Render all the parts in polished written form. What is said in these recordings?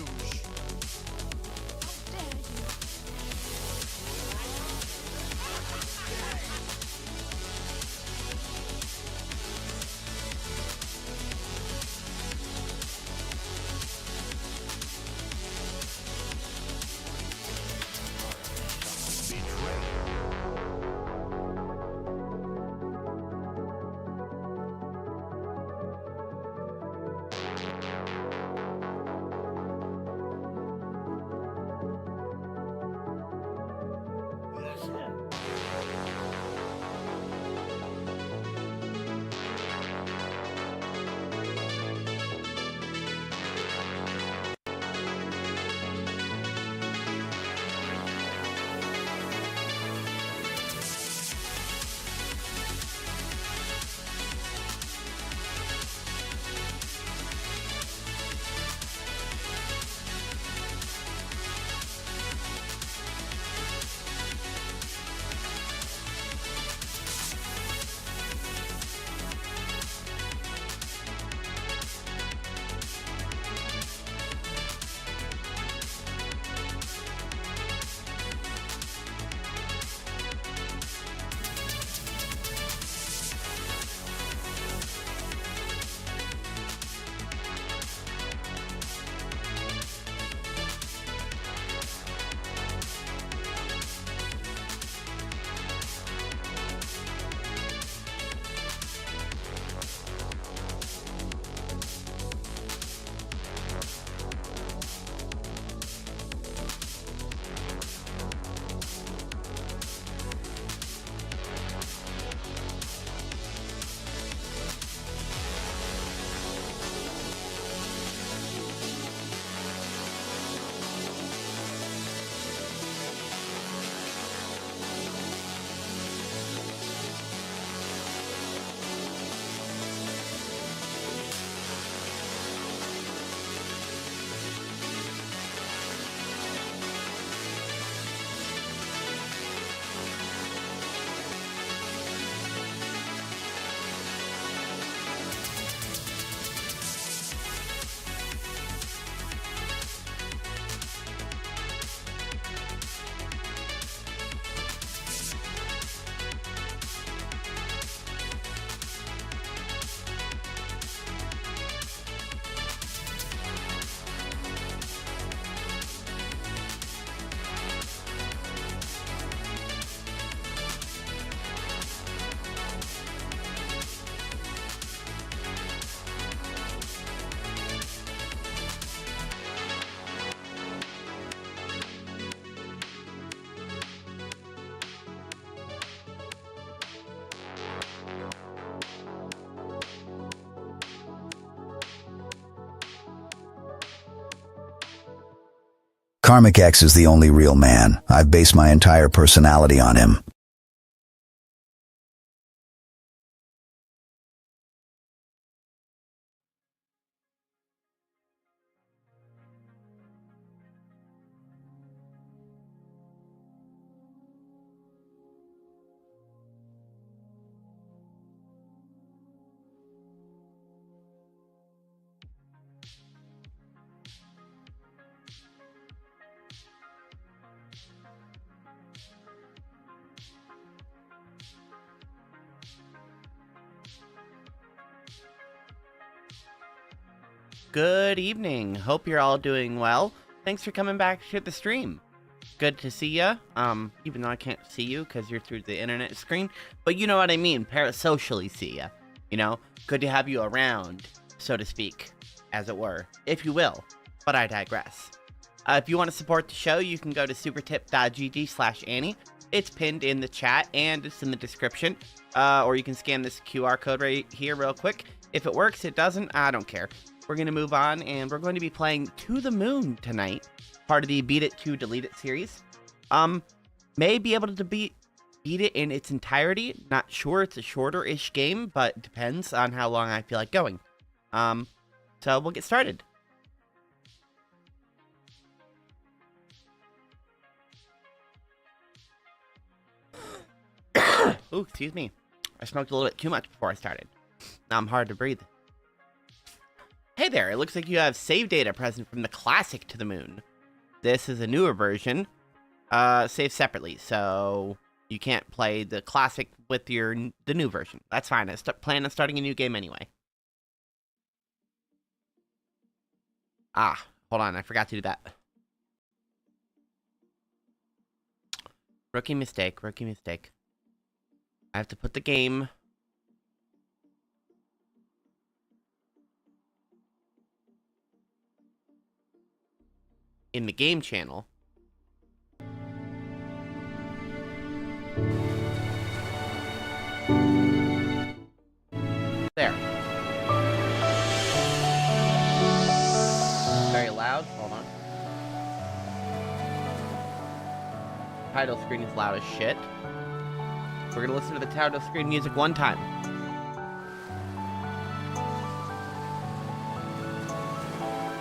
douche. How dare you? Karmic X is the only real man. I've based my entire personality on him. Good evening. Hope you're all doing well. Thanks for coming back to the stream. Good to see ya. Even though I can't see you because you're through the internet screen, but you know what I mean. Parasocially see ya. You know, good to have you around, so to speak, as it were, if you will. But I digress. If you want to support the show, you can go to supertip.gg/Annie. It's pinned in the chat and it's in the description. Or you can scan this QR code right here real quick. If it works, it doesn't, I don't care. We're going to move on, and we're going to be playing To the Moon tonight, part of the Beat It to Delete It series. May be able to beat it in its entirety. Not sure, it's a shorter-ish game, but it depends on how long I feel like going. So we'll get started. Ooh, excuse me. I smoked a little bit too much before I started. Now I'm hard to breathe. Hey there, it looks like you have save data present from the classic to the moon. This is a newer version, saved separately, so you can't play the classic with the new version. That's fine, I plan on starting a new game anyway. Ah, hold on, I forgot to do that. Rookie mistake, rookie mistake. I have to put the game... in the game channel. There. Very loud. Hold on. Title screen is loud as shit. We're gonna listen to the title screen music one time.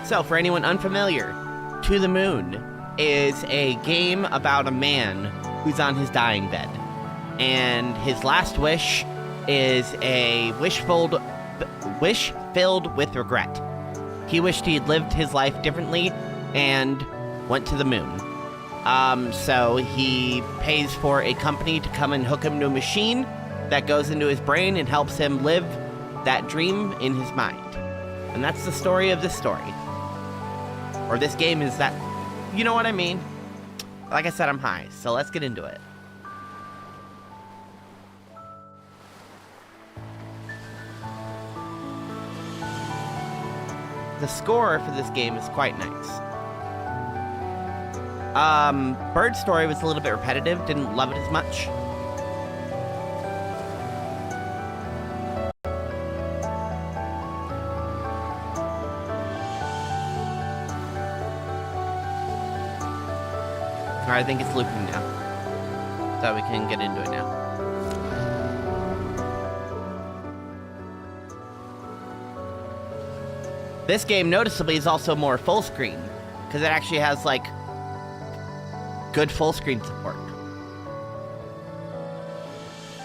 So, for anyone unfamiliar, To the Moon is a game about a man who's on his dying bed. And his last wish is a wish filled with regret. He wished he'd lived his life differently and went to the moon. So he pays for a company to come and hook him to a machine that goes into his brain and helps him live that dream in his mind. And that's the story of this story. Or this game is that, you know what I mean? Like I said, I'm high, so let's get into it. The score for this game is quite nice. Bird Story was a little bit repetitive, didn't love it as much. Alright, I think it's looping now. So we can get into it now. This game, noticeably, is also more full screen, because it actually has, like, good full screen support.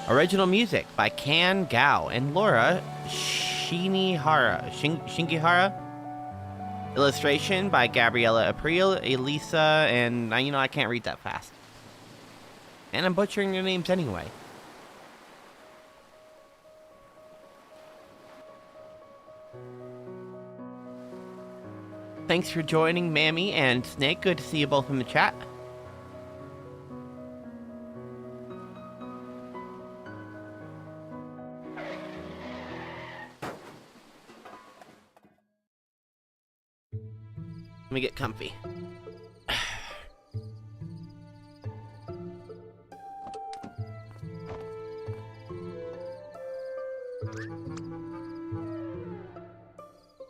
Original music by Kan Gao and Laura Shingihara. Illustration by Gabriella April, Elisa, and, you know, I can't read that fast. And I'm butchering your names anyway. Thanks for joining, Mammy and Snake. Good to see you both in the chat. Let me get comfy.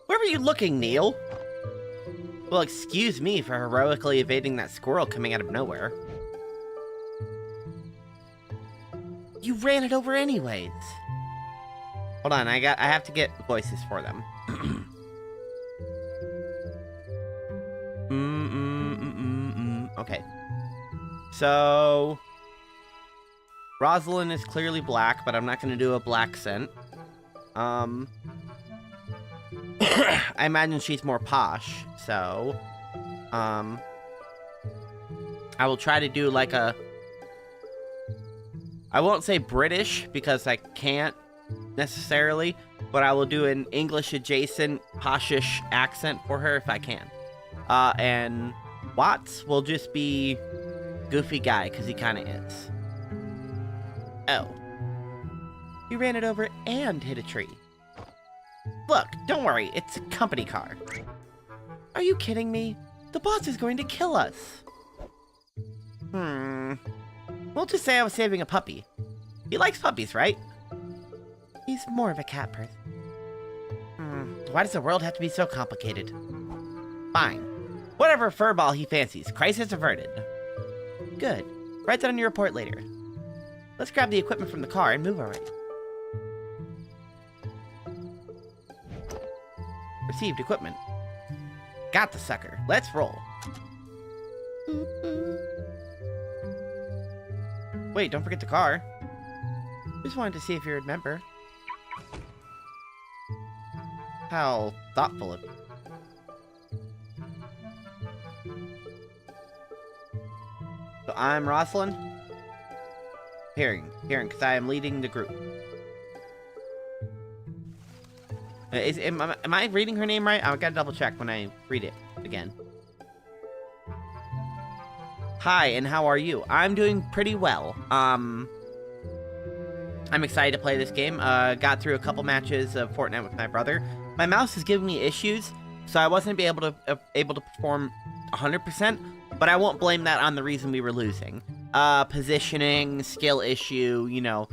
Where were you looking, Neil? Well, excuse me for heroically evading that squirrel coming out of nowhere. You ran it over anyways. Hold on, I have to get voices for them. Okay. So Rosalind is clearly black, but I'm not gonna do a black scent. I imagine she's more posh, so I will try to do like a, I won't say British because I can't necessarily, but I will do an English adjacent poshish accent for her if I can. And Watts will just be goofy guy because he kind of is. Oh, you ran it over and hit a tree. Look, don't worry, it's a company car. Are you kidding me? The boss is going to kill us. We'll just say I was saving a puppy. He likes puppies, right? He's more of a cat person. Why does the world have to be so complicated? Fine. Whatever furball he fancies, crisis averted. Good. Write that on your report later. Let's grab the equipment from the car and move already. Received equipment. Got the sucker. Let's roll. Wait, don't forget the car. Just wanted to see if you remember. How thoughtful of you. So I'm Rosalind. Hearing, because I am leading the group. Am I reading her name right? I've got to double check when I read it again. Hi, and how are you? I'm doing pretty well. I'm excited to play this game. Got through a couple matches of Fortnite with my brother. My mouse is giving me issues, so I wasn't able to perform 100%, but I won't blame that on the reason we were losing. Positioning, skill issue, you know.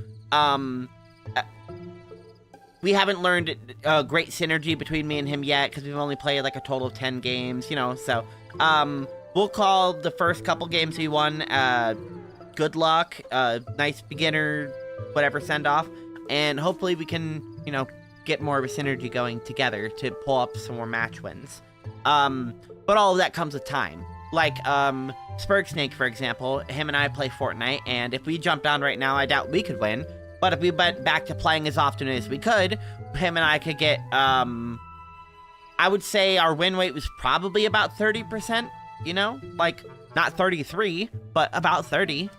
We haven't learned a great synergy between me and him yet, because we've only played like a total of 10 games, you know, so, we'll call the first couple games we won, good luck, nice beginner, whatever send-off, and hopefully we can, you know, get more of a synergy going together to pull up some more match wins. But all of that comes with time. Like, Spurgsnake, for example, him and I play Fortnite, and if we jumped on right now, I doubt we could win. But if we went back to playing as often as we could, him and I could get, I would say our win rate was probably about 30%, you know? Like, not 33, but about 30.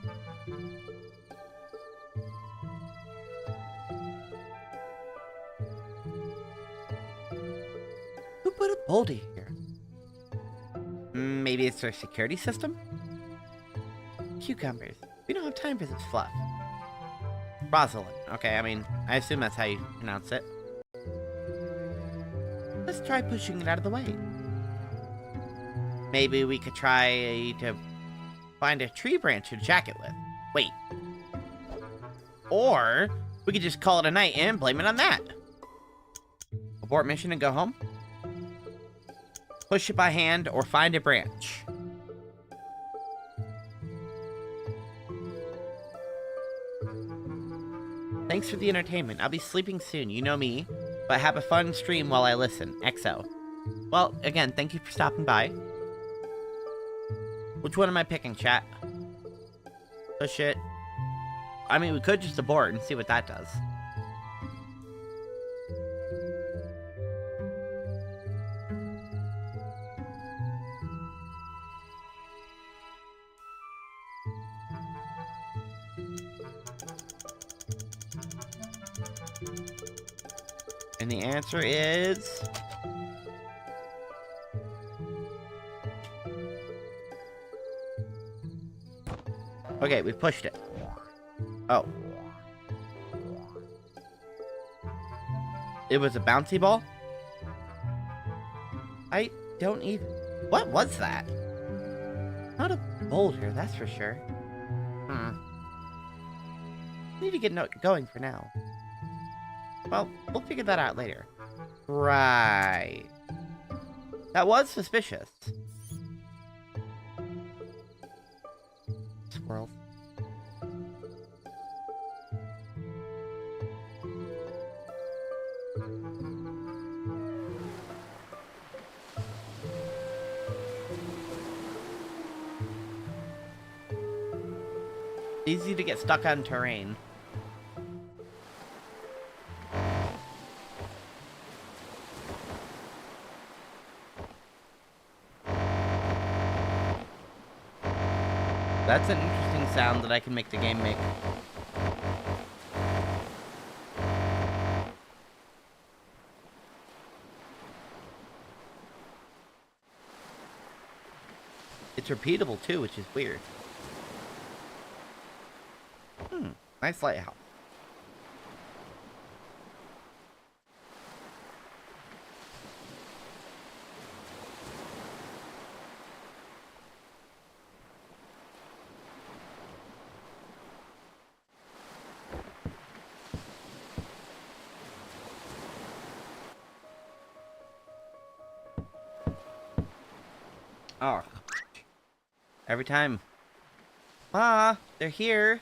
Who put a Boldy here? Maybe it's their security system? Cucumbers. We don't have time for this fluff. Rosalind. Okay, I mean, I assume that's how you pronounce it. Let's try pushing it out of the way. Maybe we could try to find a tree branch to jack it with. Wait. Or we could just call it a night and blame it on that. Abort mission and go home. Push it by hand or find a branch. Thanks for the entertainment. I'll be sleeping soon, you know me. But have a fun stream while I listen. XO. Well, again, thank you for stopping by. Which one am I picking, chat? Push it. I mean, we could just abort and see what that does. And the answer is... okay, we pushed it. Oh. It was a bouncy ball? I don't even... what was that? Not a boulder, that's for sure. Need to get going for now. Well, we'll figure that out later. Right. That was suspicious. Squirrel. Easy to get stuck on terrain. That's an interesting sound that I can make the game make. It's repeatable too, which is weird. Nice lighthouse. Oh. Every time. Ma, they're here.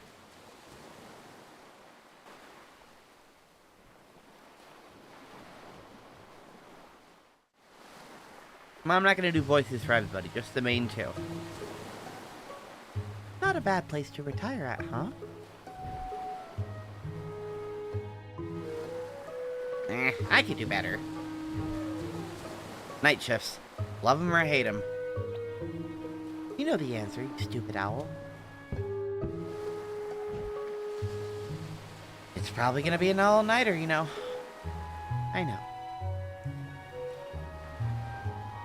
Ma, I'm not gonna do voices for everybody, just the main two. Not a bad place to retire at, huh? I could do better. Night shifts. Love 'em or hate 'em. You know the answer, you stupid owl. It's probably gonna be an all-nighter, you know. I know.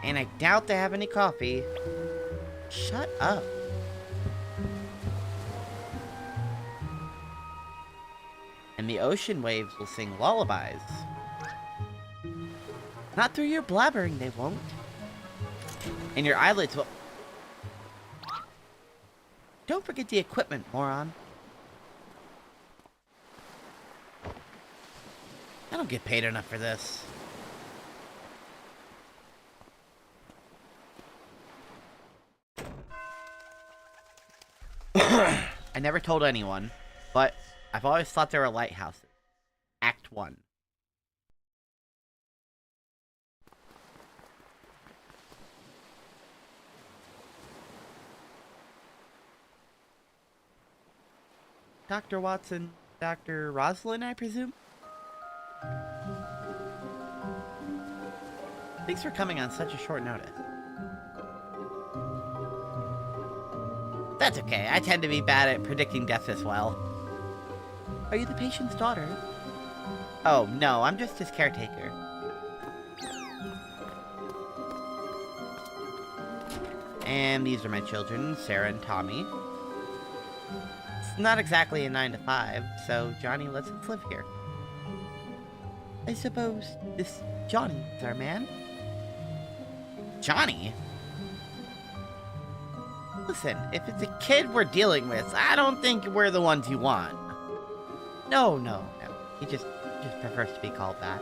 And I doubt they have any coffee. Shut up. And the ocean waves will sing lullabies. Not through your blabbering, they won't. And your eyelids will... Don't forget the equipment, moron. I don't get paid enough for this. I never told anyone, but I've always thought there were lighthouses. Act 1. Dr. Watson, Dr. Rosalind, I presume? Thanks for coming on such a short notice. That's okay, I tend to be bad at predicting death as well. Are you the patient's daughter? Oh, no, I'm just his caretaker. And these are my children, Sarah and Tommy. It's not exactly a 9 to 5, so Johnny lets us live here. I suppose this Johnny is our man? Johnny? Listen, if it's a kid we're dealing with, I don't think we're the ones you want. No. He just prefers to be called that.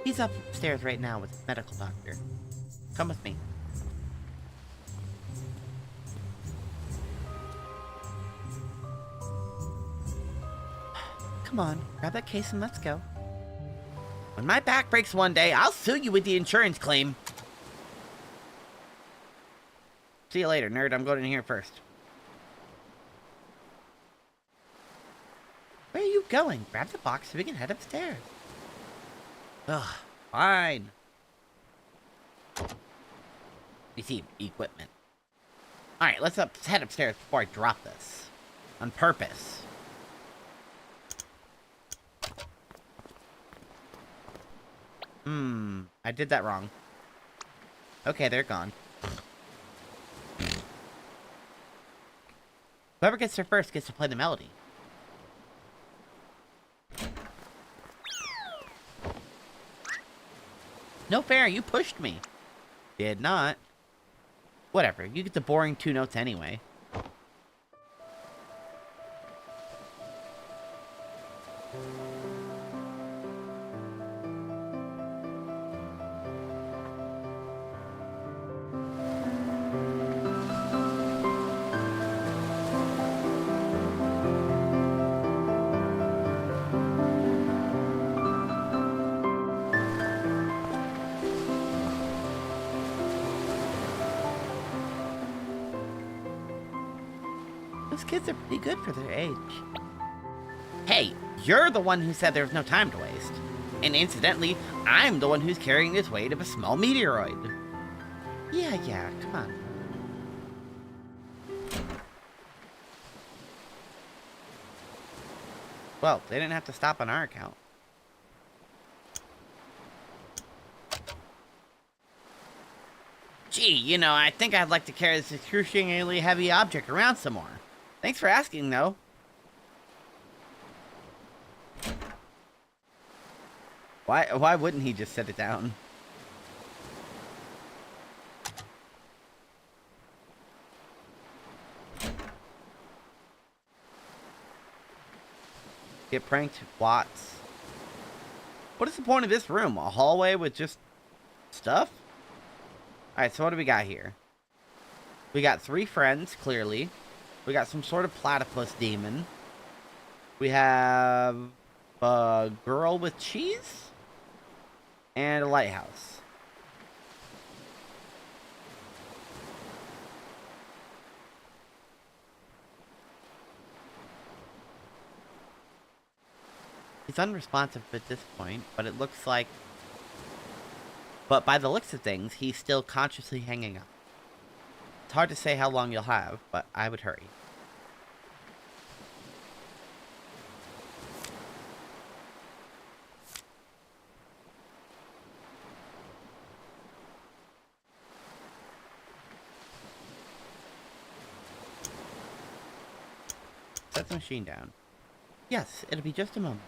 He's upstairs right now with the medical doctor. Come with me. Come on, grab that case and let's go. When my back breaks one day, I'll sue you with the insurance claim. See you later, nerd. I'm going in here first. Where are you going? Grab the box so we can head upstairs. Ugh, fine. You see, equipment. Alright, let's head upstairs before I drop this. On purpose. I did that wrong. Okay, they're gone. Whoever gets there first gets to play the melody. No fair, you pushed me. Did not. Whatever, you get the boring 2 notes anyway. Those kids are pretty good for their age. Hey, you're the one who said there was no time to waste. And incidentally, I'm the one who's carrying this weight of a small meteoroid. Yeah, come on. Well, they didn't have to stop on our account. Gee, you know, I think I'd like to carry this excruciatingly heavy object around some more. Thanks for asking, though. Why wouldn't he just set it down? Get pranked, Watts. What is the point of this room? A hallway with just stuff? Alright, so what do we got here? We got 3 friends, clearly. We got some sort of platypus demon. We have a girl with cheese. And a lighthouse. He's unresponsive at this point, but it looks like... But by the looks of things, he's still consciously hanging up. It's hard to say how long you'll have, but I would hurry. Set the machine down. Yes, it'll be just a moment.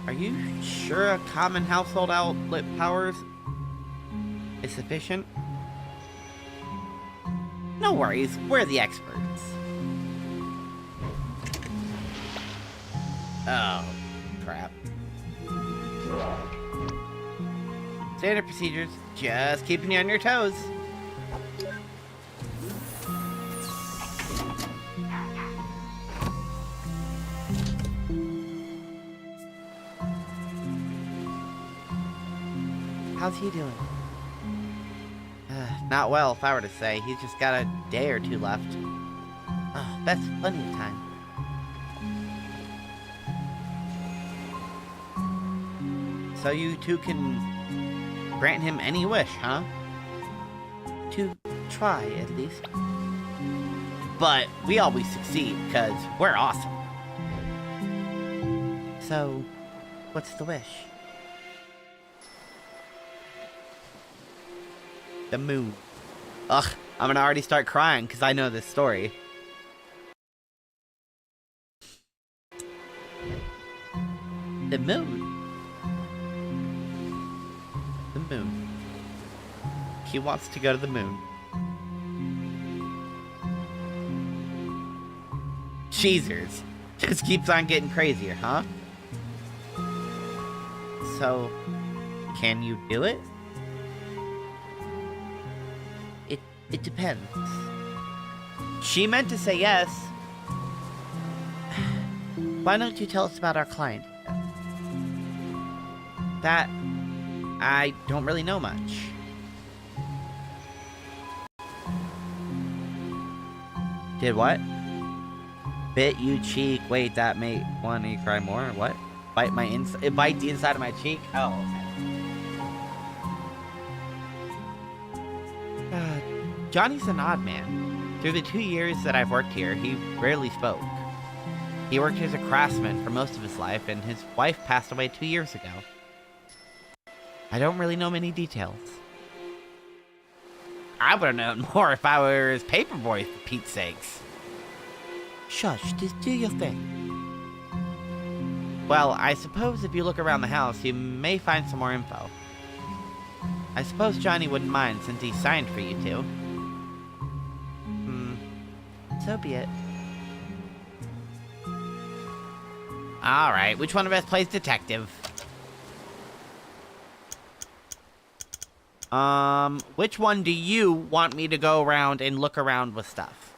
Are you sure a common household outlet powers is sufficient? No worries, we're the experts. Oh, crap. Standard procedures, just keeping you on your toes. How's he doing? Not well, if I were to say. He's just got a day or two left. Oh, that's plenty of time. So you two can grant him any wish, huh? To try, at least. But we always succeed, because we're awesome. So, what's the wish? The moon. Ugh, I'm gonna already start crying because I know this story. The moon. The moon. He wants to go to the moon. Cheezers. Just keeps on getting crazier, huh? So, can you do it? It depends. She meant to say yes. Why don't you tell us about our client? That... I don't really know much. Did what? Bit you cheek. Wait, that may want me to cry more? What? Bite my it bite the inside of my cheek? Oh, okay. Johnny's an odd man. Through the 2 years that I've worked here, he rarely spoke. He worked as a craftsman for most of his life, and his wife passed away 2 years ago. I don't really know many details. I would have known more if I were his paperboy, for Pete's sakes. Shush, just do your thing. Well, I suppose if you look around the house, you may find some more info. I suppose Johnny wouldn't mind since he signed for you two. So be it. Alright, which one of us plays detective? Which one do you want me to go around and look around with stuff?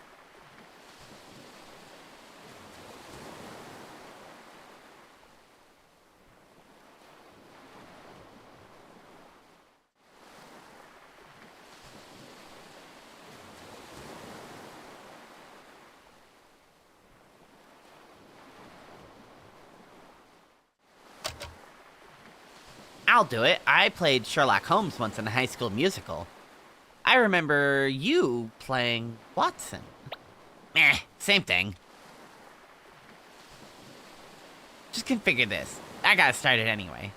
I'll do it. I played Sherlock Holmes once in a High School Musical. I remember you playing Watson. Meh, same thing. Just configure this. I got started anyway.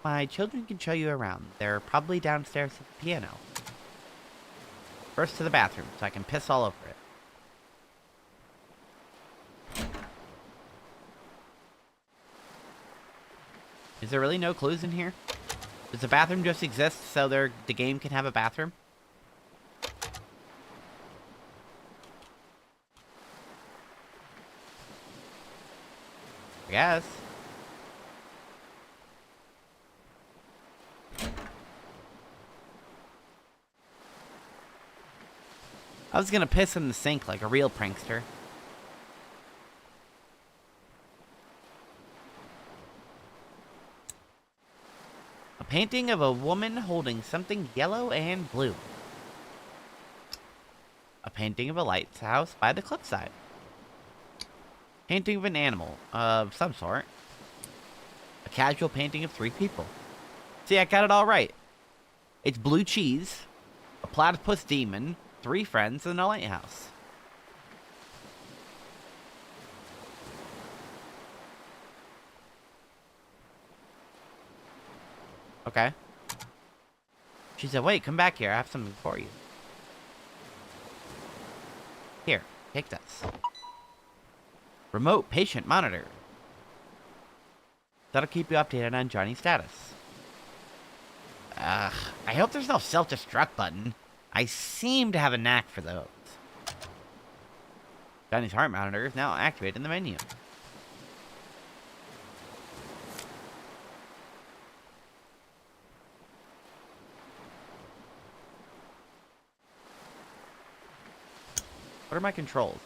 My children can show you around. They're probably downstairs at the piano. First to the bathroom, so I can piss all over it. Is there really no clues in here? Does the bathroom just exist so the game can have a bathroom? I guess. I was gonna piss in the sink like a real prankster. painting of a woman holding something yellow and blue. A painting of a lighthouse by the cliffside. Painting of an animal of some sort. A casual painting of 3 people. See, I got it all right. It's blue cheese, a platypus demon, 3 friends, and a lighthouse. Okay. She said, wait, come back here. I have something for you. Here, take this. Remote patient monitor. That'll keep you updated on Johnny's status. I hope there's no self-destruct button. I seem to have a knack for those. Johnny's heart monitor is now activated in the menu. What are my controls?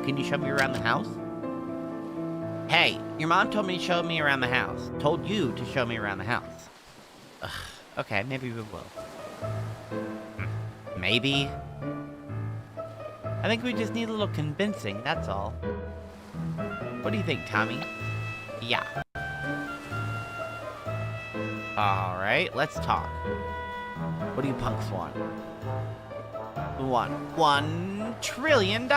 Can you show me around the house? Hey, your mom told me to show me around the house. Told you to show me around the house. Ugh, okay, maybe we will. Maybe. I think we just need a little convincing, that's all. What do you think, Tommy? Yeah. Alright, let's talk. What do you punks want? We want $1 trillion.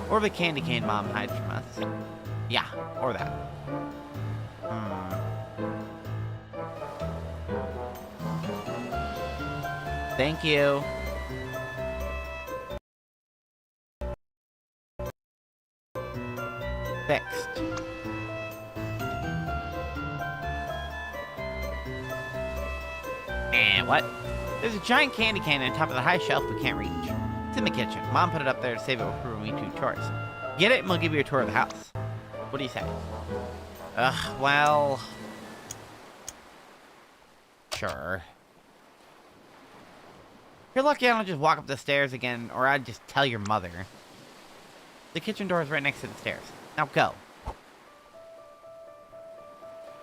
Or the candy cane mom hides from us. Yeah, or that. Thank you. Fixed. And what? There's a giant candy cane on top of the high shelf we can't reach. It's in the kitchen. Mom put it up there to save it for when we do chores. Get it and we'll give you a tour of the house. What do you say? Well... Sure. You're lucky I don't just walk up the stairs again, or I'd just tell your mother. The kitchen door is right next to the stairs. Now go.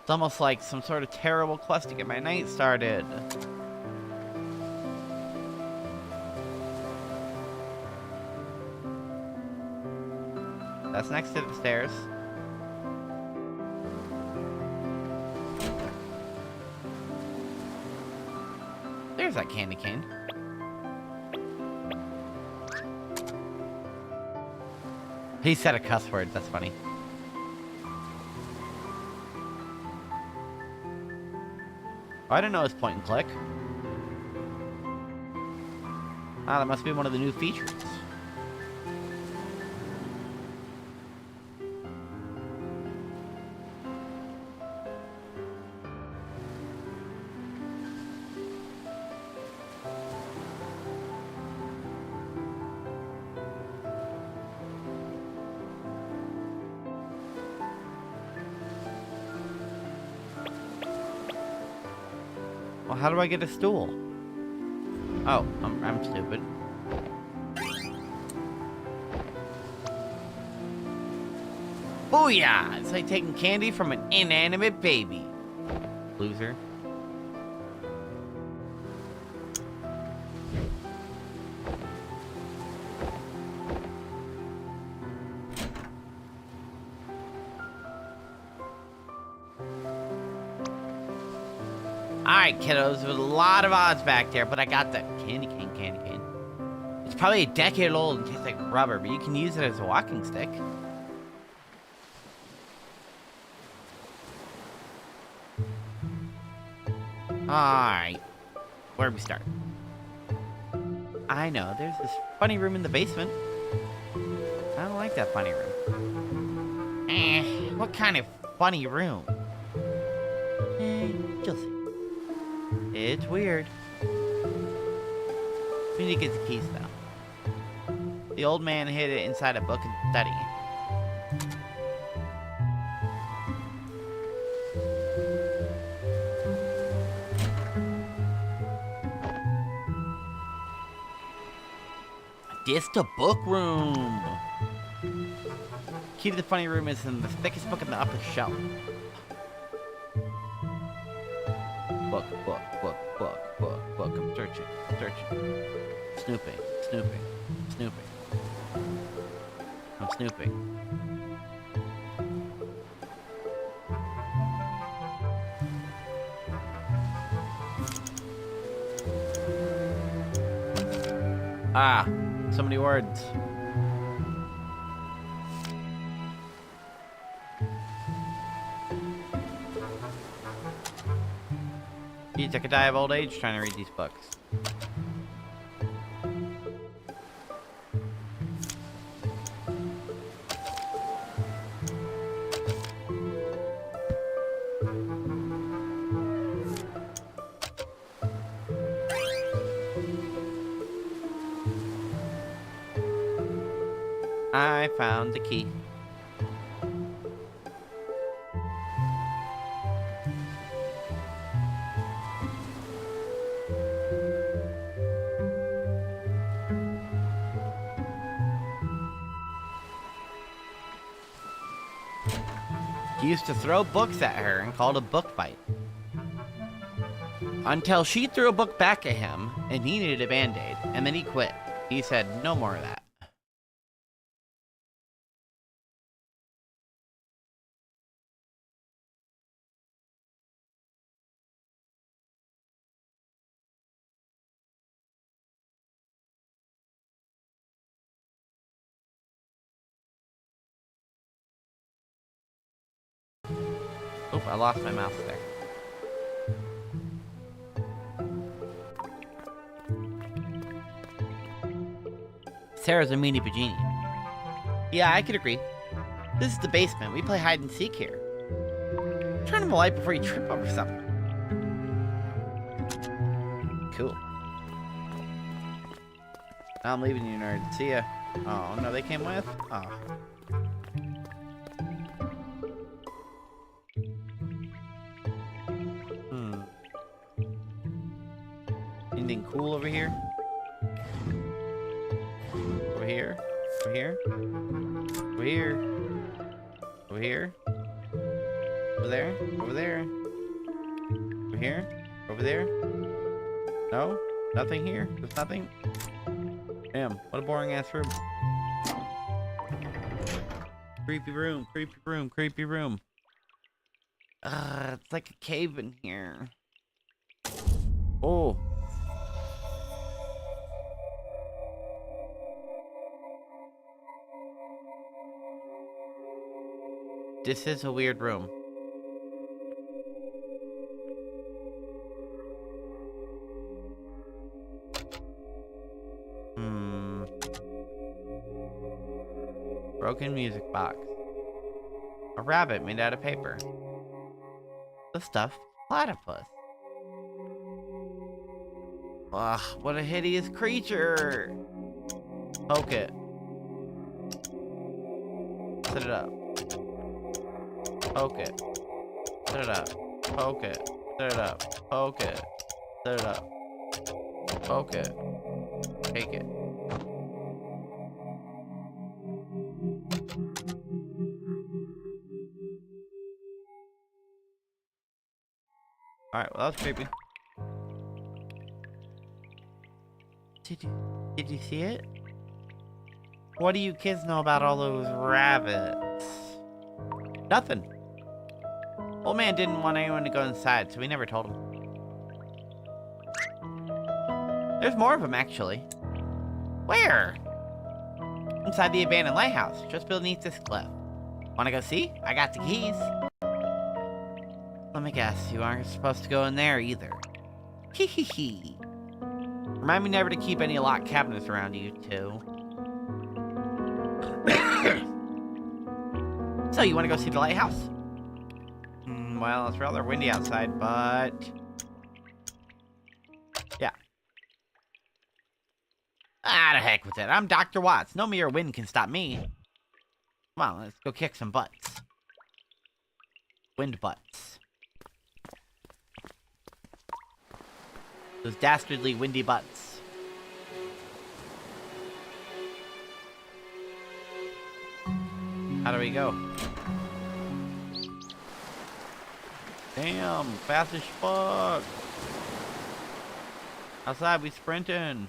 It's almost like some sort of terrible quest to get my night started. That's next to the stairs. There's that candy cane. He said a cuss word, that's funny. Oh, I didn't know it was point and click. Ah, that must be one of the new features. Well, how do I get a stool? Oh, I'm stupid. Booyah! It's like taking candy from an inanimate baby. Loser. Alright, kiddos, there's a lot of odds back there, but I got the candy cane. It's probably a decade old and tastes like rubber, but you can use it as a walking stick. Alright, where do we start? I know, there's this funny room in the basement. I don't like that funny room. What kind of funny room? You'll see. It's weird. We need to get the keys, though. The old man hid it inside a book and study. This the book room. Key to the funny room is in the thickest book in the upper shelf. Book. I'm searching. Snooping. I'm snooping. Ah, so many words. Geez, I could die of old age trying to read these books. I found the key. He used to throw books at her and called it a book fight. Until she threw a book back at him and he needed a band-aid, and then he quit. He said, no more of that. Oop, I lost my mouse there. Sarah's a meanie Bajini. Yeah, I could agree. This is the basement. We play hide and seek here. Turn on the light before you trip over something. Cool. Now I'm leaving you, nerd. See ya. Oh, no, they came with? Oh. Anything cool over here? Over here? Over here? Over here? Over here? Over there? Over there? Over here? Over there? No? Nothing here? There's nothing? Damn, what a boring ass room. Creepy room, creepy room, creepy room. It's like a cave in here. Oh. This is a weird room. Broken music box. A rabbit made out of paper. The stuffed platypus. Ugh, what a hideous creature! Poke it. Set it up. Poke it. Set it up. Poke it. Set it up. Poke it. Set it up. Poke it. Take it. Alright, well that was creepy. Did you see it? What do you kids know about all those rabbits? Nothing. Old man didn't want anyone to go inside, so we never told him. There's more of them, actually. Where? Inside the abandoned lighthouse, just beneath this cliff. Wanna go see? I got the keys. Let me guess, you aren't supposed to go in there either. Hee hee hee. Remind me never to keep any locked cabinets around you, too. So, you want to go see the lighthouse? Well, it's rather windy outside, but... yeah. Ah, the heck with it. I'm Dr. Watts. No mere wind can stop me. Come on, let's go kick some butts. Wind butts. Those dastardly windy butts. How do we go? Damn, fast as fuck. Outside, we sprinting.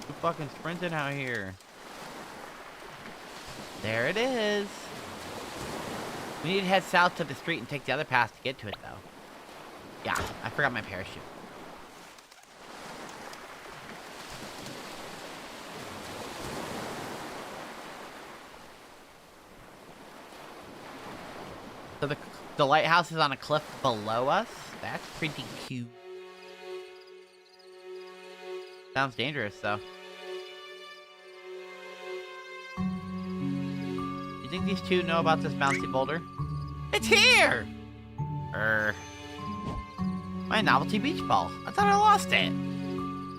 We fucking sprinting out here. There it is. We need to head south to the street and take the other path to get to it, though. Yeah, I forgot my parachute. So the lighthouse is on a cliff below us? That's pretty cute. Sounds dangerous, though. You think these two know about this bouncy boulder? It's here! My novelty beach ball. I thought I lost it.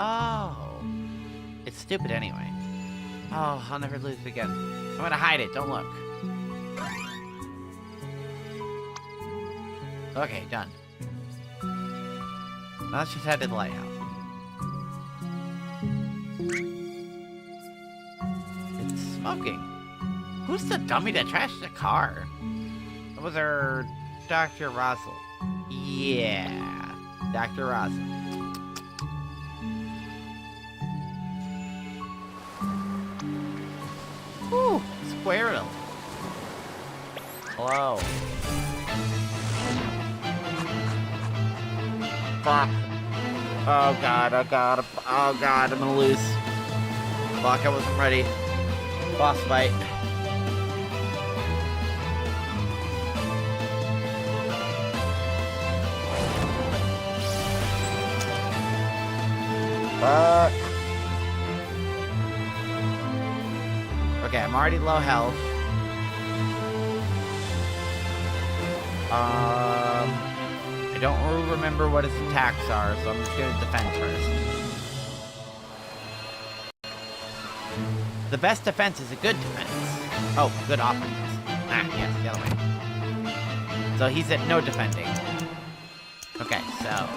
Oh. It's stupid anyway. Oh, I'll never lose it again. I'm gonna hide it, don't look. Okay, done. Now let's just head to the lighthouse. It's smoking. Who's the dummy that trashed the car? That was our Dr. Russell. Yeah, Dr. Russell. Whew, Squirtle. Hello. Fuck. Oh god, oh god, oh god, I'm gonna lose. Fuck, I wasn't ready. Boss fight. Fuck. Okay, I'm already low health. I don't remember what his attacks are, so I'm just gonna defend first. The best defense is a good defense. Oh, good offense. Ah, yes, the other way. So he's at no defending. Okay, so...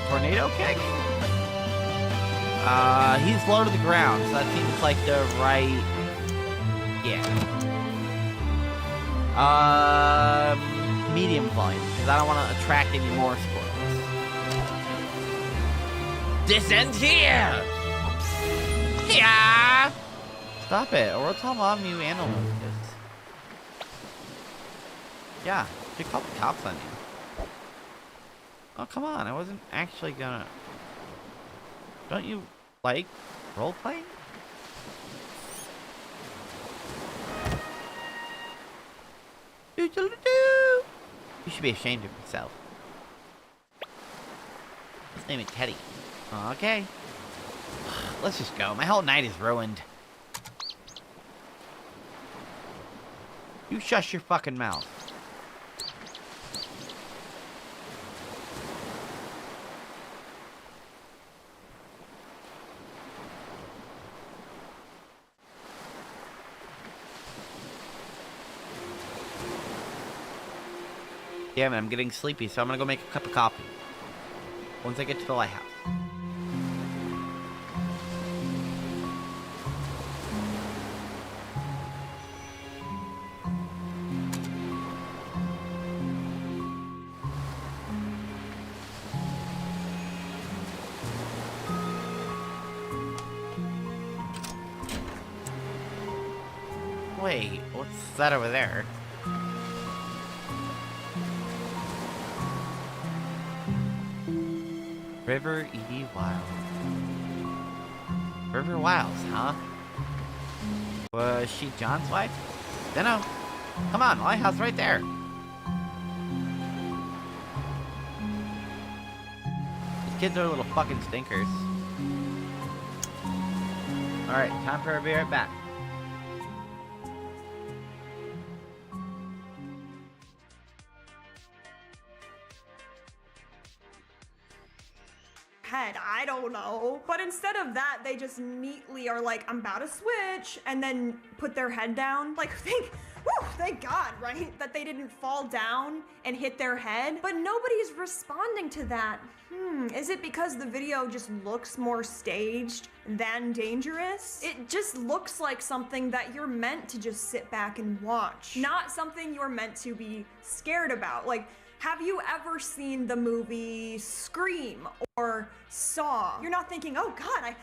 tornado kick? He's low to the ground, so that seems like the right... yeah. Medium volume, because I don't want to attract any more squirrels. This ends here! Yeah! Stop it, or we'll tell Mom you analyzed this. Yeah, she called the cops on you. Oh, come on, I wasn't actually gonna... Don't you like role-playing? Do-do-do-do! You should be ashamed of yourself. His name is Teddy. Okay. Let's just go. My whole night is ruined. You shush your fucking mouth. Damn it, I'm getting sleepy, so I'm gonna go make a cup of coffee. Once I get to the lighthouse. Wait, what's that over there? River E. Wild. River Wiles, huh? Was she John's wife? Dunno. Come on, lighthouse right there. Kids are little fucking stinkers. Alright, time for a be right back. Head, I don't know. But instead of that, they just neatly are like, I'm about to switch, and then put their head down. Like, thank God, right? That they didn't fall down and hit their head. But nobody's responding to that. Is it because the video just looks more staged than dangerous? It just looks like something that you're meant to just sit back and watch, not something you're meant to be scared about. Like, have you ever seen the movie Scream or Saw? You're not thinking, oh God,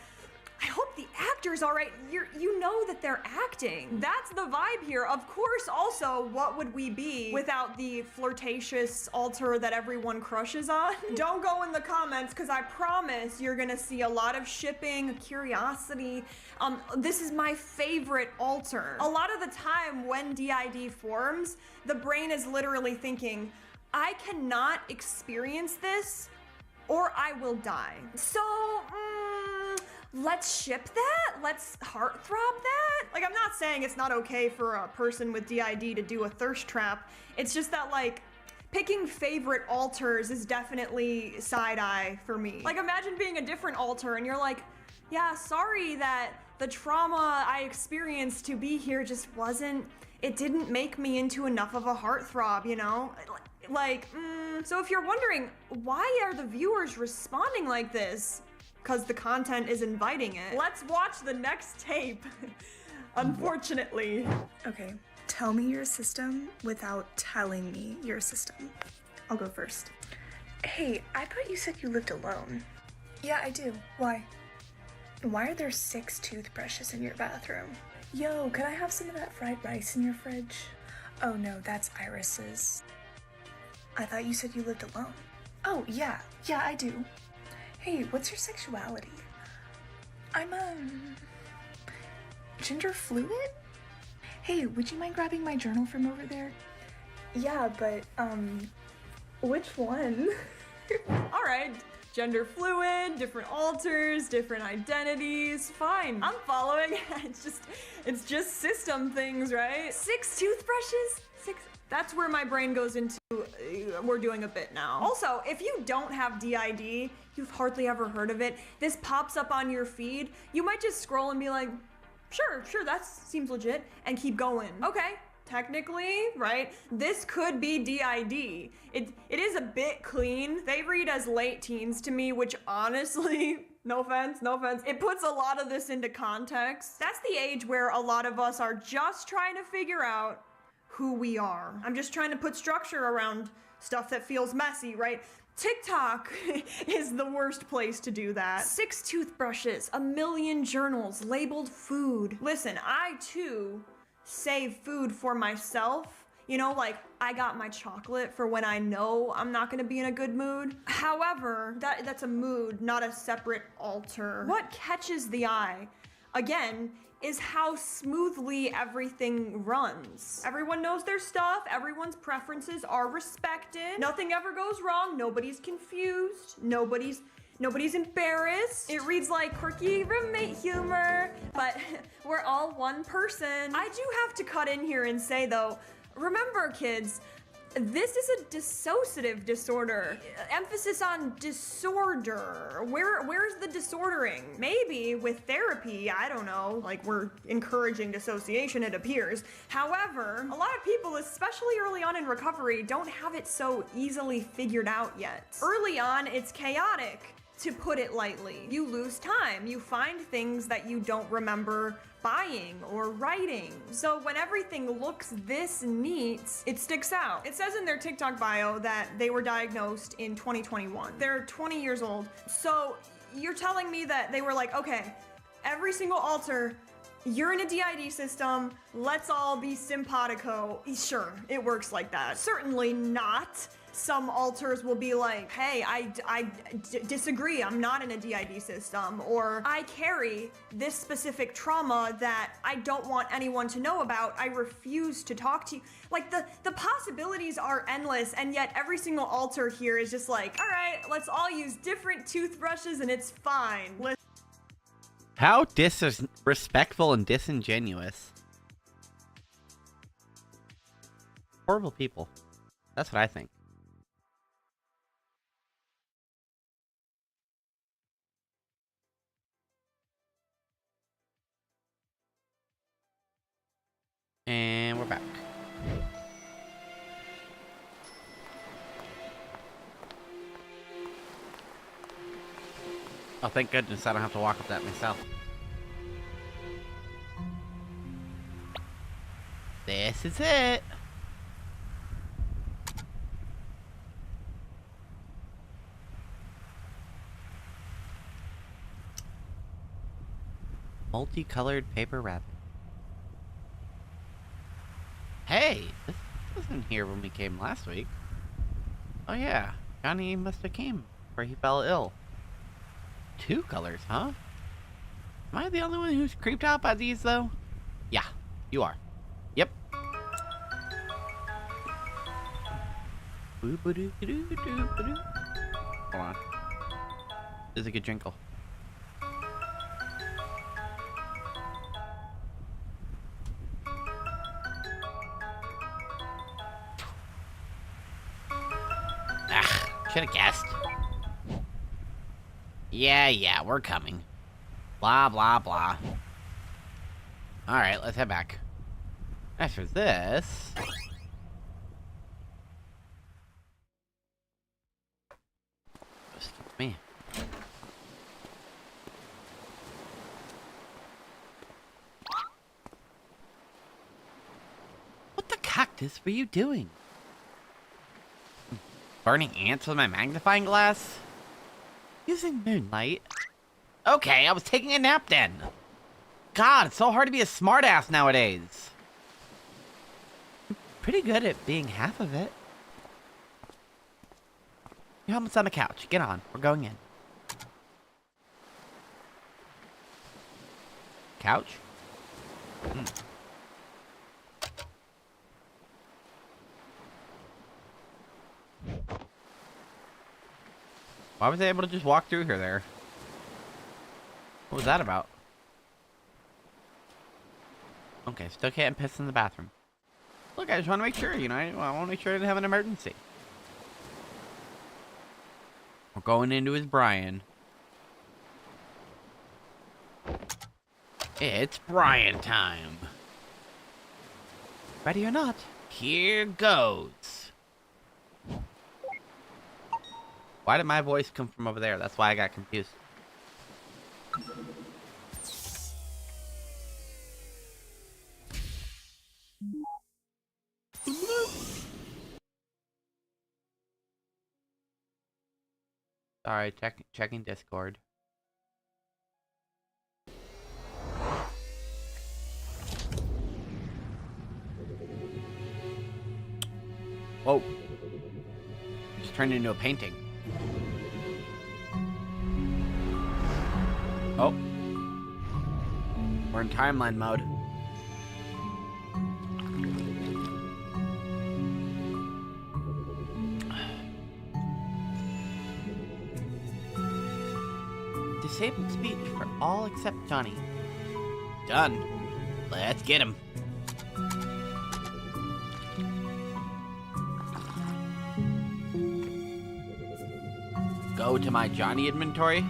I hope the actor's all right. You know that they're acting. That's the vibe here. Of course, also, what would we be without the flirtatious altar that everyone crushes on? Don't go in the comments, because I promise you're gonna see a lot of shipping, curiosity. This is my favorite altar. A lot of the time when DID forms, the brain is literally thinking, I cannot experience this or I will die. So, let's ship that? Let's heartthrob that? Like, I'm not saying it's not okay for a person with DID to do a thirst trap. It's just that, like, picking favorite altars is definitely side-eye for me. Like, imagine being a different altar and you're like, yeah, sorry that the trauma I experienced to be here just it didn't make me into enough of a heartthrob, you know? So if you're wondering, why are the viewers responding like this? Because the content is inviting it. Let's watch the next tape. Unfortunately. Okay, tell me your system without telling me your system. I'll go first. Hey, I thought you said you lived alone. Yeah, I do. Why? Why are there 6 toothbrushes in your bathroom? Yo, could I have some of that fried rice in your fridge? Oh no, that's Iris's. I thought you said you lived alone. Oh, yeah, I do. Hey, what's your sexuality? I'm, gender fluid? Hey, would you mind grabbing my journal from over there? Yeah, but, which one? All right, gender fluid, different alters, different identities, fine. I'm following. It's just system things, right? 6 toothbrushes? 6. That's where my brain goes into, we're doing a bit now. Also, if you don't have DID, you've hardly ever heard of it, this pops up on your feed, you might just scroll and be like, sure, that seems legit, and keep going. Okay, technically, right, this could be DID. It is a bit clean. They read as late teens to me, which honestly, no offense, it puts a lot of this into context. That's the age where a lot of us are just trying to figure out who we are. I'm just trying to put structure around stuff that feels messy, right? TikTok is the worst place to do that. 6 toothbrushes, 1 million journals, labeled food. Listen, I too save food for myself. You know, like, I got my chocolate for when I know I'm not gonna be in a good mood. However, that's a mood, not a separate altar. What catches the eye, again, is how smoothly everything runs. Everyone knows their stuff, everyone's preferences are respected, nothing ever goes wrong, nobody's confused, nobody's embarrassed. It reads like quirky roommate humor, but we're all one person. I do have to cut in here and say though, remember kids, this is a dissociative disorder. Emphasis on disorder. Where's the disordering? Maybe with therapy, I don't know, like we're encouraging dissociation, it appears. However, a lot of people, especially early on in recovery, don't have it so easily figured out yet. Early on, it's chaotic, to put it lightly. You lose time. You find things that you don't remember buying or writing. So when everything looks this neat, it sticks out. It says in their TikTok bio that they were diagnosed in 2021. They're 20 years old. So you're telling me that they were like, okay, every single altar, You're in a DID system, let's all be simpatico. Sure, it works like that. Certainly not. Some alters will be like, hey, I disagree, I'm not in a DID system, or I carry this specific trauma that I don't want anyone to know about, I refuse to talk to you. Like, the possibilities are endless, and yet every single alter here is just like, all right, let's all use different toothbrushes and it's fine. How disrespectful and disingenuous. Horrible people. That's what I think. And we're back. Oh, thank goodness I don't have to walk up that myself. This is it. Multicolored paper wrap. Hey, this wasn't here when we came last week. Oh yeah, Johnny must have came where he fell ill. 2 colors, huh? Am I the only one who's creeped out by these, though? Yeah, you are. Yep. Hold on. This is a good drinkle. Should have guessed. Yeah, we're coming. Blah, blah, blah. Alright, let's head back. As for this... Excuse me. What the cactus were you doing? Burning ants with my magnifying glass? Using moonlight? Okay, I was taking a nap then. God, it's so hard to be a smartass nowadays. I'm pretty good at being half of it. Your helmet's on the couch. Get on. We're going in. Couch? Why was I able to just walk through here there? What was that about? Okay, still can't piss in the bathroom. Look, I just want to make sure, you know, I want to make sure I didn't have an emergency. We're going into his Brian. It's Brian time. Ready or not, here goes. Why did my voice come from over there? That's why I got confused. Sorry, checking Discord. Whoa. It just turned into a painting. Oh. We're in timeline mode. Disabled speech for all except Johnny. Done. Let's get him. Go to my Johnny inventory.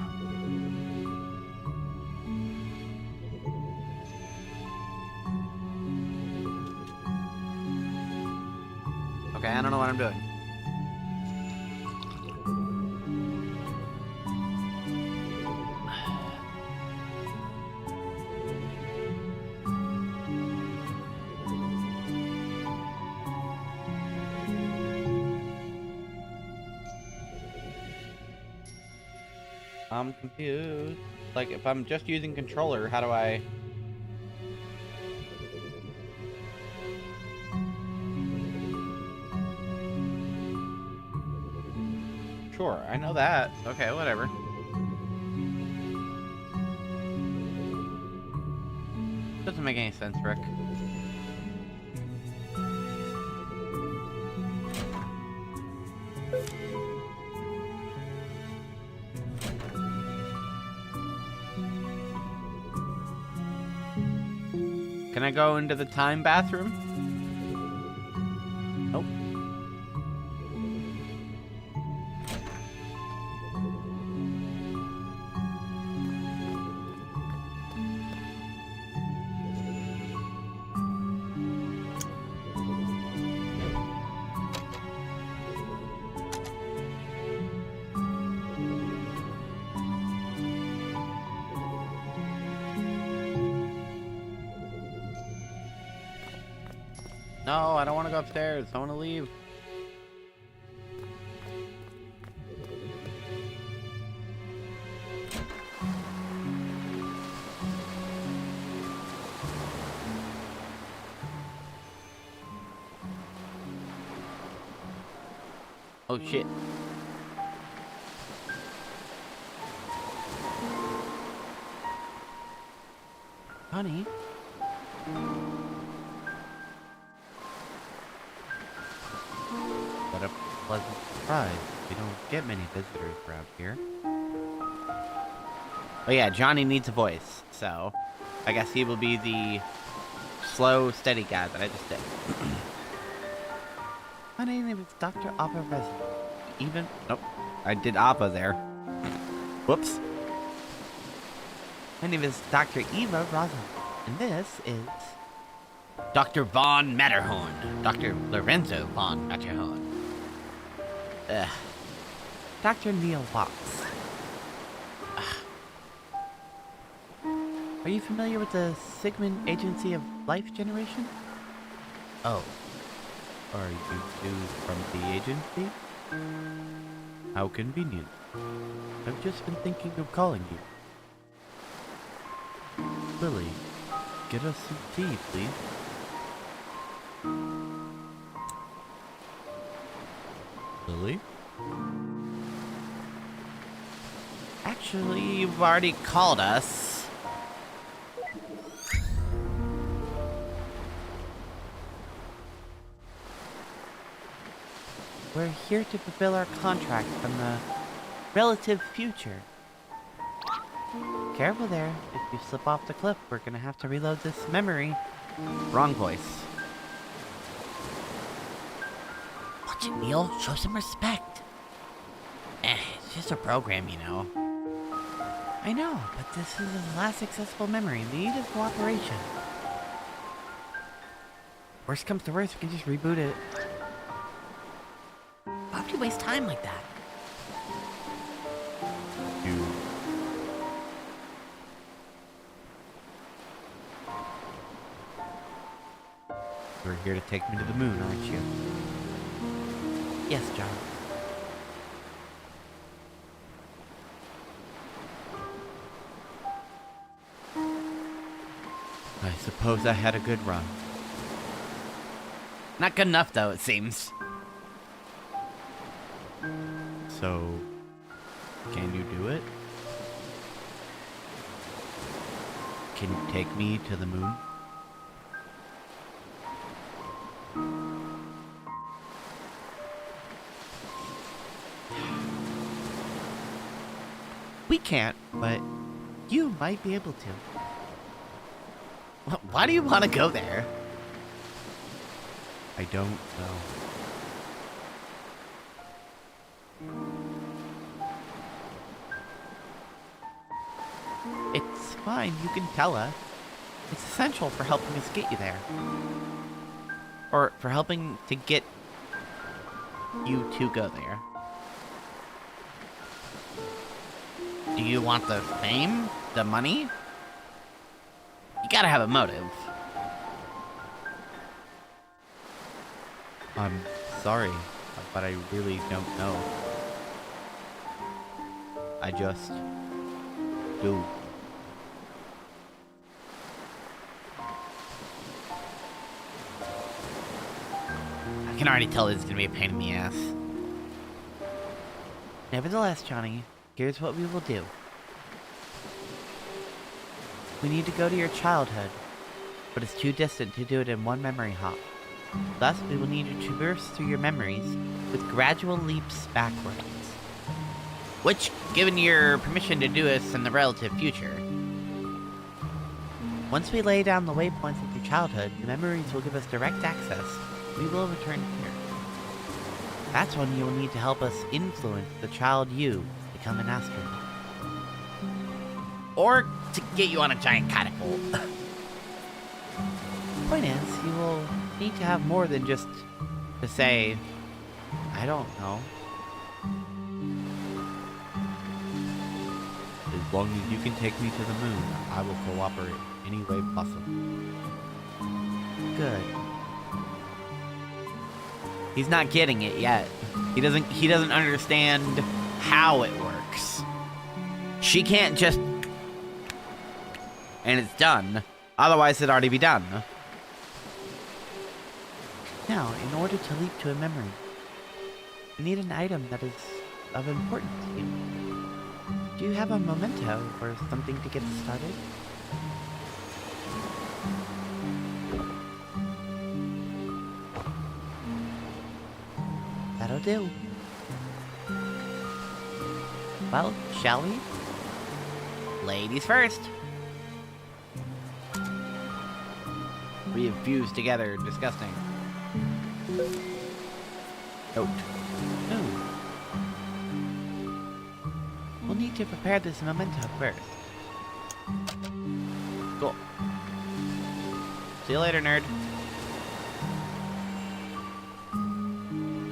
Okay, I don't know what I'm doing. I'm confused. Like, if I'm just using controller, how do I... Sure, I know that. Okay, whatever. Doesn't make any sense, Rick. Can I go into the time bathroom? Nope. No, I don't want to go upstairs. I want to leave. Oh shit. Honey? What a pleasant surprise. We don't get many visitors around here. Oh yeah, Johnny needs a voice, so I guess he will be the slow, steady guy that I just did. My name is Dr. Appa Resin. Even... Nope. I did Appa there. Whoops. My name is Dr. Eva Rosen, and this is Dr. Von Matterhorn. Dr. Lorenzo Von Matterhorn. Dr. Neil Watts. Are you familiar with the Sigmund Agency of Life Generation? Oh. Are you two from the agency? How convenient. I've just been thinking of calling you. Lily, get us some tea, please. Lily? Actually, you've already called us. We're here to fulfill our contract from the relative future. Careful there. If you slip off the cliff, we're gonna have to reload this memory. Wrong voice. Watch it, Neil. Show some respect. It's just a program, you know. I know, but this is the last accessible memory in need of cooperation. Worst comes to worst, we can just reboot it. Why would you waste time like that? You're here to take me to the moon, aren't you? Yes, John. I suppose I had a good run. Not good enough, though, it seems. So, can you do it? Can you take me to the moon? We can't, but you might be able to. Why do you want to go there? I don't know. It's fine, you can tell us. It's essential for helping us get you there. Or for helping to get you to go there. Do you want the fame? The money? You gotta have a motive. I'm sorry, but I really don't know. I just do. I can already tell this is gonna be a pain in the ass. Nevertheless, Johnny, here's what we will do. We need to go to your childhood, but it's too distant to do it in one memory hop. Thus, we will need to traverse through your memories with gradual leaps backwards. Which, given your permission to do this in the relative future. Once we lay down the waypoints of your childhood, the memories will give us direct access. We will return here. That's when you will need to help us influence the child you to become an astronaut. Or to get you on a giant catapult. Point is, you will need to have more than just to say, I don't know. As long as you can take me to the moon, I will cooperate any way possible. Good. He's not getting it yet. He doesn't understand how it works. She can't just and it's done. Otherwise it'd already be done. Now, in order to leap to a memory, you need an item that is of importance to you. Do you have a memento or something to get us started? That'll do. Well, shall we? Ladies first. We have fused together. Disgusting. Note. No. We'll need to prepare this memento first. Cool. See you later, nerd.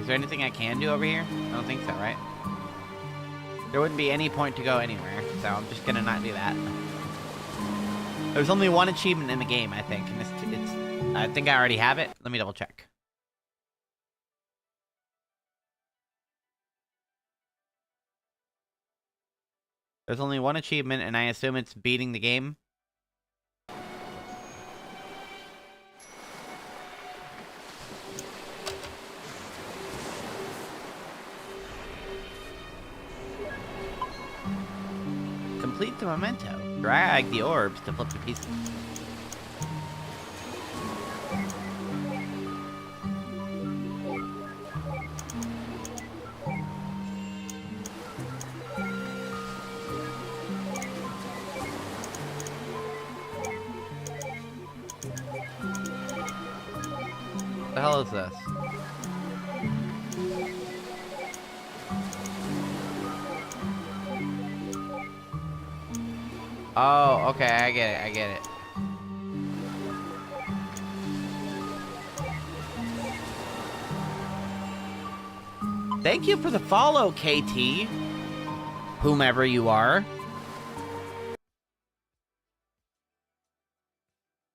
Is there anything I can do over here? I don't think so, right? There wouldn't be any point to go anywhere, so I'm just gonna not do that. There's only one achievement in the game, I think, and I think I already have it. Let me double check. There's only one achievement, and I assume it's beating the game. Complete the memento. Drag the orbs to flip the pieces. What the hell is this? Oh, okay, I get it. Thank you for the follow, KT. Whomever you are.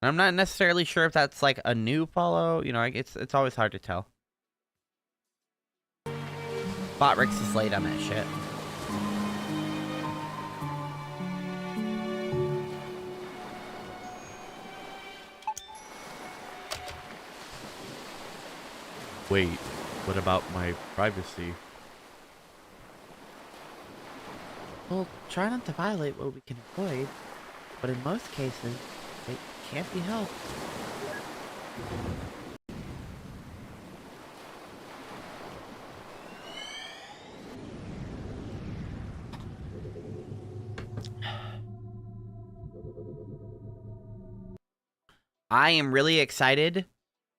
I'm not necessarily sure if that's like a new follow. You know, it's always hard to tell. Botrix is late on that shit. Wait, what about my privacy? We'll try not to violate what we can avoid, but in most cases, it can't be helped. I am really excited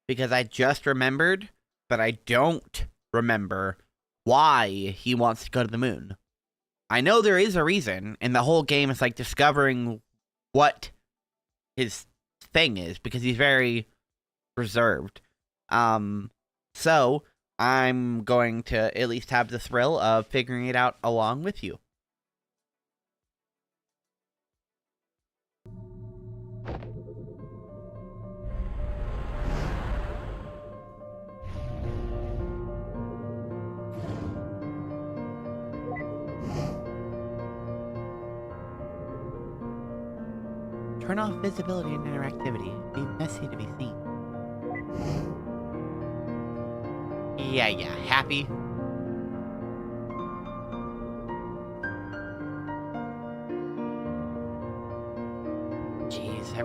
because I just remembered that I don't remember why he wants to go to the moon. I know there is a reason, and the whole game is like discovering what his thing is, because he's very reserved. So I'm going to at least have the thrill of figuring it out along with you. Turn off visibility and interactivity. Be messy to be seen. Yeah, happy.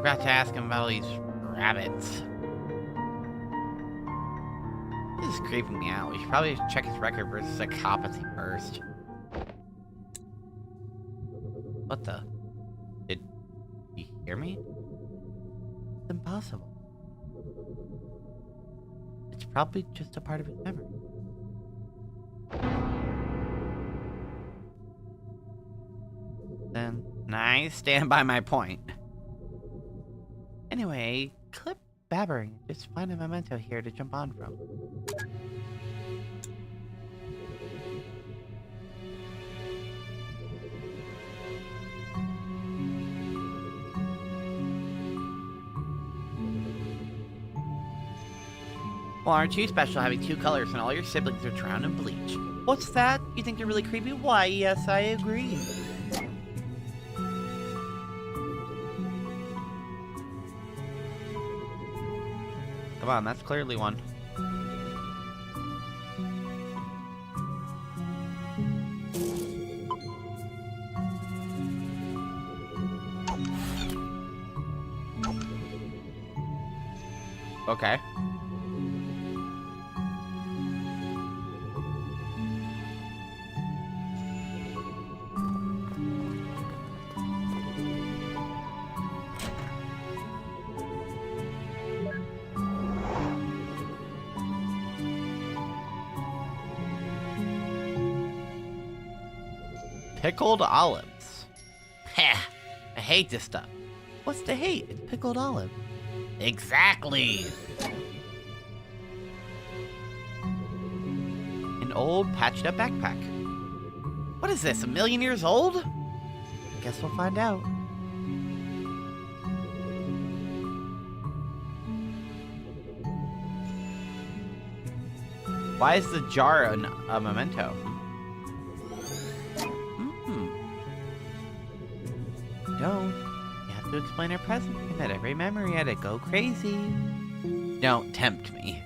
Forgot to ask him about all these rabbits. This is creeping me out. We should probably check his record for psychopathy first. What the? Did he hear me? It's impossible. It's probably just a part of his memory. Then I stand by my point. Anyway, clip babbering. Just find a memento here to jump on from. Well, aren't you special having 2 colors and all your siblings are drowned in bleach? What's that? You think you're really creepy? Why, yes, I agree. Come on, that's clearly one. Okay. Pickled olives. Heh, I hate this stuff. What's to hate? It's pickled olive. Exactly. An old patched up backpack. What is this, 1,000,000 years old? Guess we'll find out. Why is the jar a memento? Don't. You have to explain our present and that every memory had to go crazy. Don't tempt me.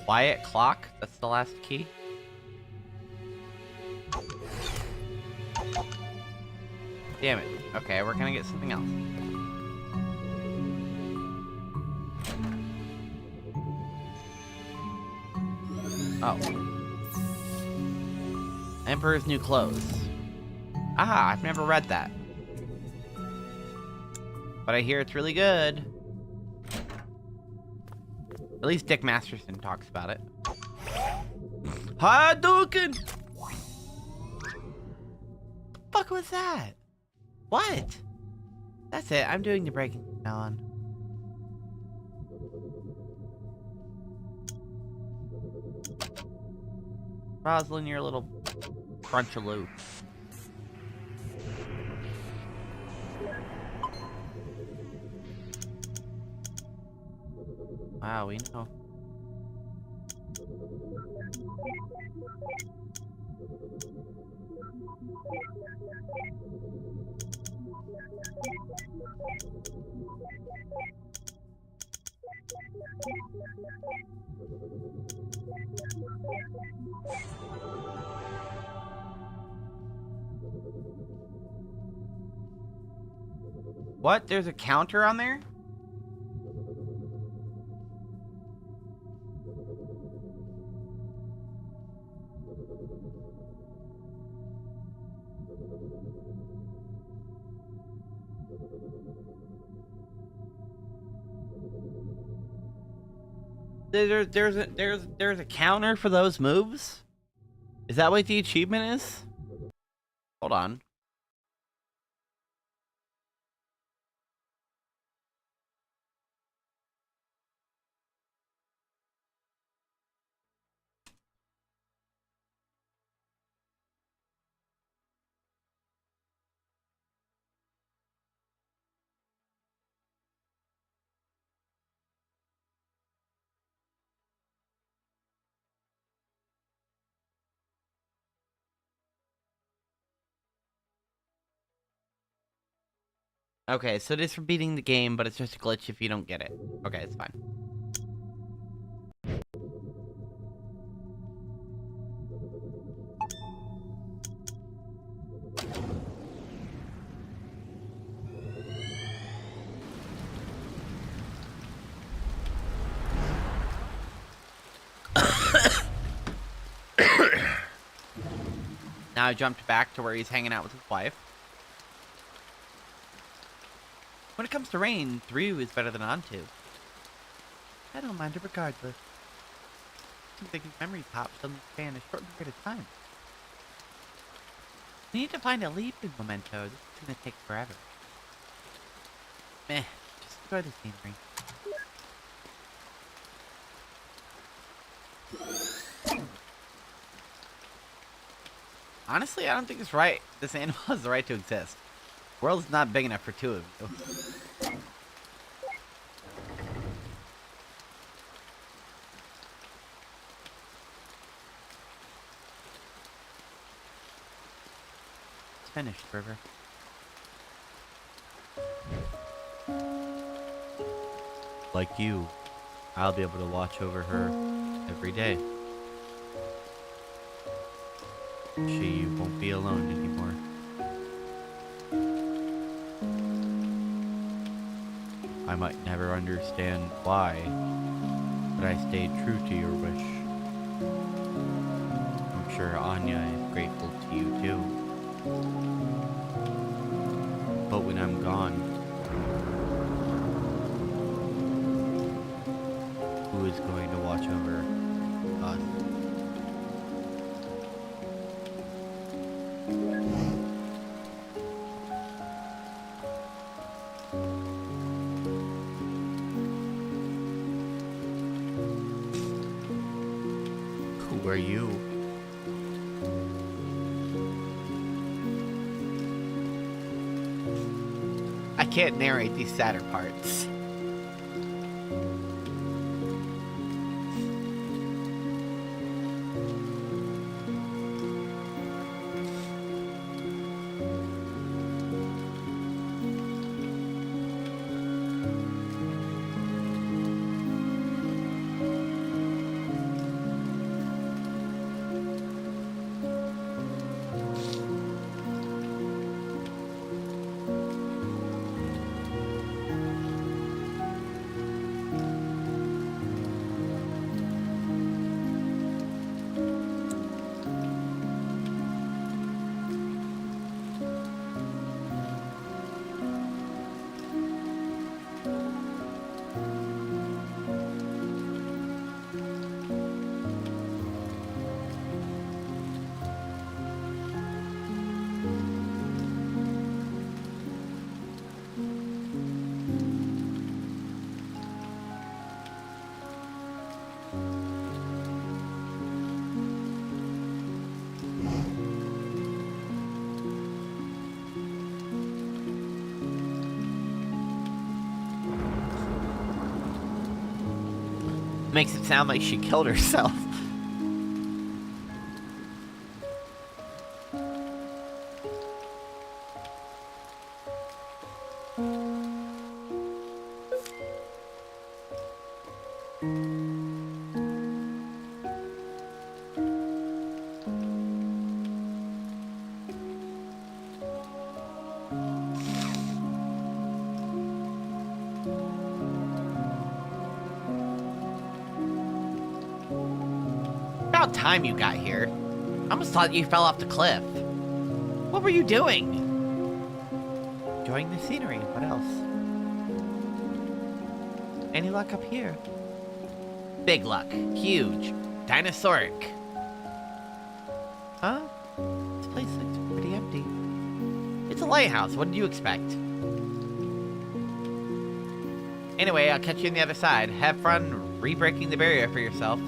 Quiet clock? That's the last key? Damn it. Okay, we're gonna get something else. Oh. Emperor's New Clothes. Ah, I've never read that. But I hear it's really good. At least Dick Masterson talks about it. Hadouken! The fuck was that? What? That's it. I'm doing the breaking from now on. Rosalind, you're a little crunchaloo. Wow, we know. What? There's a counter on there? There's a counter for those moves? Is that what the achievement is? Hold on. Okay, so it is for beating the game, but it's just a glitch if you don't get it. Okay, it's fine. Now I jumped back to where he's hanging out with his wife. When it comes to rain, through is better than onto. I don't mind it regardless. Seems like his memory pops suddenly span a short period of time. We need to find a leaping memento. This is gonna take forever. Meh, just enjoy the scenery. Honestly, I don't think this animal has the right to exist. The world is not big enough for two of you. It's finished, River. Like you, I'll be able to watch over her every day. She won't be alone anymore. I might never understand why, but I stayed true to your wish. I'm sure Anya is grateful to you too. But when I'm gone, who is going to watch over us? Who are you? I can't narrate these sadder parts. Makes it sound like she killed herself. About time you got here. I almost thought you fell off the cliff. What were you doing? Enjoying the scenery. What else? Any luck up here? Big luck. Huge. Dinosauric. Huh? This place looks pretty empty. It's a lighthouse. What did you expect? Anyway, I'll catch you on the other side. Have fun re-breaking the barrier for yourself.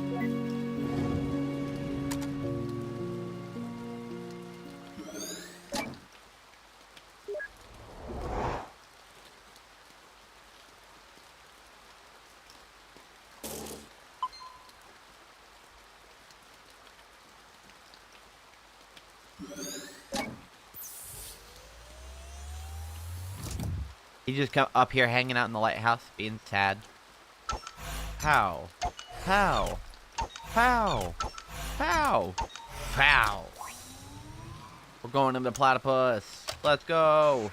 He just come up here hanging out in the lighthouse, being sad. Pow. Pow. Pow. Pow. Pow. We're going into Platypus. Let's go.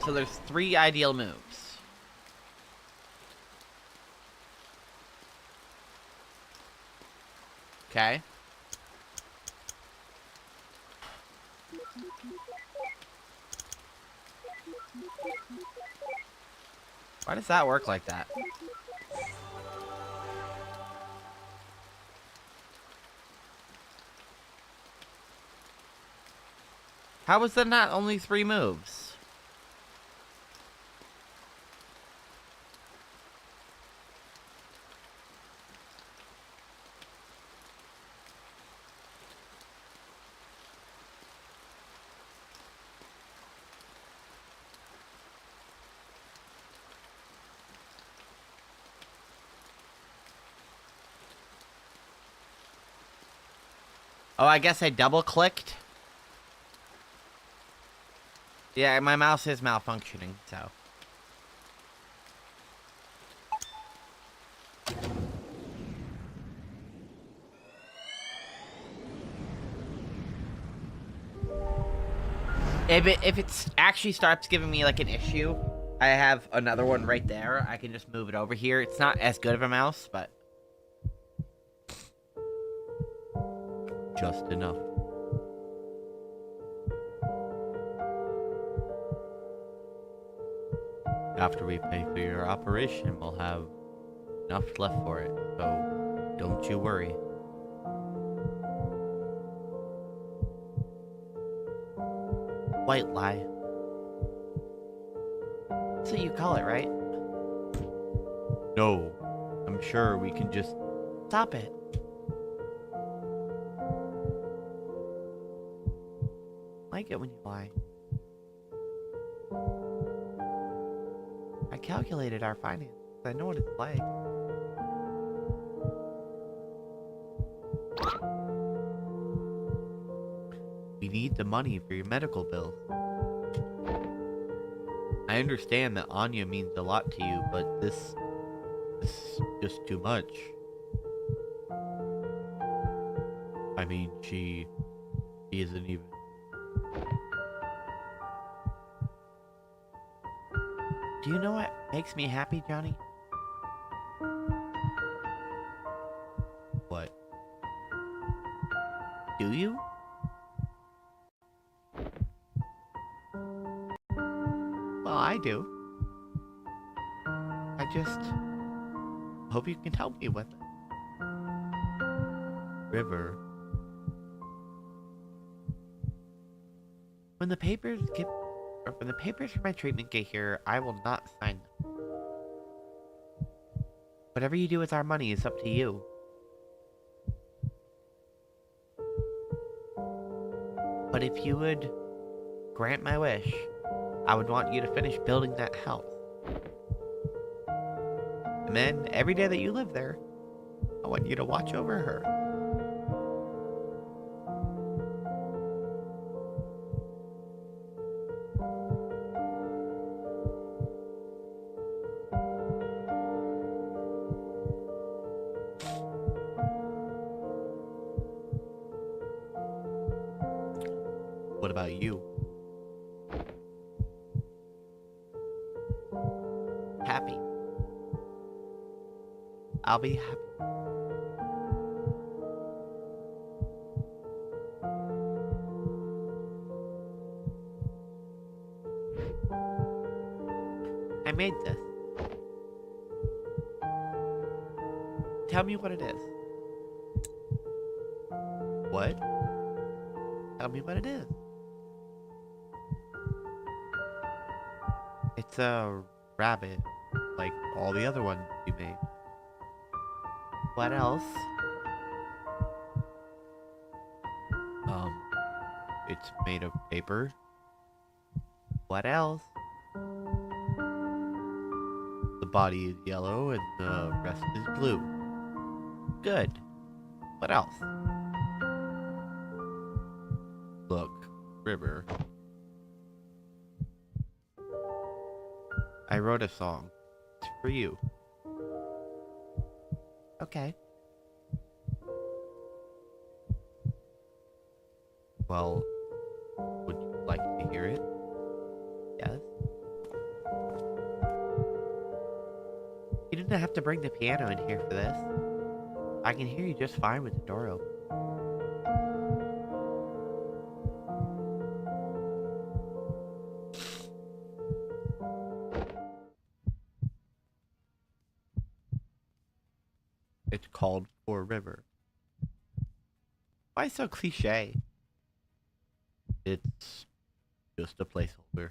So there's 3 ideal moves. Okay. Why does that work like that? How was that not only 3 moves? Oh, I guess I double-clicked. Yeah, my mouse is malfunctioning, so. If it actually starts giving me like an issue, I have another one right there. I can just move it over here. It's not as good of a mouse, but just enough. After we pay for your operation, we'll have enough left for it, so don't you worry. White lie. That's what you call it, right? No, I'm sure we can just stop it. I like it when you lie. I calculated our finances. I know what it's like. We need the money for your medical bills. I understand that Anya means a lot to you, but this is just too much. I mean, she isn't even... Do you know what makes me happy, Johnny? What? Do you? Well, I do. I just hope you can help me with it. River. When the papers for my treatment get here, I will not sign them. Whatever you do with our money is up to you. But if you would grant my wish, I would want you to finish building that house. And then, every day that you live there, I want you to watch over her. What about you? Happy. I'll be happy. I made this. Tell me what it is. What? Tell me what it is. It's a rabbit, like all the other ones you made. What else? It's made of paper. What else? The body is yellow and the rest is blue. Good. What else? Look, River. I wrote a song. It's for you. Okay. Well, would you like to hear it? Yes. You didn't have to bring the piano in here for this. I can hear you just fine with the door open. It's called For River. Why so cliche? It's just a placeholder.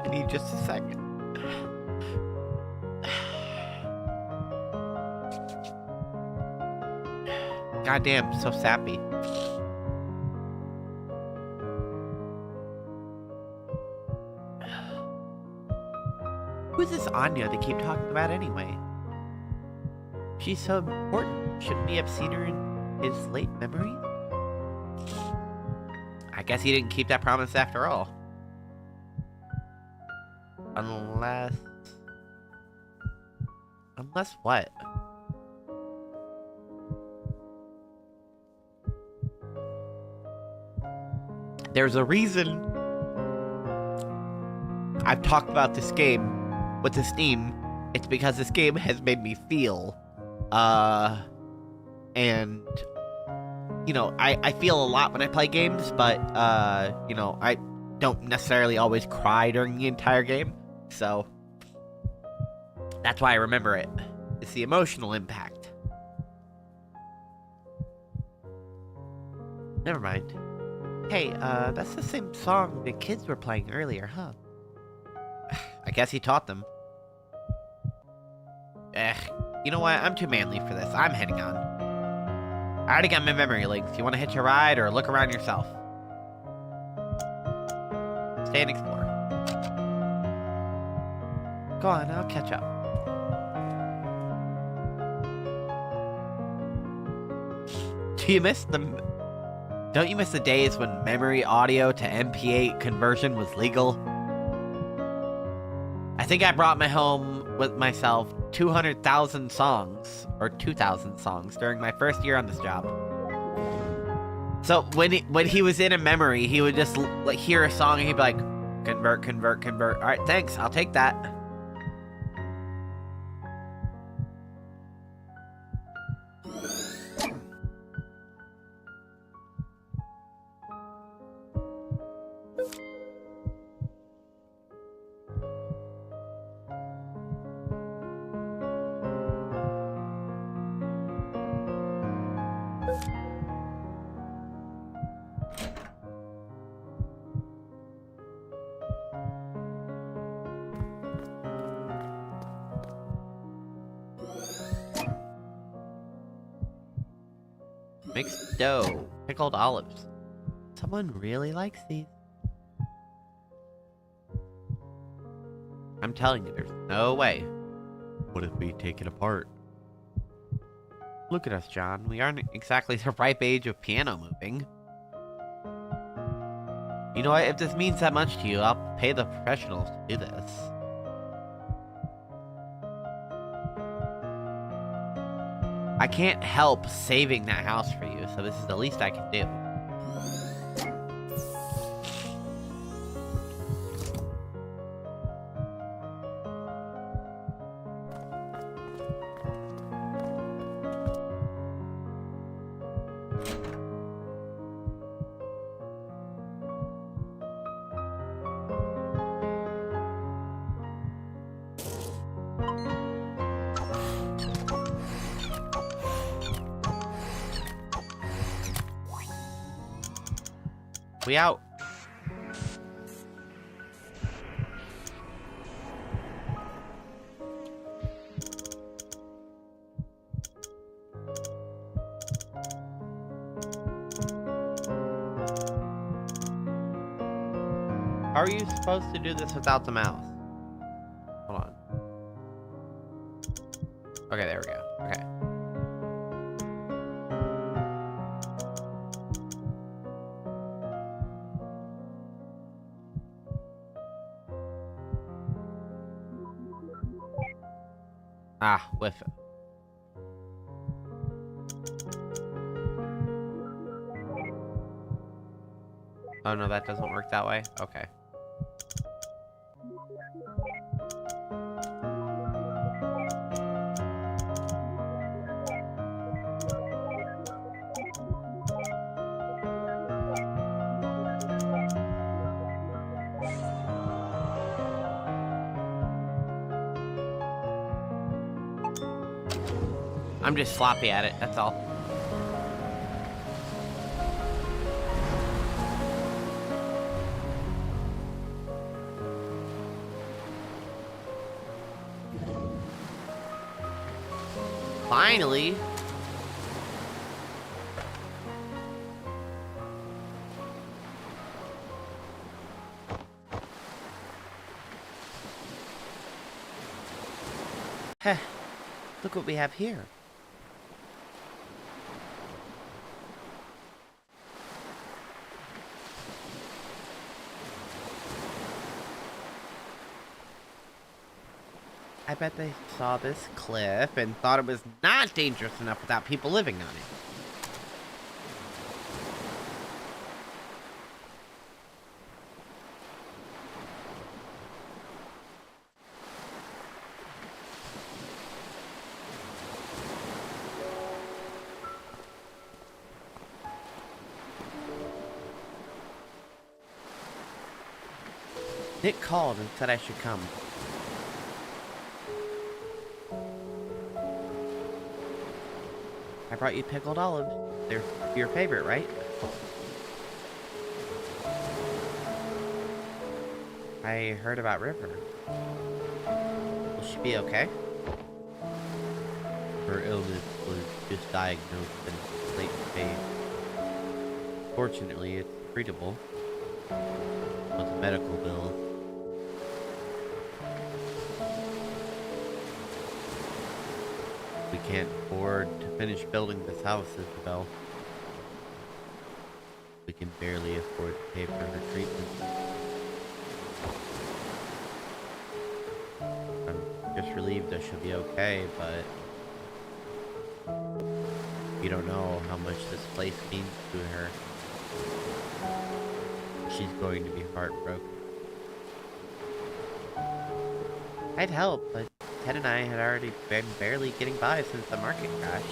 I need just a second. Goddamn, so sappy. Who's this Anya they keep talking about anyway? She's so important. Shouldn't we have seen her in his late memories? I guess he didn't keep that promise after all. Unless what? There's a reason I've talked about this game with this theme. It's because this game has made me feel. And, you know, I feel a lot when I play games, but, you know, I don't necessarily always cry during the entire game. So, that's why I remember it. It's the emotional impact. Never mind. Hey, that's the same song the kids were playing earlier, huh? I guess he taught them. You know what? I'm too manly for this. I'm heading on. I already got my memory links. You want to hitch a ride or look around yourself? Stay and explore. Go on, I'll catch up. Don't you miss the days when memory audio to MP8 conversion was legal? I think I brought my home with myself 200,000 songs, or 2,000 songs, during my first year on this job. So when he was in a memory, he would just like hear a song and he'd be like, convert, convert, convert. All right, thanks, I'll take that. Mixed dough, pickled olives. Someone really likes these. I'm telling you, there's no way. What if we take it apart? Look at us, John. We aren't exactly the ripe age of piano moving. You know what? If this means that much to you, I'll pay the professionals to do this. I can't help saving that house for you, so this is the least I can do. We out. are you supposed to do this without the mouse? Hold on. Okay, there we go. Okay. Ah, whiff it. Oh no, that doesn't work that way? Okay. I'm just sloppy at it, that's all. Finally! Heh, look what we have here. I bet they saw this cliff and thought it was not dangerous enough without people living on it. Nick called and said I should come. I brought you pickled olives. They're your favorite, right? I heard about River. Will she be okay? Her illness was just diagnosed in late phase. Fortunately, it's treatable. With a medical bill. We can't afford to finish building this house, Isabel. We can barely afford to pay for her treatment. I'm just relieved that she'll be okay, but you don't know how much this place means to her. She's going to be heartbroken. I'd help, but Ted and I had already been barely getting by since the market crashed.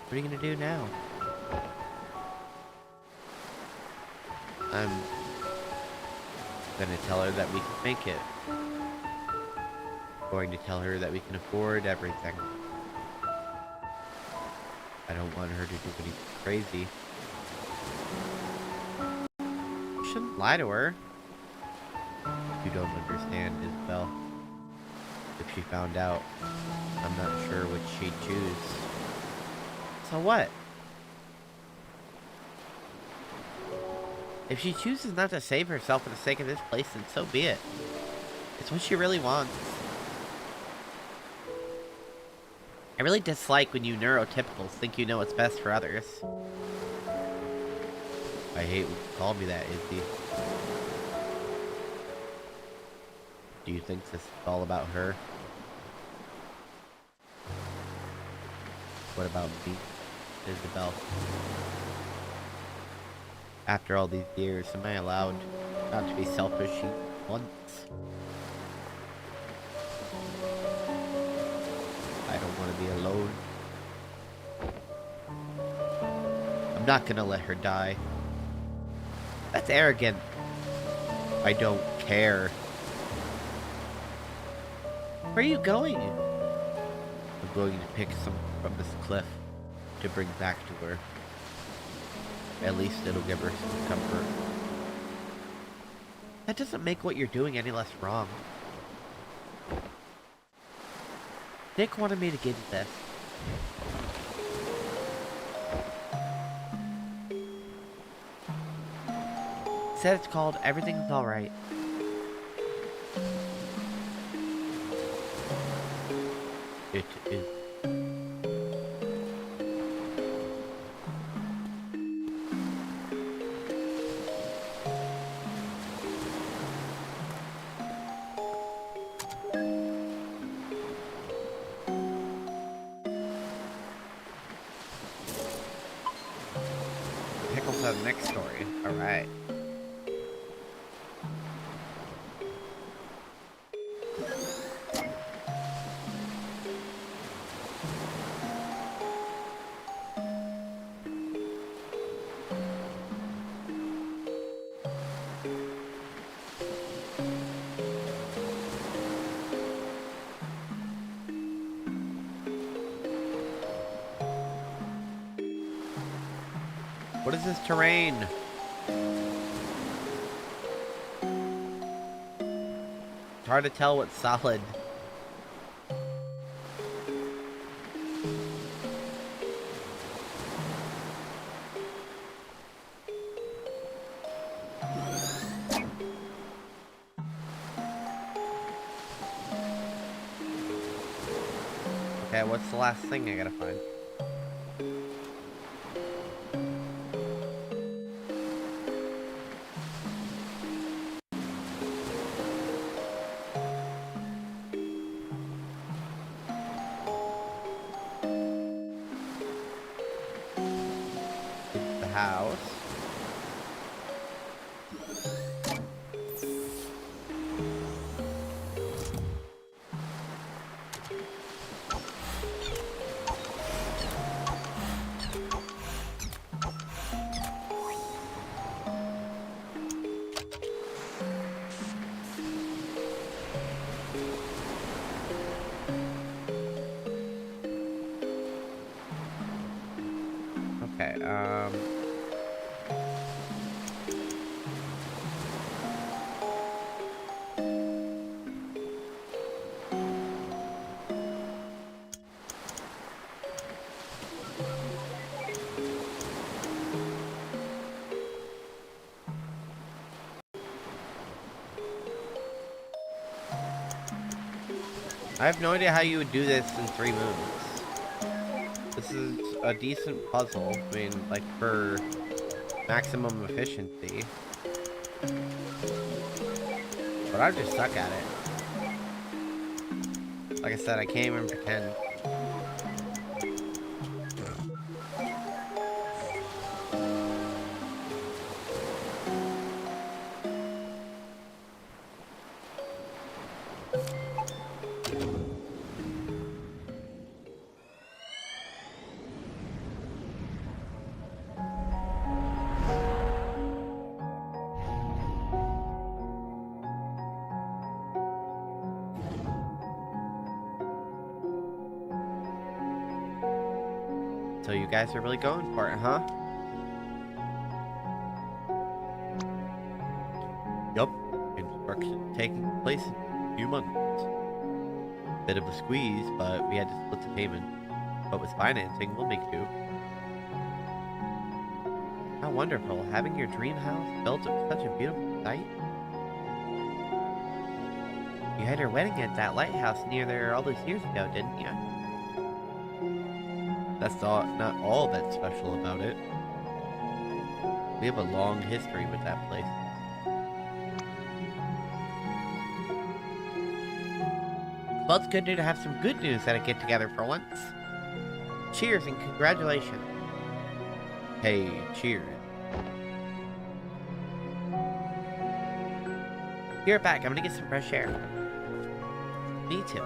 What are you gonna do now? I'm gonna tell her that we can make it. Going to tell her that we can afford everything. I don't want her to do anything crazy. You shouldn't lie to her. You don't understand, Isabel. If she found out, I'm not sure what she'd choose. So what? If she chooses not to save herself for the sake of this place, then so be it. It's what she really wants. I really dislike when you neurotypicals think you know what's best for others. I hate when you call me that, Izzy. Do you think this is all about her? What about me, Isabel? After all these years, am I allowed not to be selfish once? I don't want to be alone. I'm not gonna let her die. That's arrogant. I don't care. Where are you going? I'm going to pick some from this cliff to bring back to her. At least it'll give her some comfort. That doesn't make what you're doing any less wrong. Nick wanted me to give you this. Instead, it's called Everything's Alright. It is. Pickles have the next story. Alright. What is this terrain? It's hard to tell what's solid. Okay, what's the last thing I gotta find? It's the house. Okay, I have no idea how you would do this in 3 moves. This is a decent puzzle. I mean, like, for maximum efficiency. But I just suck at it. Like I said, I can't even pretend. So you guys are really going for it, huh? Yup. Construction taking place in a few months. Bit of a squeeze, but we had to split the payment. But with financing, we'll make do. How wonderful, having your dream house built at such a beautiful site. You had your wedding at that lighthouse near there all those years ago, didn't you? That's not all that's special about it. We have a long history with that place. Well, it's good to have some good news at a get-together for once. Cheers and congratulations. Hey, cheers. Be right back, I'm gonna get some fresh air. Me too.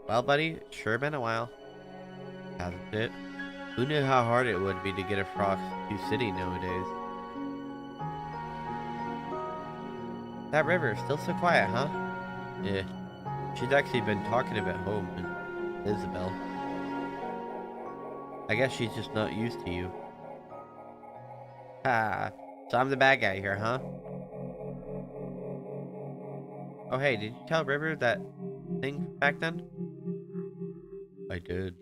Well, buddy, it's sure been a while. Hasn't it? Who knew how hard it would be to get across Sioux City nowadays? That river is still so quiet, huh? Yeah. She's actually been talkative at home, and Isabel. I guess she's just not used to you. Ha! So I'm the bad guy here, huh? Oh hey, did you tell River that thing back then? I did.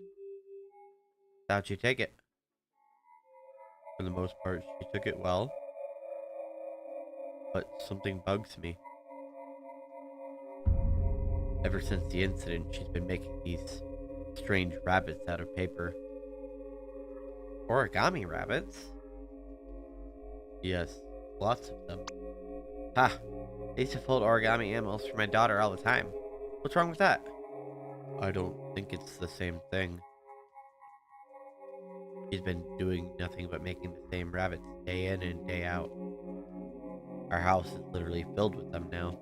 How'd she take it? For the most part, she took it well. But something bugs me. Ever since the incident, she's been making these strange rabbits out of paper. Origami rabbits? Yes, lots of them. Ha! I used to fold origami animals for my daughter all the time. What's wrong with that? I don't think it's the same thing. She's been doing nothing but making the same rabbits day in and day out. Our house is literally filled with them now.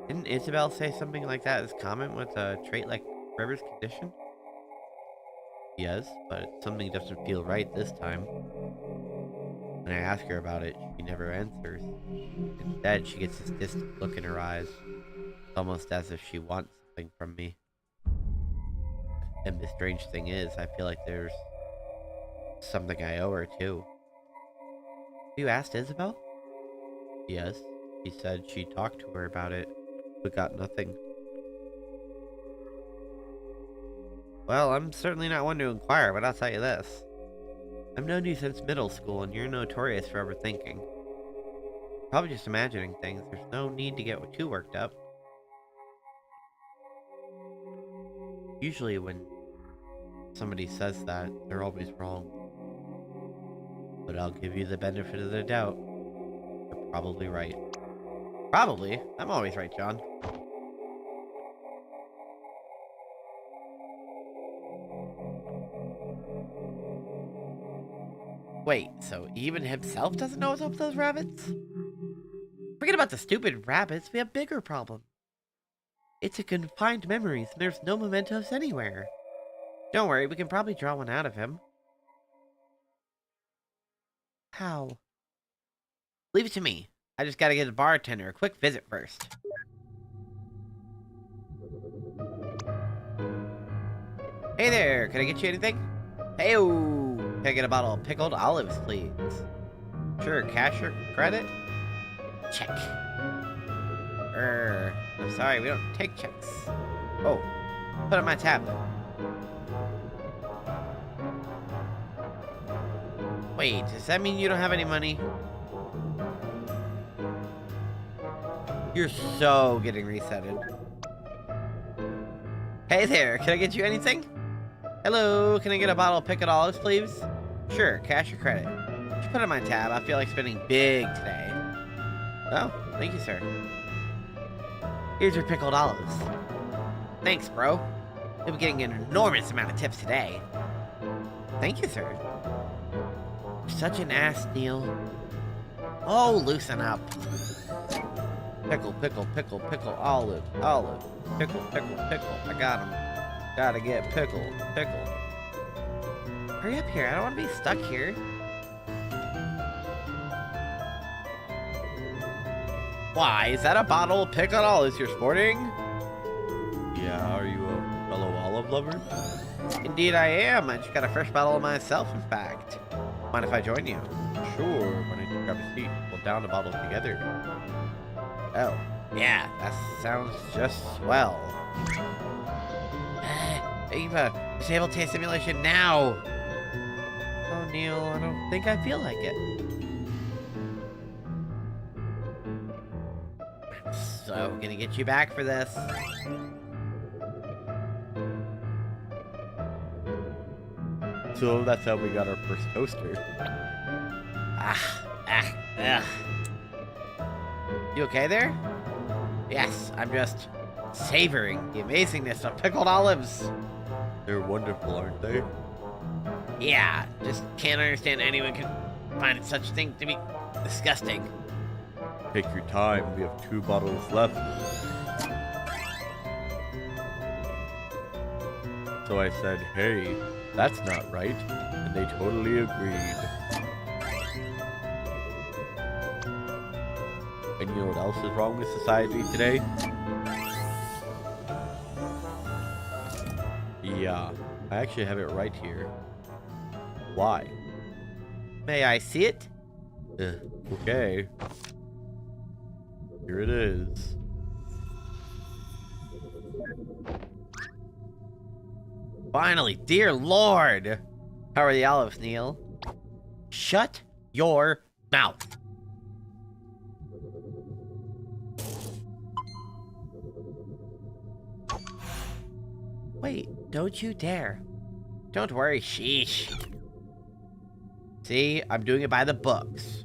Didn't Isabel say something like that is common with a trait like River's condition? Yes, but something doesn't feel right this time. When I ask her about it, she never answers. Instead, she gets this distant look in her eyes, almost as if she wants something from me. And the strange thing is, I feel like there's something I owe her too. You asked Isabel? Yes, she said she talked to her about it, but got nothing. Well, I'm certainly not one to inquire, but I'll tell you this. I've known you since middle school, and you're notorious for overthinking. Probably just imagining things. There's no need to get too worked up. Usually when somebody says that, they're always wrong. But I'll give you the benefit of the doubt. You're probably right. Probably? I'm always right, John. Wait, so even himself doesn't know what's up with those rabbits? Forget about the stupid rabbits, we have bigger problems. It's a confined memories, and there's no mementos anywhere. Don't worry, we can probably draw one out of him. How? Leave it to me. I just gotta get the bartender a quick visit first. Hey there, can I get you anything? Hey-o! Can I get a bottle of pickled olives, please? Sure, cash or credit? Check. I'm sorry, we don't take checks. Oh, put on my tablet. Wait, does that mean you don't have any money? You're so getting resetted. Hey there, can I get you anything? Hello, can I get a bottle of pickled olives, please? Sure, cash or credit. Just put it on my tab, I feel like spending big today. Oh, thank you, sir. Here's your pickled olives. Thanks, bro. You'll be getting an enormous amount of tips today. Thank you, sir. You're such an ass, Neil. Oh, loosen up. Pickle, pickle, pickle, pickle, olive, olive. Pickle, pickle, pickle. I got him. Gotta get pickle, pickle. Hurry up here, I don't want to be stuck here. Why, is that a bottle of pickled olives you're sporting? Yeah, are you a fellow olive lover? Indeed I am, I just got a fresh bottle of myself, in fact. Mind if I join you? Sure, why don't you grab a seat? We'll down the bottle together. Oh, yeah, that sounds just swell. Eva, disable taste simulation now! Oh, Neil, I don't think I feel like it. So, gonna get you back for this. So that's how we got our first toaster. You okay there? Yes, I'm just savoring the amazingness of pickled olives. They're wonderful, aren't they? Yeah, just can't understand anyone can find such a thing to be disgusting. Take your time, we have 2 bottles left. So I said, hey, that's not right, and they totally agreed. And you know what else is wrong with society today? Yeah, I actually have it right here. Why? May I see it? Okay. Here it is. Finally, dear Lord! How are the olives, Neil? Shut your mouth. Wait, don't you dare. Don't worry, sheesh. See, I'm doing it by the books.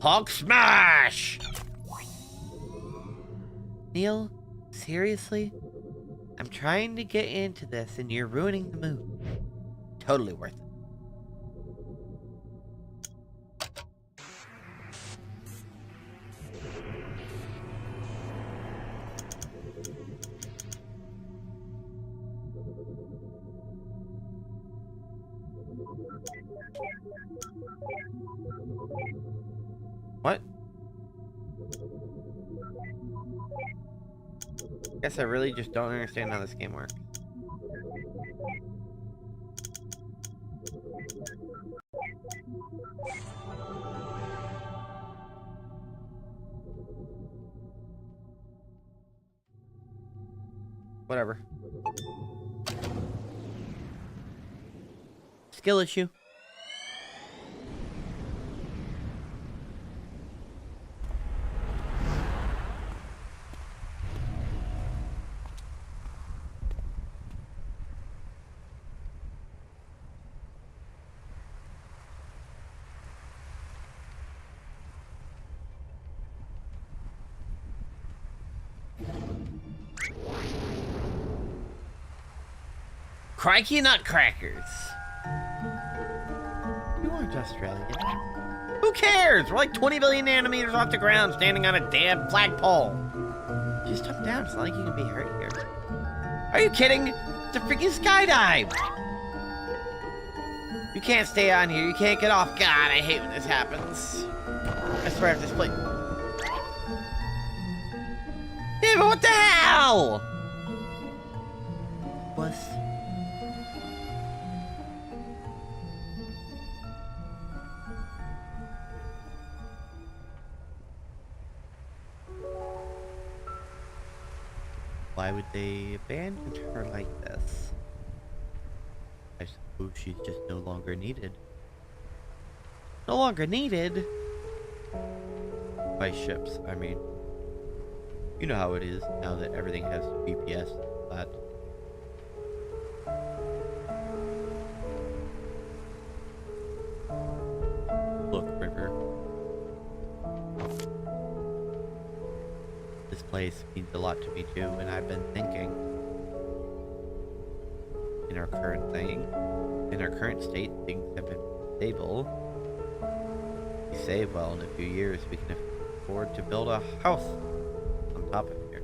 Hulk smash! Neil, seriously? I'm trying to get into this and you're ruining the mood. Totally worth it. What? Guess I really just don't understand how this game works. Whatever. Skill issue. Crikey nutcrackers! You aren't Australian. Who cares? We're like 20 billion nanometers off the ground standing on a damn flagpole. Just jump down, it's not like you can be hurt here. Are you kidding? It's a freaking skydive! You can't stay on here, you can't get off. God, I hate when this happens. I swear if this place... Yeah, but what the hell? What? Why would they abandon her like this? I suppose she's just no longer needed. No longer needed? By ships, I mean. You know how it is now that everything has GPS and all that. Look, River. This place means a lot to me too, and I've been thinking. In our current state, things have been stable. If we save well in a few years, we can afford to build a house on top of here.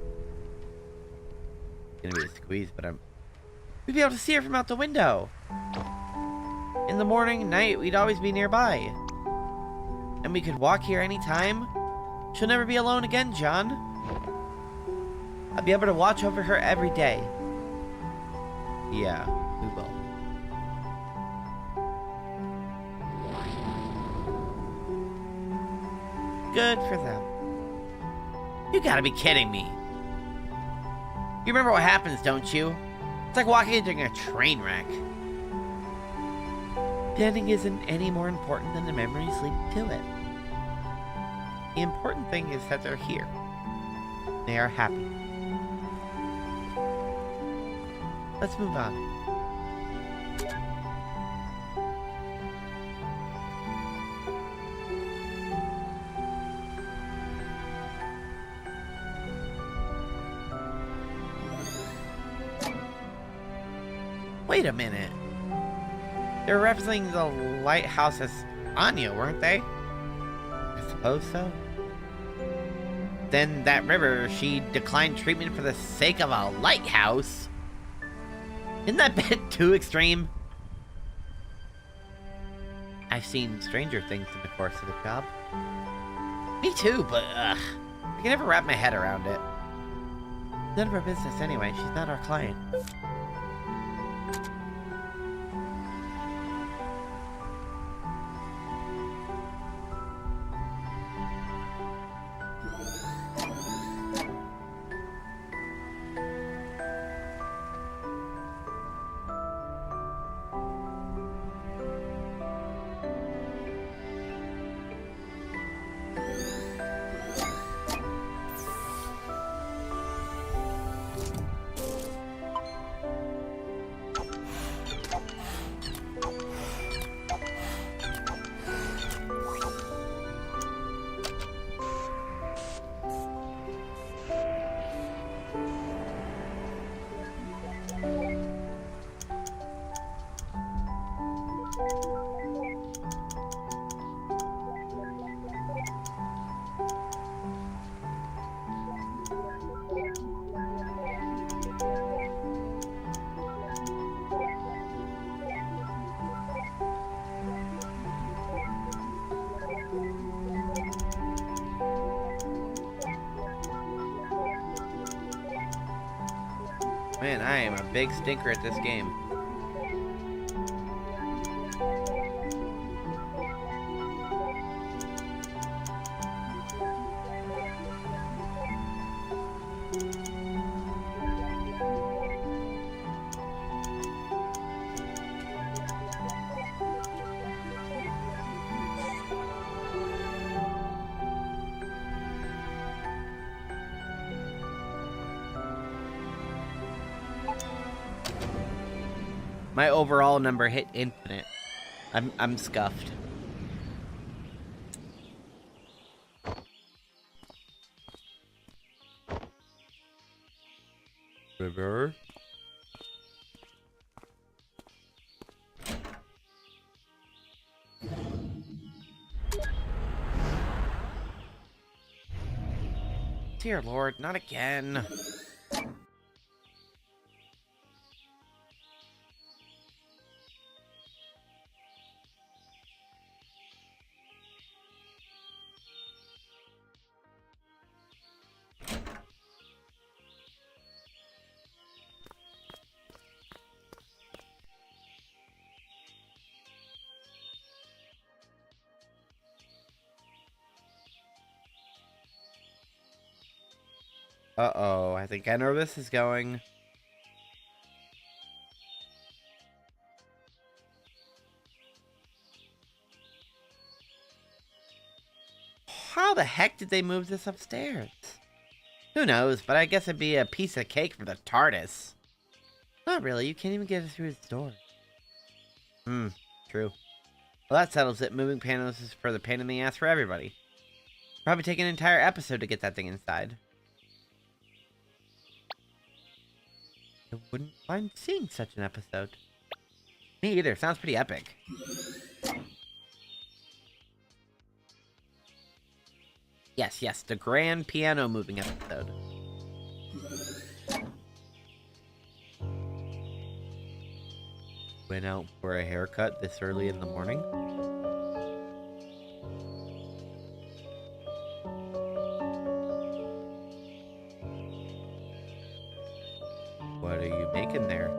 It's gonna be a squeeze, but we'd be able to see her from out the window. In the morning, night, we'd always be nearby. And we could walk here anytime. She'll never be alone again, John. I'll be able to watch over her every day. Yeah, we will. Good for them. You gotta be kidding me. You remember what happens, don't you? It's like walking during a train wreck. The ending isn't any more important than the memories leading to it. The important thing is that they're here. They are happy. Let's move on. Wait a minute. They were referencing the lighthouse as Anya, weren't they? I suppose so. Then that river, she declined treatment for the sake of a lighthouse? Isn't that a bit too extreme? I've seen stranger things in the course of the job. Me too, but I can never wrap my head around it. None of our business anyway, she's not our client. Man, I am a big stinker at this game. My overall number hit infinite. I'm scuffed. River. Dear Lord, not again. Uh-oh, I think I know where this is going. How the heck did they move this upstairs? Who knows, but I guess it'd be a piece of cake for the TARDIS. Not really, you can't even get it through its door. True. Well, that settles it. Moving panels is for the pain in the ass for everybody. Probably take an entire episode to get that thing inside. I wouldn't mind seeing such an episode. Me either. Sounds pretty epic. Yes, the grand piano moving episode. Went out for a haircut this early in the morning. What are you making there?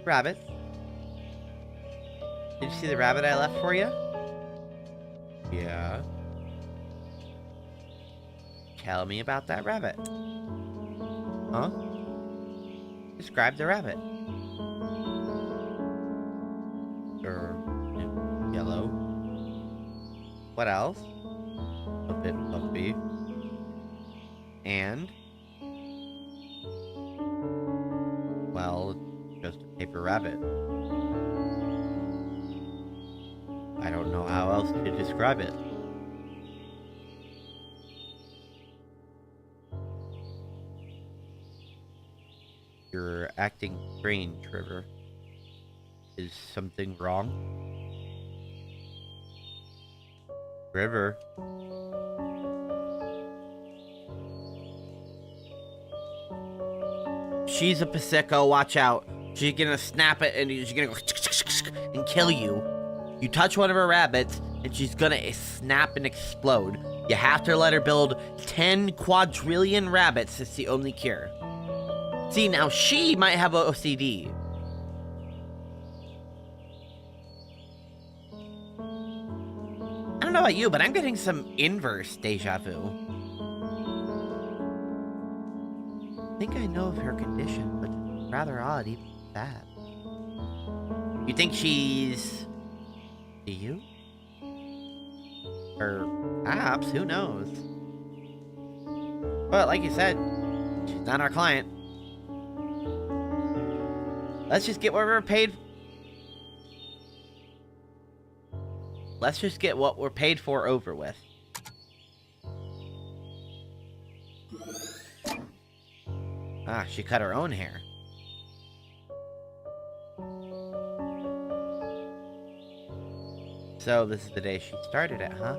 Rabbit. Did you see the rabbit I left for you? Yeah. Tell me about that rabbit. Huh? Describe the rabbit. Yellow. What else? A bit fluffy. And? Well, just a paper rabbit. I don't know how else to describe it. You're acting strange, River. Is something wrong? River? She's a Prosecco, watch out. She's gonna snap it and she's gonna go and kill you. You touch one of her rabbits and she's gonna snap and explode. You have to let her build 10 quadrillion rabbits. It's the only cure. See, now she might have OCD. I don't know about you, but I'm getting some inverse deja vu. I think I know of her condition, but it's rather odd, even that. You think she's... to you? Or perhaps, who knows? But like you said, she's not our client. Let's just get what we're paid. Let's just get what we're paid for over with. Ah, she cut her own hair. So this is the day she started it, huh?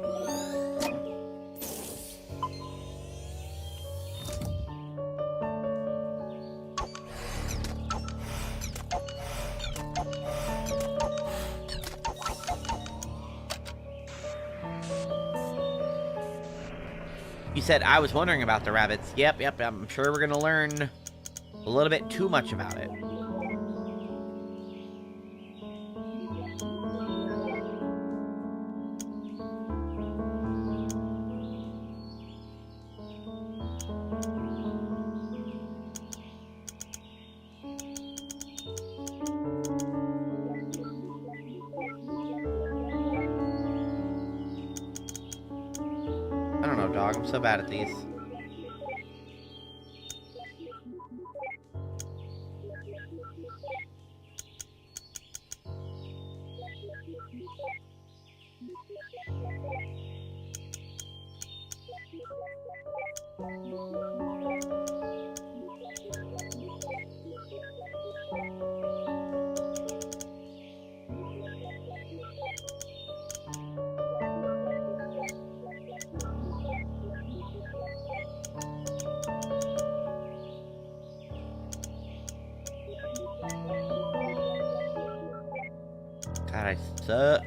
You said I was wondering about the rabbits. Yep, I'm sure we're gonna learn a little bit too much about it. I don't know, dog. I'm so bad at these. God, I suck.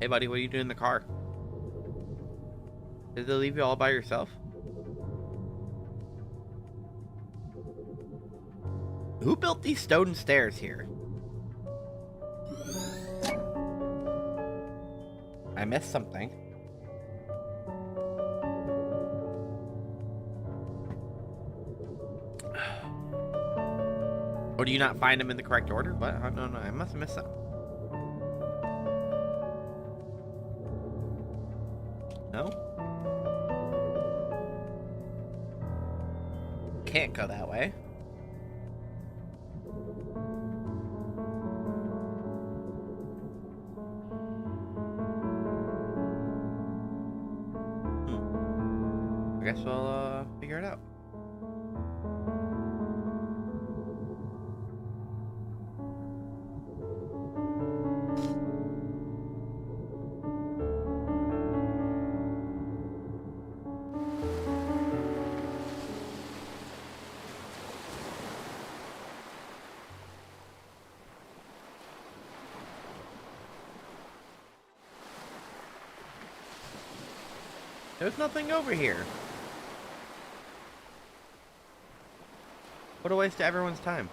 Hey, buddy, what are you doing in the car? Did they leave you all by yourself? Who built these stone stairs here? I missed something. Or do you not find them in the correct order? What? Oh, no, I must have missed something. No? Can't go that way. I guess we'll figure it out. There's nothing over here. What a waste of everyone's time.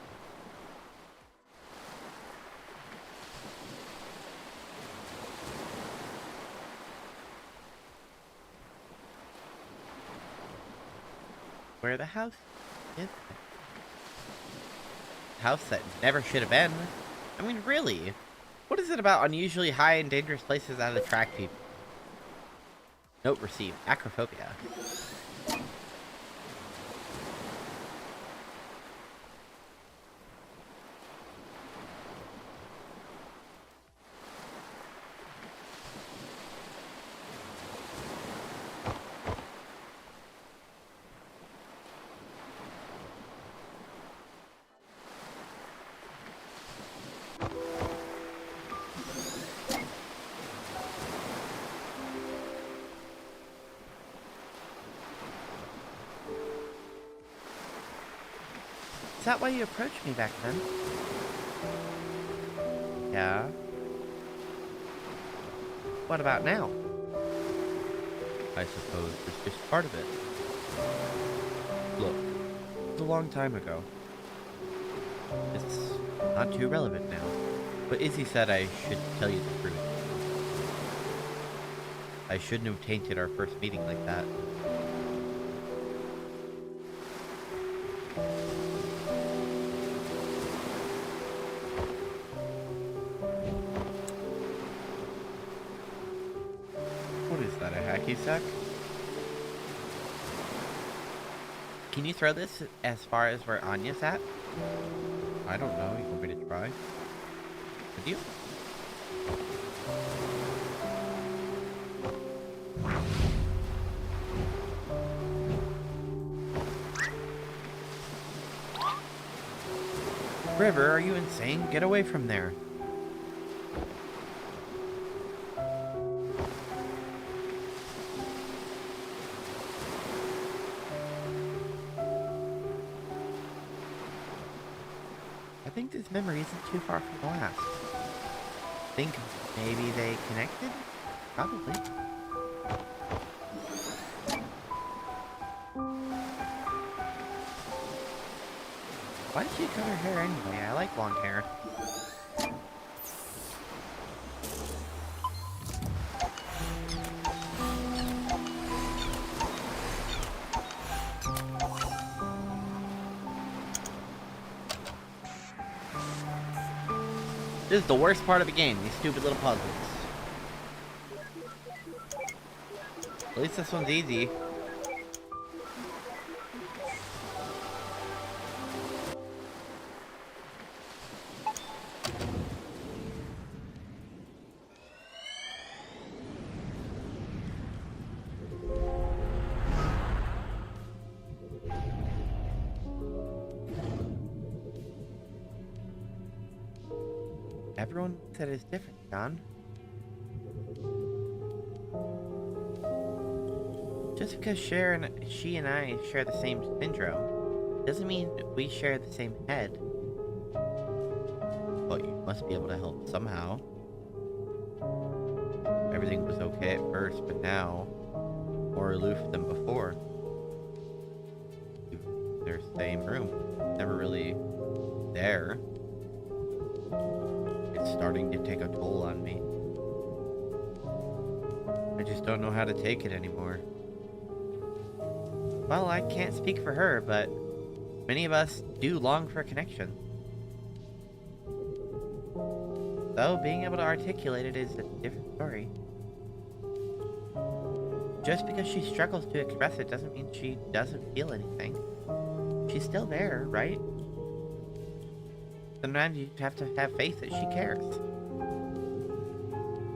Where the house is? House that never should have been. I mean, really? What is it about unusually high and dangerous places that attract people? Note received. Acrophobia. Is that why you approached me back then? Yeah. What about now? I suppose it's just part of it. Look, it's a long time ago. It's not too relevant now. But Izzy said I should tell you the truth. I shouldn't have tainted our first meeting like that. What is that, a hacky sack? Can you throw this as far as where Anya's at? I don't know. You want me to try? Would you? River, are you insane? Get away from there. I think this memory isn't too far from the last. Think maybe they connected? Probably. Why did she cut her hair anyway? I like long hair. This is the worst part of the game, these stupid little puzzles. At least this one's easy. Everyone said it's different, John. Just because she and I share the same syndrome doesn't mean we share the same head. But you must be able to help somehow. Everything was okay at first, but now more aloof than before. Their same room, never really there. It's starting to take a toll on me. I just don't know how to take it anymore. Well, I can't speak for her, but many of us do long for a connection. Though being able to articulate it is a different story. Just because she struggles to express it doesn't mean she doesn't feel anything. She's still there, right? Sometimes you have to have faith that she cares.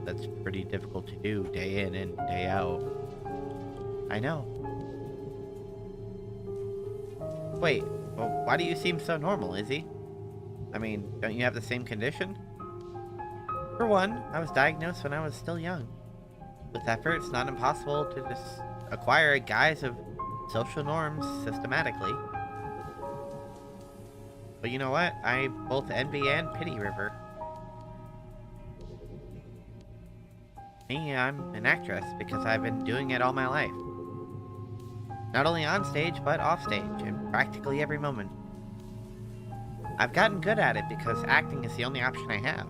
That's pretty difficult to do day in and day out. I know. Wait, well, why do you seem so normal, Izzy? I mean, don't you have the same condition? For one, I was diagnosed when I was still young. With effort, it's not impossible to just acquire a guise of social norms systematically. But you know what? I both envy and pity River. Me, I'm an actress because I've been doing it all my life. Not only on stage, but off stage, in practically every moment. I've gotten good at it because acting is the only option I have.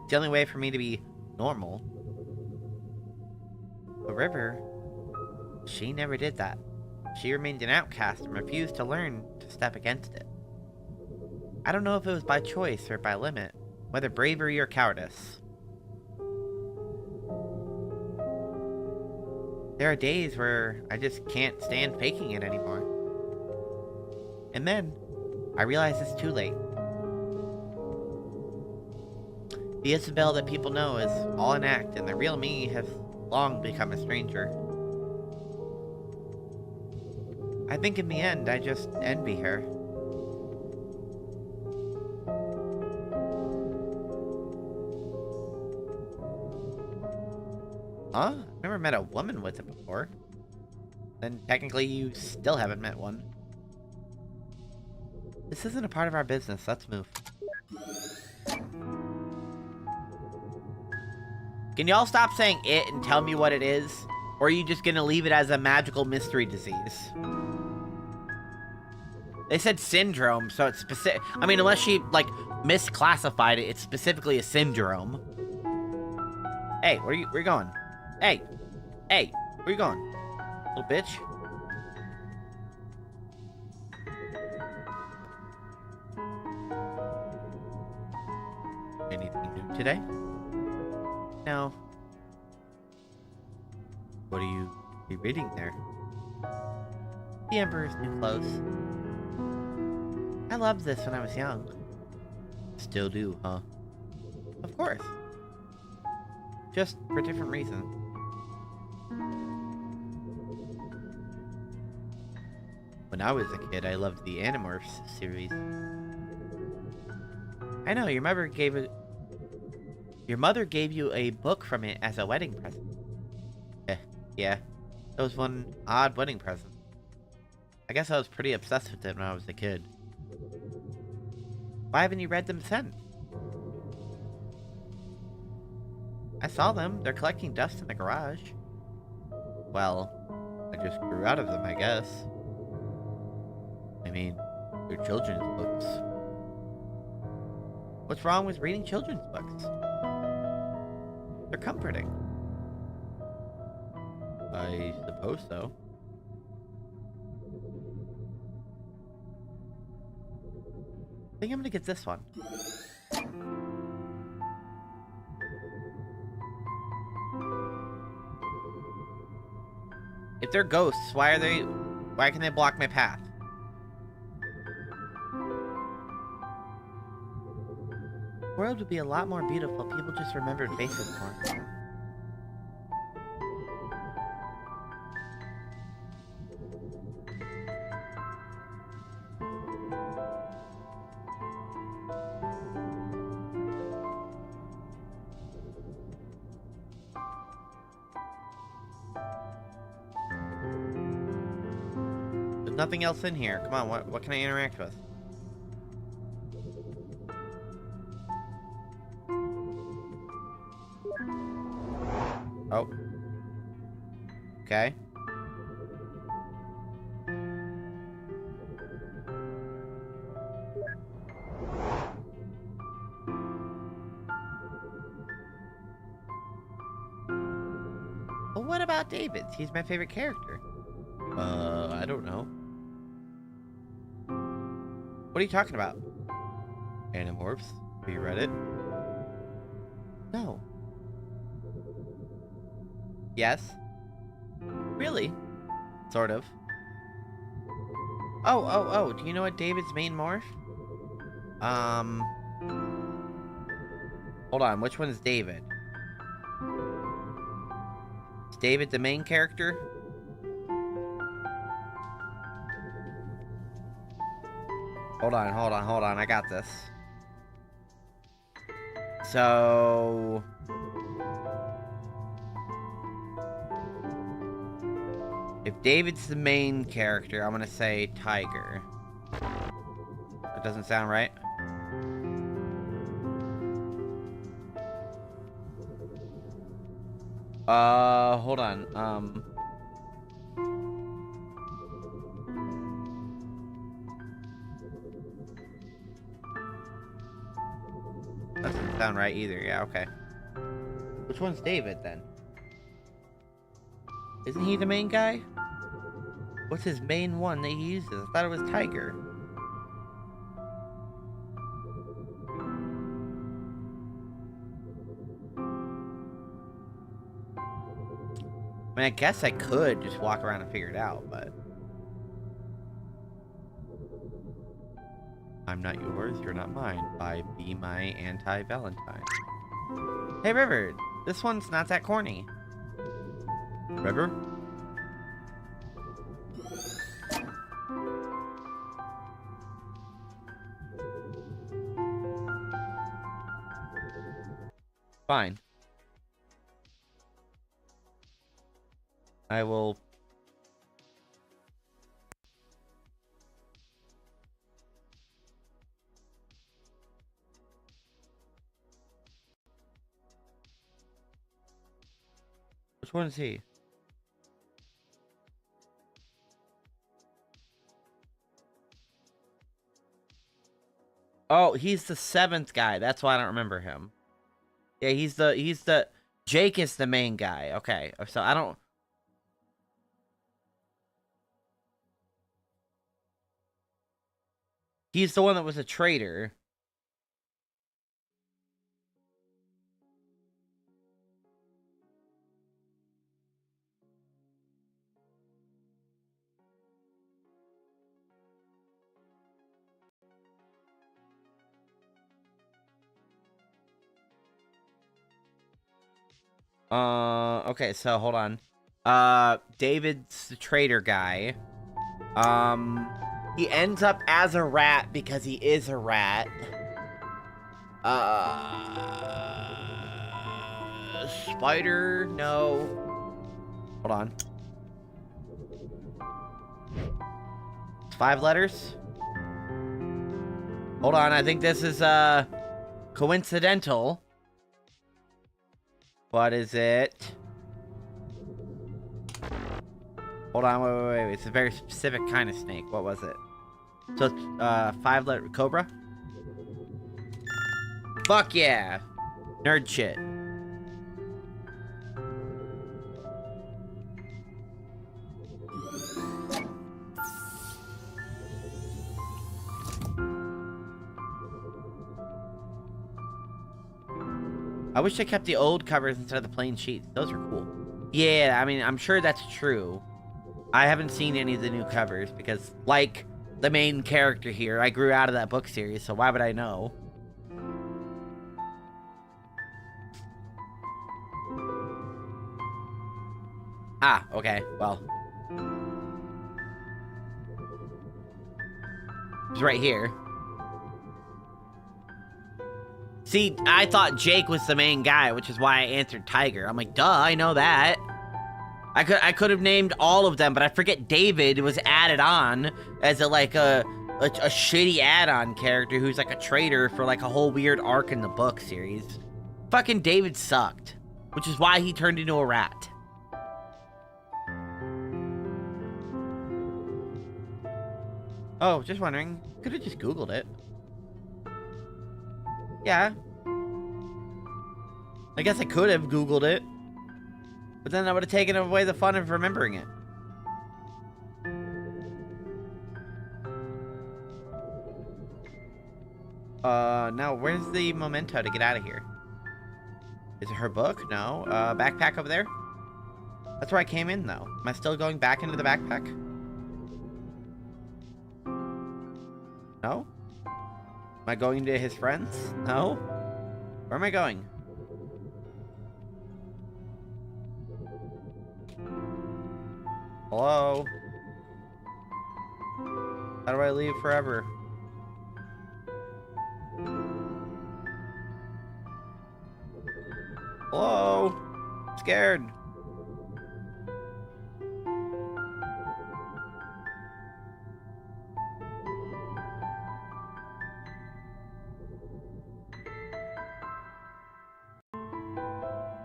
It's the only way for me to be normal. But River, she never did that. She remained an outcast and refused to learn to step against it. I don't know if it was by choice or by limit, whether bravery or cowardice. There are days where I just can't stand faking it anymore. And then, I realize it's too late. The Isabelle that people know is all an act, and the real me has long become a stranger. I think in the end, I just envy her. Huh? I've never met a woman with it before. Then technically you still haven't met one. This isn't a part of our business. Let's move. Can y'all stop saying it and tell me what it is? Or are you just gonna leave it as a magical mystery disease? They said syndrome, so it's specific. I mean, unless she, like, misclassified it, it's specifically a syndrome. Hey, where you going? Hey! Hey! Where you going? Little bitch? Anything new today? No. What are you reading there? The Emperor's New Clothes. I loved this when I was young. Still do, huh? Of course. Just for different reasons. When I was a kid, I loved the Animorphs series. I know, your mother gave you a book from it as a wedding present. Yeah. That was one odd wedding present. I guess I was pretty obsessed with it when I was a kid. Why haven't you read them since? I saw them. They're collecting dust in the garage. Well, I just grew out of them, I guess. I mean, they're children's books. What's wrong with reading children's books? They're comforting. I suppose so. I think I'm gonna get this one. If they're ghosts, why can they block my path? The world would be a lot more beautiful if people just remembered faces more. There's nothing else in here. Come on, what can I interact with? Oh. Okay. Well, what about David? He's my favorite character. I don't know. What are you talking about? Animorphs? Have you read it? No. Yes? Really? Sort of. Oh, do you know what David's main morph? Hold on, which one's David? Is David the main character? Hold on, I got this. So... if David's the main character, I'm gonna say Tiger. That doesn't sound right. Hold on, doesn't sound right either, yeah, okay. Which one's David, then? Isn't he the main guy? What's his main one that he uses? I thought it was Tiger. I mean, I guess I could just walk around and figure it out, but... I'm not yours, you're not mine, by Be My Anti-Valentine. Hey, River, this one's not that corny. River? Fine. I will... Which one is he? Oh, he's the 7th guy. That's why I don't remember him. Yeah, he's the Jake is the main guy. Okay. So I don't... He's the one that was a traitor. Okay, so hold on. David's the traitor guy. He ends up as a rat because he is a rat. Spider? No. Hold on. It's 5 letters? Hold on, I think this is, coincidental. What is it? Hold on, wait. It's a very specific kind of snake. What was it? So it's, 5-letter cobra? Fuck yeah! Nerd shit. I wish I kept the old covers instead of the plain sheets. Those are cool. Yeah, I mean, I'm sure that's true. I haven't seen any of the new covers because, like the main character here, I grew out of that book series, so why would I know? Ah, okay, well. It's right here. See, I thought Jake was the main guy, which is why I answered Tiger. I'm like, duh, I know that. I could have named all of them, but I forget David was added on as a shitty add-on character who's like a traitor for like a whole weird arc in the book series. Fucking David sucked, which is why he turned into a rat. Oh, just wondering. Could have just Googled it. Yeah. I guess I could have Googled it. But then that would have taken away the fun of remembering it. Now, where's the memento to get out of here? Is it her book? No. Backpack over there? That's where I came in, though. Am I still going back into the backpack? No? Am I going to his friends? No? Where am I going? Hello? How do I leave forever? Hello? I'm scared.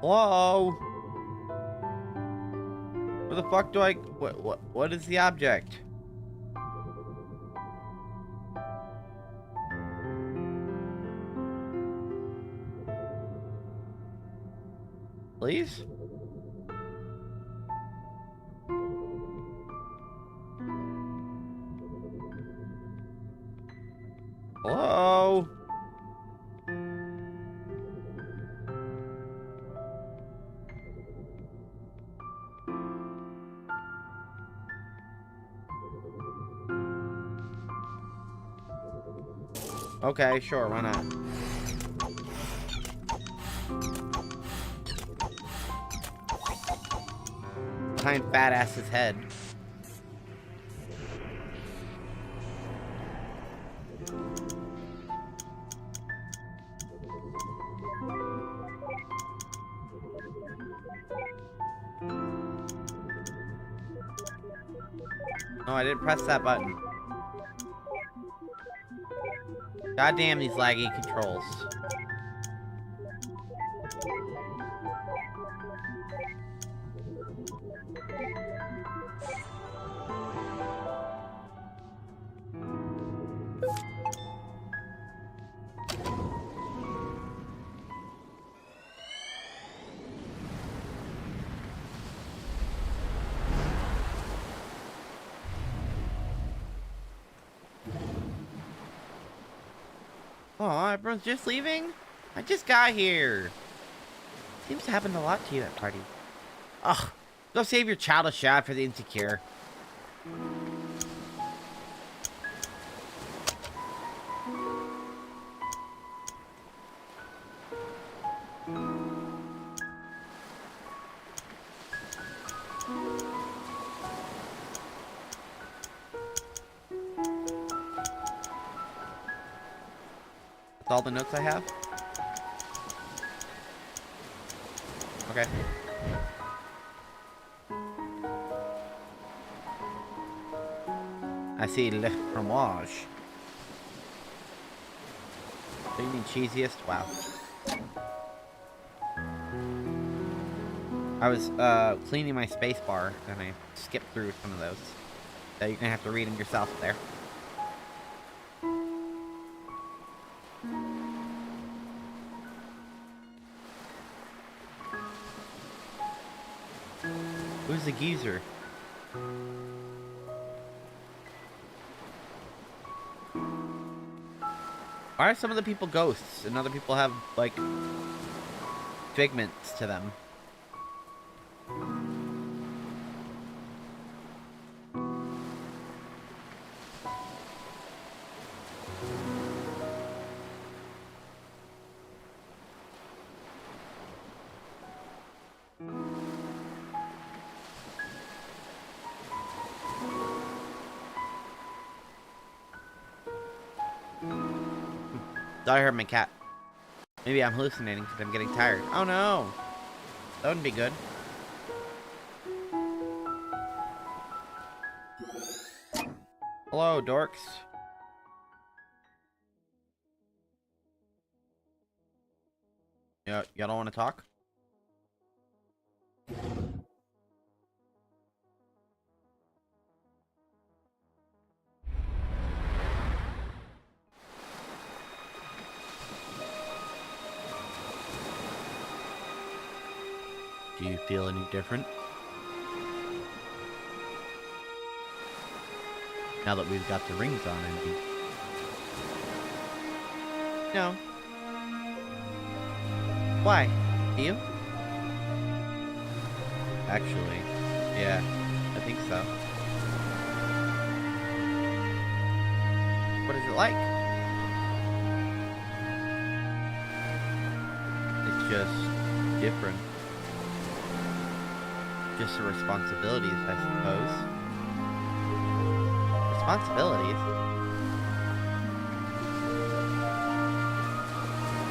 Hello? Where the fuck do I... What is the object? Please? Hello? Okay, sure, why not? Behind fat ass's head. No, I didn't press that button. Goddamn these laggy controls. Oh, everyone's just leaving? I just got here. Seems to happen a lot to you at party. Ugh, go save your childish shot for the insecure. All the notes I have? Okay. I see le fromage. So you mean cheesiest? Wow. I was cleaning my space bar and I skipped through some of those. So you're gonna have to read them yourself there. Who's the geezer? Why are some of the people ghosts and other people have, like, figments to them? I heard my cat. Maybe I'm hallucinating because I'm getting tired. Oh no! That wouldn't be good. Hello, dorks. Y'all don't want to talk? Do you feel any different? Now that we've got the rings on, I mean. No. Why? Do you? Actually, yeah, I think so. What is it like? It's just different. Just the responsibilities, I suppose. Responsibilities?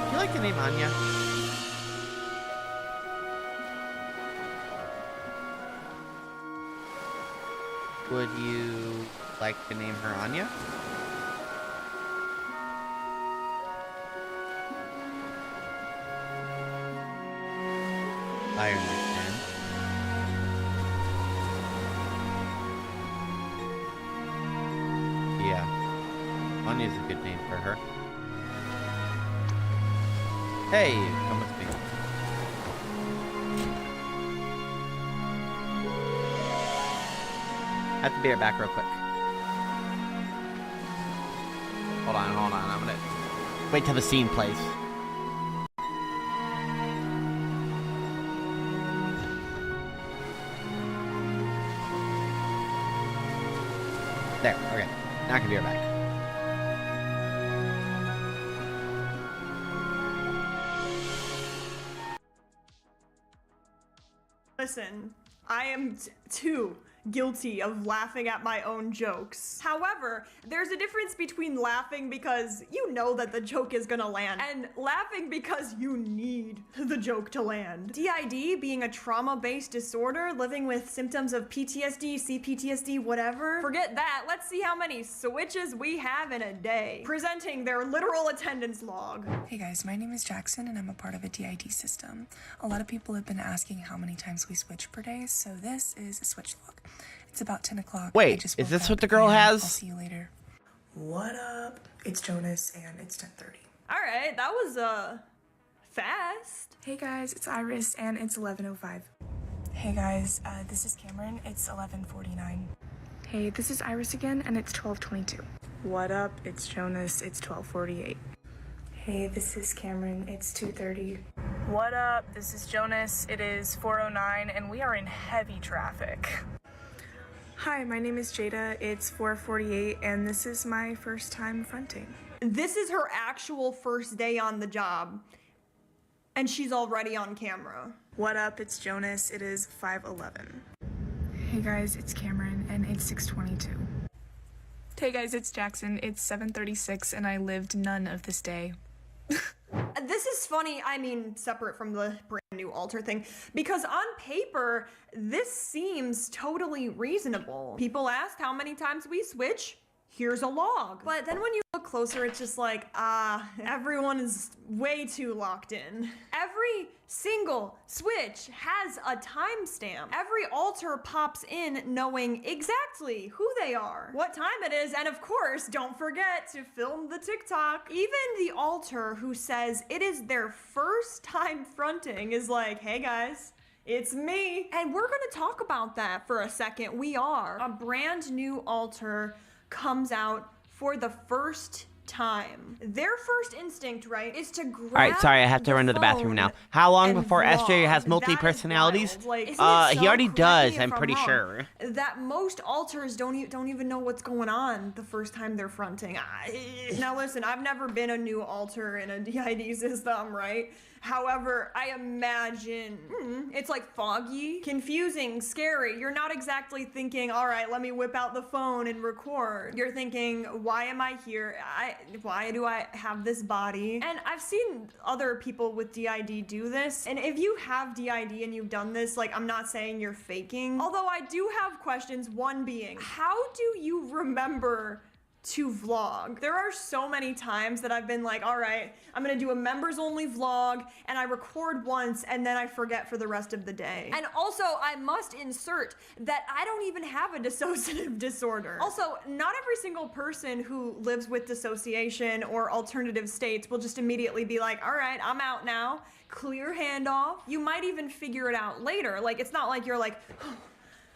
Do you like the name Anya? Would you like to name her Anya? I understand. Yeah. Anya's a good name for her. Hey, come with me. I have to be right back real quick. Hold on. I'm gonna wait till the scene plays. There, okay. Now I can be right back. Listen, I am too guilty of laughing at my own jokes. However, there's a difference between laughing because you know that the joke is gonna land and laughing because you need the joke to land. DID being a trauma-based disorder, living with symptoms of PTSD, CPTSD, whatever. Forget that, let's see how many switches we have in a day. Presenting their literal attendance log. Hey guys, my name is Jackson and I'm a part of a DID system. A lot of people have been asking how many times we switch per day, so this is a switch log. It's about 10 o'clock. Wait, is this what the girl has? I'll see you later. What up? It's Jonas and it's 10:30. Alright, that was, fast. Hey guys, it's Iris and it's 11:05. Hey guys, this is Cameron, it's 11:49. Hey, this is Iris again and it's 12:22. What up? It's Jonas, it's 12:48. Hey, this is Cameron, it's 2:30. What up? This is Jonas, it is 4:09 and we are in heavy traffic. Hi, my name is Jada, it's 4:48 and this is my first time fronting. This is her actual first day on the job, and she's already on camera. What up? It's Jonas, it is 5:11. Hey guys, it's Cameron and it's 6:22. Hey guys, it's Jackson, it's 7:36 and I lived none of this day. This is funny, I mean, separate from the brand new altar thing, because on paper, this seems totally reasonable. People asked how many times we switch. Here's a log. But then when you look closer, it's just like, everyone is way too locked in. Every single switch has a timestamp. Every altar pops in knowing exactly who they are, what time it is, and of course, don't forget to film the TikTok. Even the altar who says it is their first time fronting is like, hey guys, it's me. And we're gonna talk about that for a second. We are. A brand new altar comes out for the first time. Their first instinct, right, is to grab. All right, sorry, I have to run to the bathroom now. How long before SJ has multi-personalities? Like, He already does, I'm pretty sure. That most altars don't even know what's going on the first time they're fronting. Now listen, I've never been a new altar in a DID system, right? However, I imagine it's like foggy, confusing, scary. You're not exactly thinking, all right, let me whip out the phone and record. You're thinking, why am I here? Why do I have this body? And I've seen other people with DID do this. And if you have DID and you've done this, like, I'm not saying you're faking. Although I do have questions, one being, how do you remember to vlog? There are so many times that I've been like, all right, I'm gonna do a members only vlog, and I record once and then I forget for the rest of the day. And also, I must insert that I don't even have a dissociative disorder. Also, not every single person who lives with dissociation or alternative states will just immediately be like, all right, I'm out now, clear handoff. You might even figure it out later. Like, it's not like you're like, oh,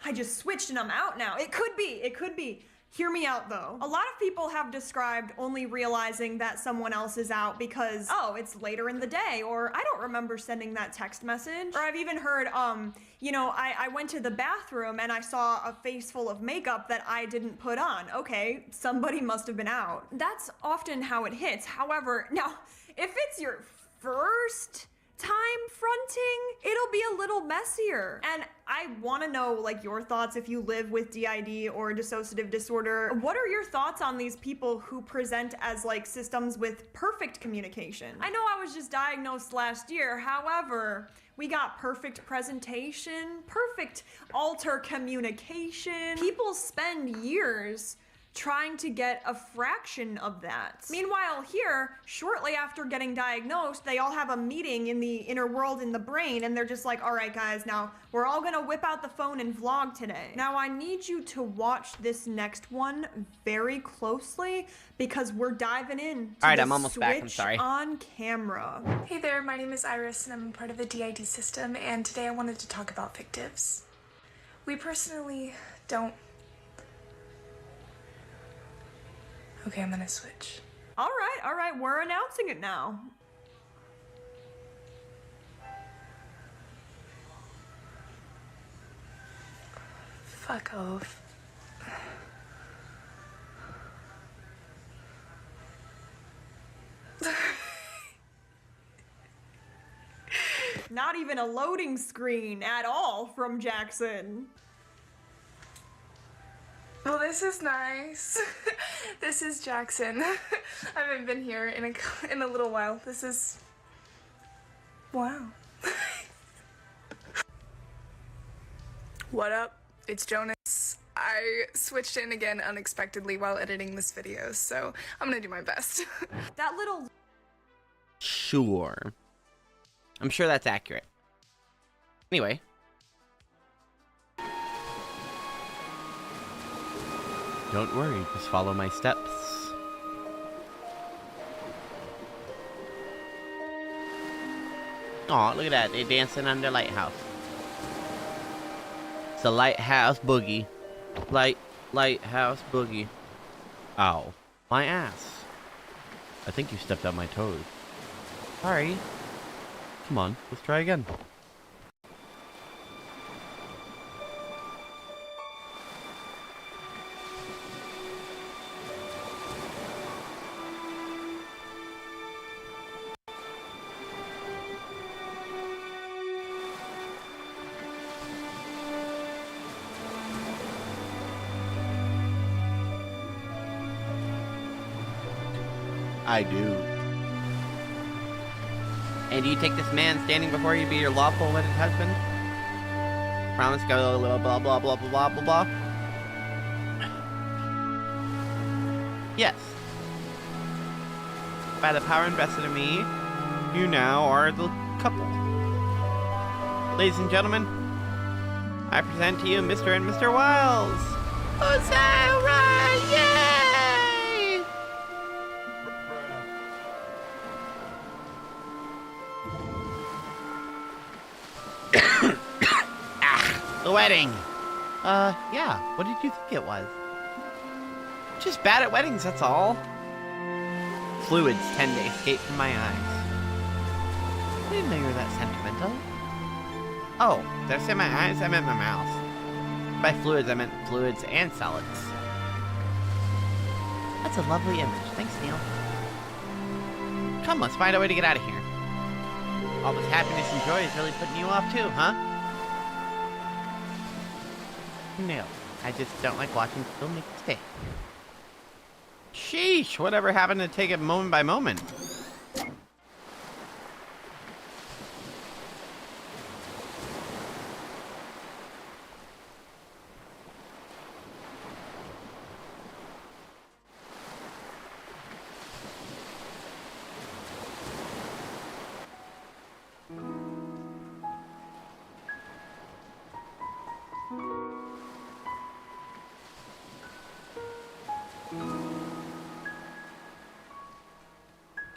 I just switched and I'm out now. It could be. Hear me out though. A lot of people have described only realizing that someone else is out because, oh, it's later in the day, or I don't remember sending that text message. Or I've even heard, I went to the bathroom and I saw a face full of makeup that I didn't put on. Okay, somebody must have been out. That's often how it hits. However, now, if it's your first time fronting, it'll be a little messier. And I want to know, like, your thoughts if you live with DID or dissociative disorder. What are your thoughts on these people who present as, like, systems with perfect communication? I know I was just diagnosed last year, however, we got perfect presentation, perfect alter communication. People spend years trying to get a fraction of that. Meanwhile here, shortly after getting diagnosed, they all have a meeting in the inner world in the brain, and they're just like, all right guys, now we're all gonna whip out the phone and vlog today. Now I need you to watch this next one very closely because we're diving in to I'm almost back, I'm sorry. On camera. Hey there, my name is Iris and I'm part of the DID system, and today I wanted to talk about fictives. We personally don't... Okay, I'm gonna switch. All right, we're announcing it now. Fuck off. Not even a loading screen at all from Jackson. Well, this is nice. This is Jackson. I haven't been here in a little while. This is... wow. What up? It's Jonas. I switched in again unexpectedly while editing this video, so I'm gonna do my best. That little... Sure. I'm sure that's accurate. Anyway. Don't worry, just follow my steps. Aw, look at that. They're dancing under lighthouse. It's the lighthouse boogie. Lighthouse boogie. Ow. My ass. I think you stepped on my toes. Sorry. Come on, let's try again. I do. And do you take this man standing before you to be your lawful wedded husband? Promise to go blah blah blah blah blah blah blah blah. Yes. By the power invested in me, you now are the couple. Ladies and gentlemen, I present to you Mr. and Mr. Wiles. Hooray! Yay! The wedding. Yeah. What did you think it was? Just bad at weddings, that's all. Fluids tend to escape from my eyes. I didn't know you were that sentimental. Oh, did I say my eyes? I meant my mouth. By fluids, I meant fluids and solids. That's a lovely image. Thanks, Neil. Come, let's find a way to get out of here. All this happiness and joy is really putting you off too, huh? No, I just don't like watching people make mistakes. Sheesh, whatever happened to take it moment by moment?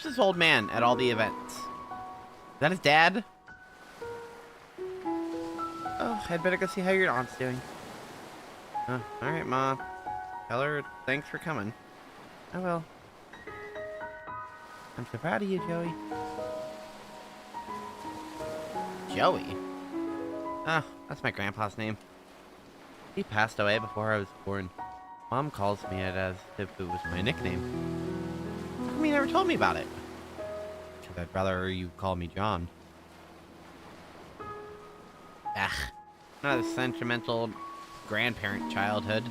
This old man at all the events. Is that his dad? Oh, I'd better go see how your aunt's doing. Alright, Ma. Tell her thanks for coming. I will. I'm so proud of you, Joey. Joey? Oh, that's my grandpa's name. He passed away before I was born. Mom calls me it as if it was my nickname. How come you never told me about it? Because I'd rather you call me John. Ugh. Not a sentimental grandparent childhood.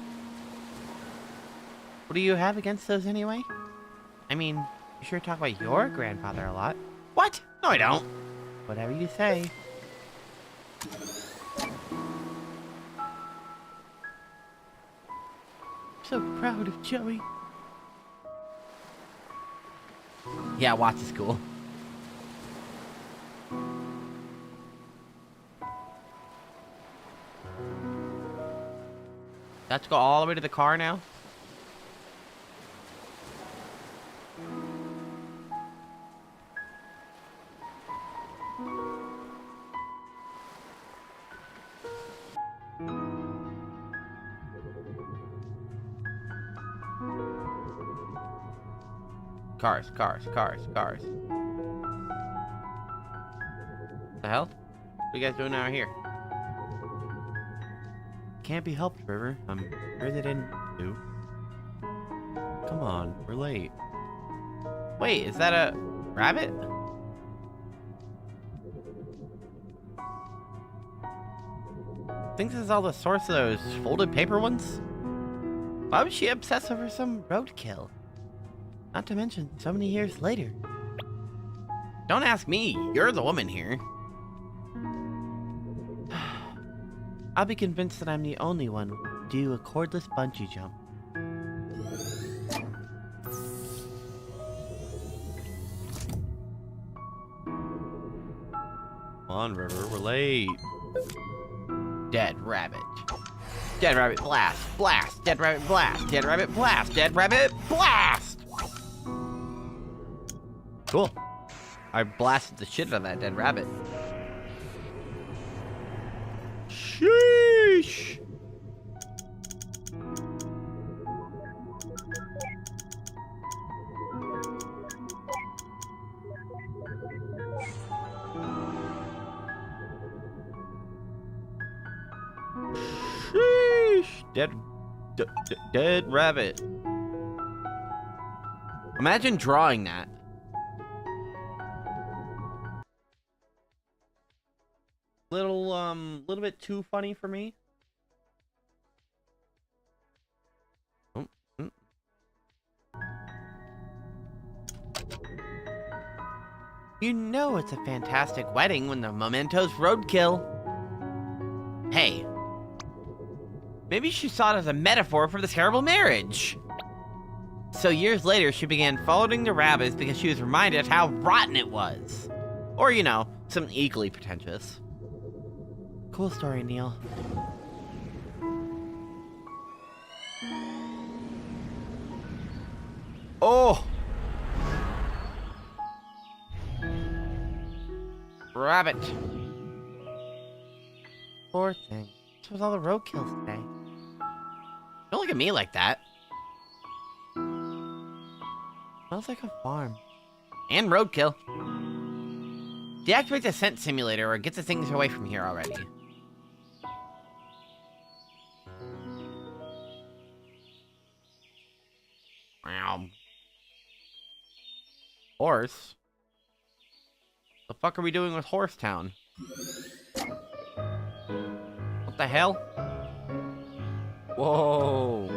What do you have against those anyway? I mean, you sure talk about your grandfather a lot. What? No, I don't. Whatever you say. So proud of Joey. Yeah, Watts is cool. Let's go all the way to the car now. Cars, cars, cars, cars. The hell? What are you guys doing out here? Can't be helped, River. I'm sure they didn't do. Come on, we're late. Wait, is that a rabbit? Think this is all the source of those folded paper ones? Why was she obsessed over some roadkill? Not to mention, so many years later. Don't ask me, you're the woman here. I'll be convinced that I'm the only one who do a cordless bungee jump. Come on, River, we're late. Dead rabbit. Dead rabbit blast, blast, dead rabbit blast, dead rabbit blast, dead rabbit blast! Cool. I blasted the shit out of that dead rabbit. Sheesh! Sheesh! Dead rabbit. Imagine drawing that. Little bit too funny for me. You know it's a fantastic wedding when the memento's roadkill. Hey. Maybe she saw it as a metaphor for the terrible marriage. So years later, she began following the rabbits because she was reminded how rotten it was. Or, you know, something equally pretentious. Cool story, Neil. Oh! Rabbit. Poor thing. What's with all the roadkills today? Don't look at me like that. Smells like a farm. And roadkill. Deactivate the scent simulator or get the things away from here already. Wow. Horse? The fuck are we doing with Horsetown? What the hell? Whoa.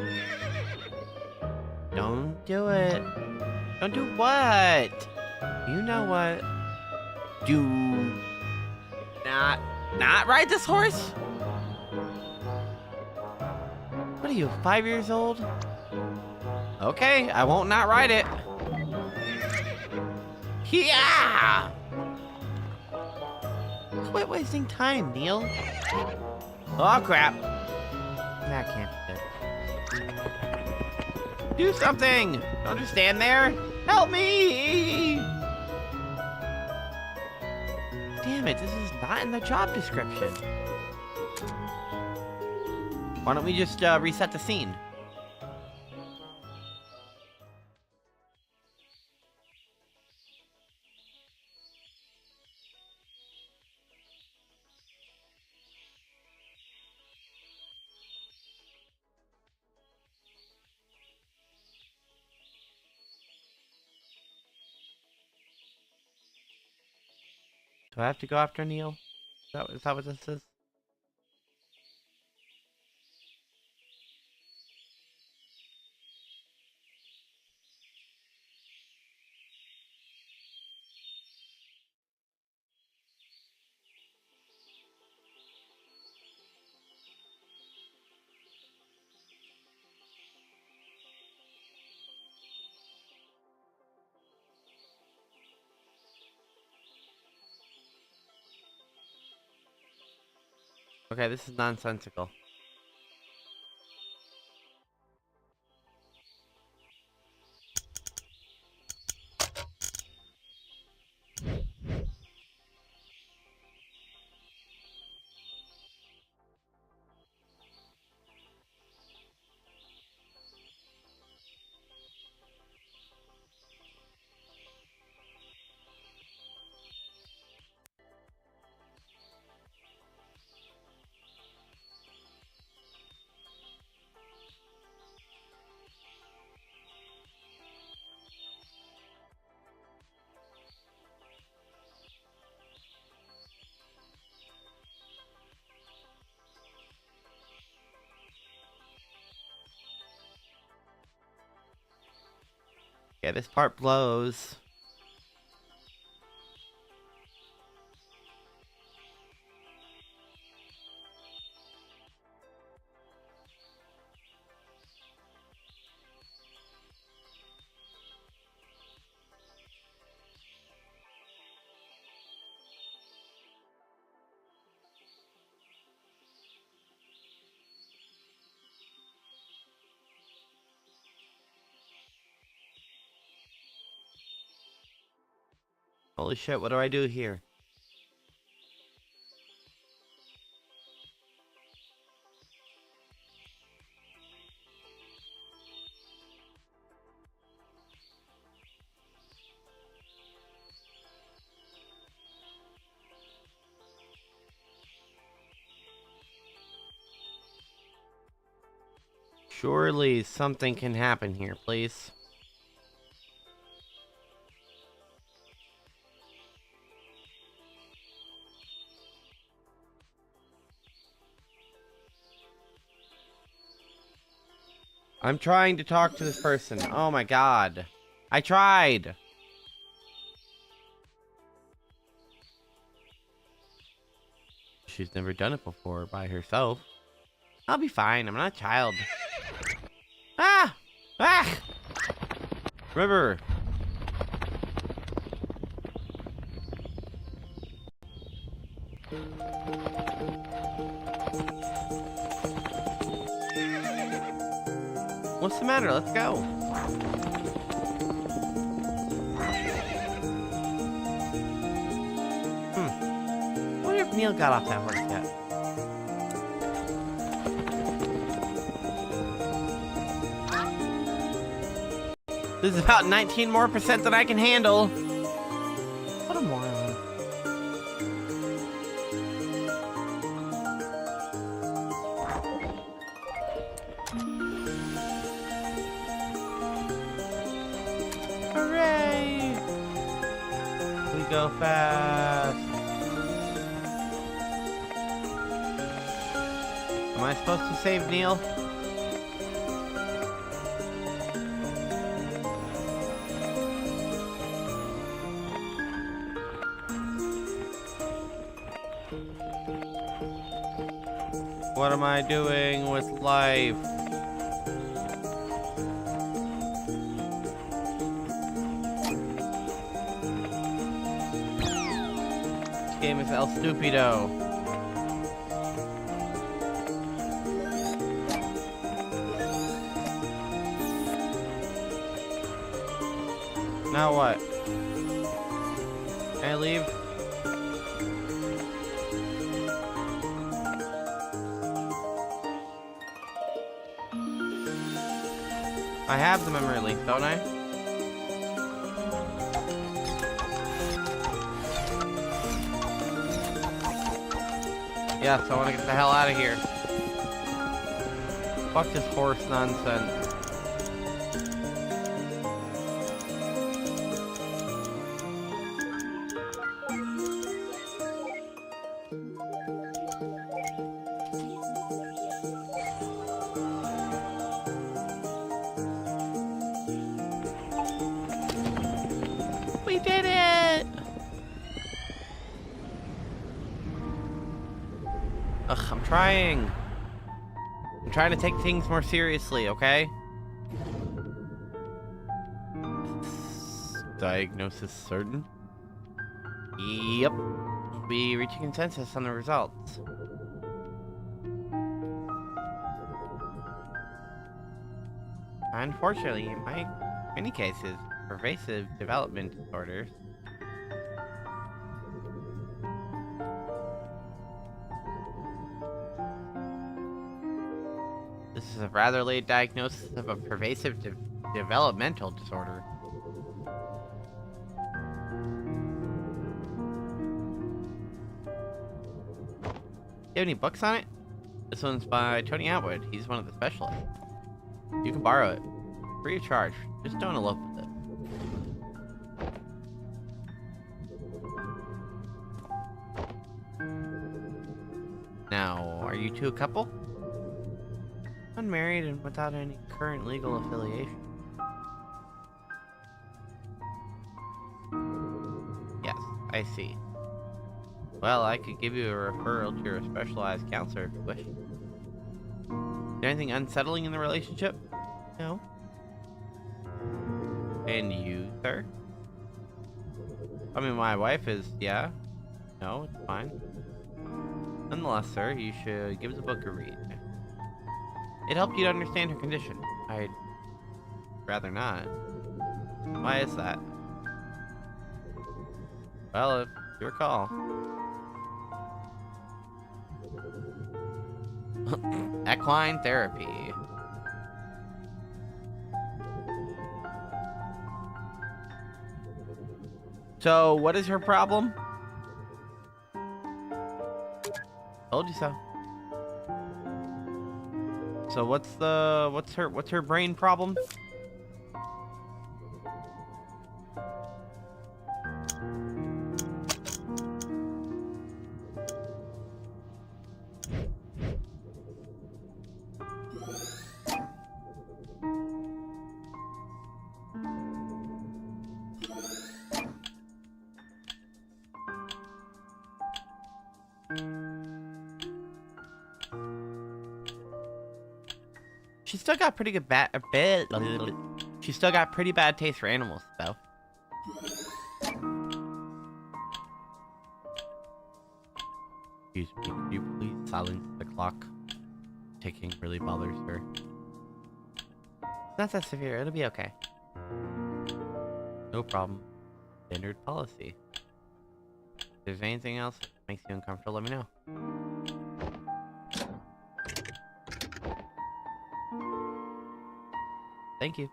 Don't do it. Don't do what? You know what? Do not ride this horse? What are you, 5 years old? Okay, I won't not ride it. Yeah! Quit wasting time, Neil. Oh, crap. That can't be good. Do something! Don't just stand there. Help me! Damn it, this is not in the job description. Why don't we just reset the scene? Do I have to go after Neil? Is that what this is? Okay, this is nonsensical. Yeah, this part blows. Holy shit, what do I do here? Surely something can happen here, please. I'm trying to talk to this person. Oh my god. I tried. she's never done it before by herself. I'll be fine. I'm not a child. Ah! Ah! River. What's the matter? Let's go. I wonder if Neil got off that horse yet. This is about 19% more than I can handle. What a moron. Hooray! We go fast. Am I supposed to save Neil? What am I doing with life? This game is El Stupido. Now what? Can I leave? I have the memory link, don't I? Yes, I want to get the hell out of here. Fuck this horse nonsense. We did it! Ugh, I'm trying. I'm trying to take things more seriously, okay? Diagnosis certain? Yep. We reach a consensus on the results. Unfortunately, in many cases, pervasive development disorders This is a rather late diagnosis of a pervasive developmental disorder. You have any books on it? This one's by Tony Atwood. He's one of the specialists. You can borrow it. Free of charge. Just don't elope with it. Now, are you two a couple? Unmarried and without any current legal affiliation. Yes, I see. Well, I could give you a referral to a specialized counselor if you wish. Is there anything unsettling in the relationship? No. And you, sir? I mean, my wife is, yeah. No, it's fine. Nonetheless, sir, you should give the book a read. It helped you to understand her condition. I'd rather not. Why is that? Well, it's your call. Equine therapy. So, what is her problem? Told you so. So what's her brain problem? She's still got pretty good She's still got pretty bad taste for animals, though. Excuse me, could you please silence the clock? Ticking really bothers her. Not that severe, it'll be okay. No problem. Standard policy. If there's anything else that makes you uncomfortable, let me know. Thank you.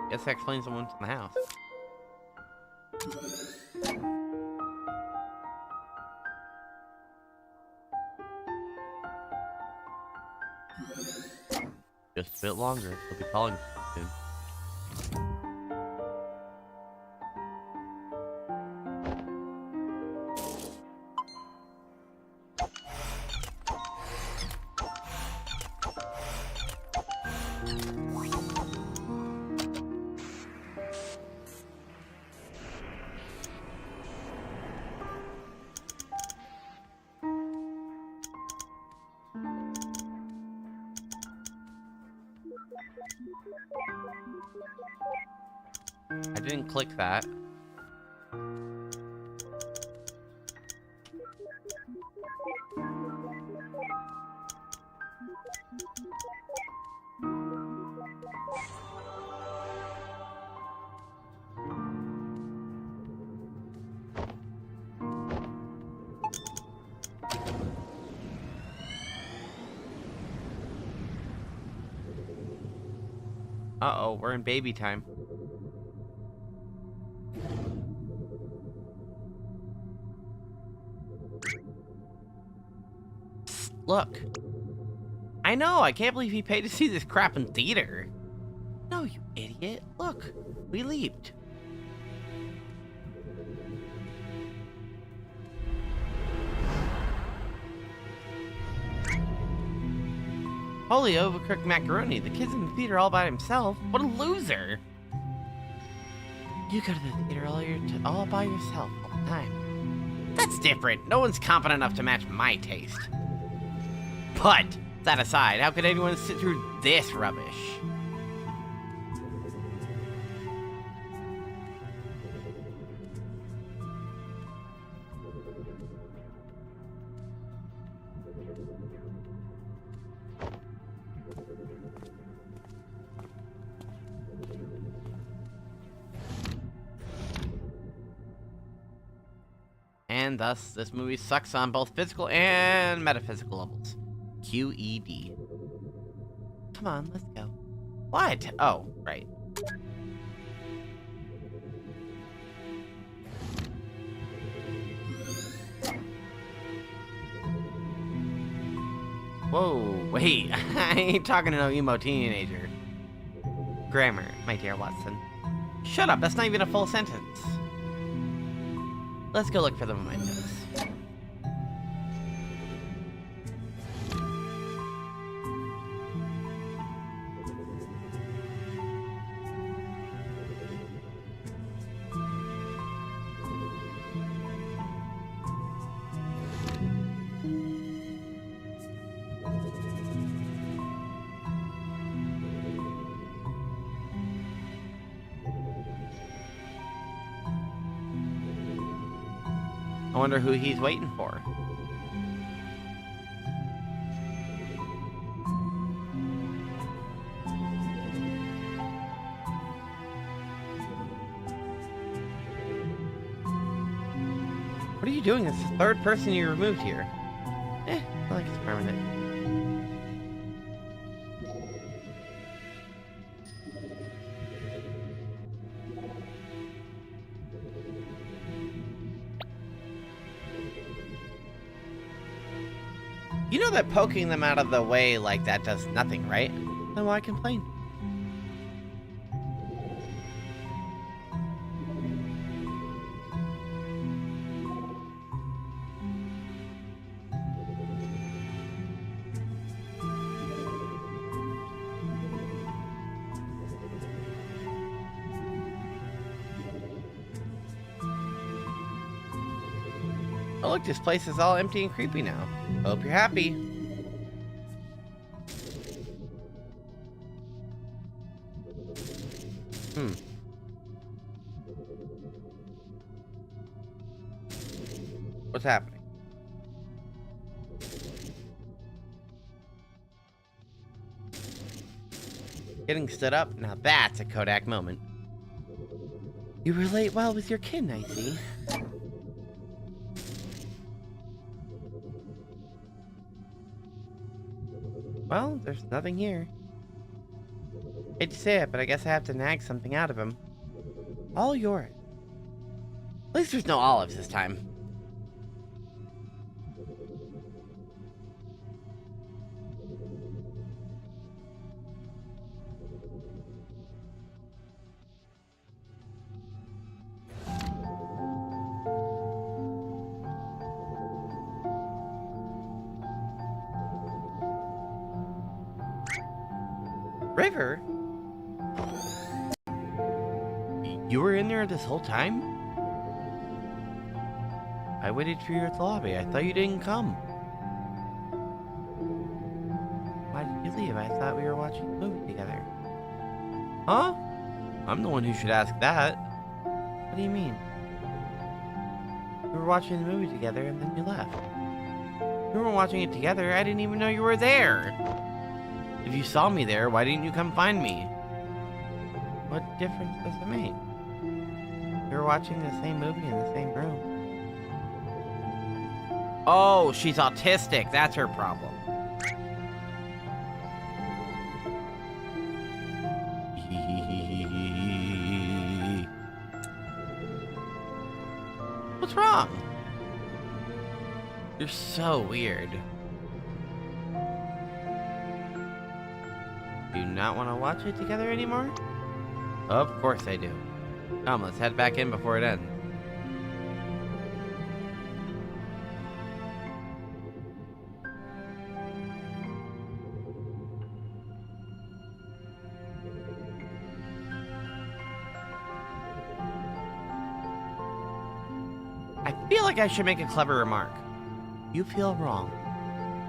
Guess that explains someone's in the house. Just a bit longer. He'll be calling soon. I didn't click that. Uh-oh, we're in baby time. Look. I know, I can't believe he paid to see this crap in theater. No, you idiot. Look, we leaped. Holy overcooked macaroni, the kid's in the theater all by himself. What a loser. You go to the theater all by yourself all the time. That's different. No one's competent enough to match my taste. But, that aside, how could anyone sit through this rubbish? And thus, this movie sucks on both physical and metaphysical levels. QED. Come on, let's go. What? Oh, right. Whoa, wait. I ain't talking to no emo teenager. Grammar, my dear Watson. Shut up, that's not even a full sentence. Let's go look for the mementos. I wonder who he's waiting for. What are you doing? It's the third person you removed here. I like it's permanent. You know that poking them out of the way like that does nothing, right? Then why complain? Oh look, this place is all empty and creepy now. Hope you're happy. What's happening? Getting stood up? Now that's a Kodak moment. You relate well with your kin, I see. Well, there's nothing here. Hate to say it, but I guess I have to nag something out of him. All yours. At least there's no olives this time. River? You were in there this whole time? I waited for you at the lobby. I thought you didn't come. Why did you leave? I thought we were watching a movie together. Huh? I'm the one who should ask that. What do you mean? We were watching the movie together and then you left. We weren't watching it together. I didn't even know you were there. If you saw me there, why didn't you come find me? What difference does it make? We were watching the same movie in the same room. Oh, she's autistic. That's her problem. What's wrong? You're so weird. Do you not want to watch it together anymore? Of course I do. Come, let's head back in before it ends. I feel like I should make a clever remark. You feel wrong.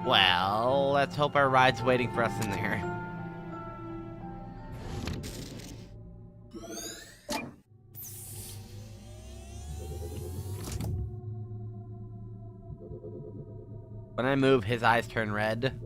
Well, let's hope our ride's waiting for us in there. When I move, his eyes turn red.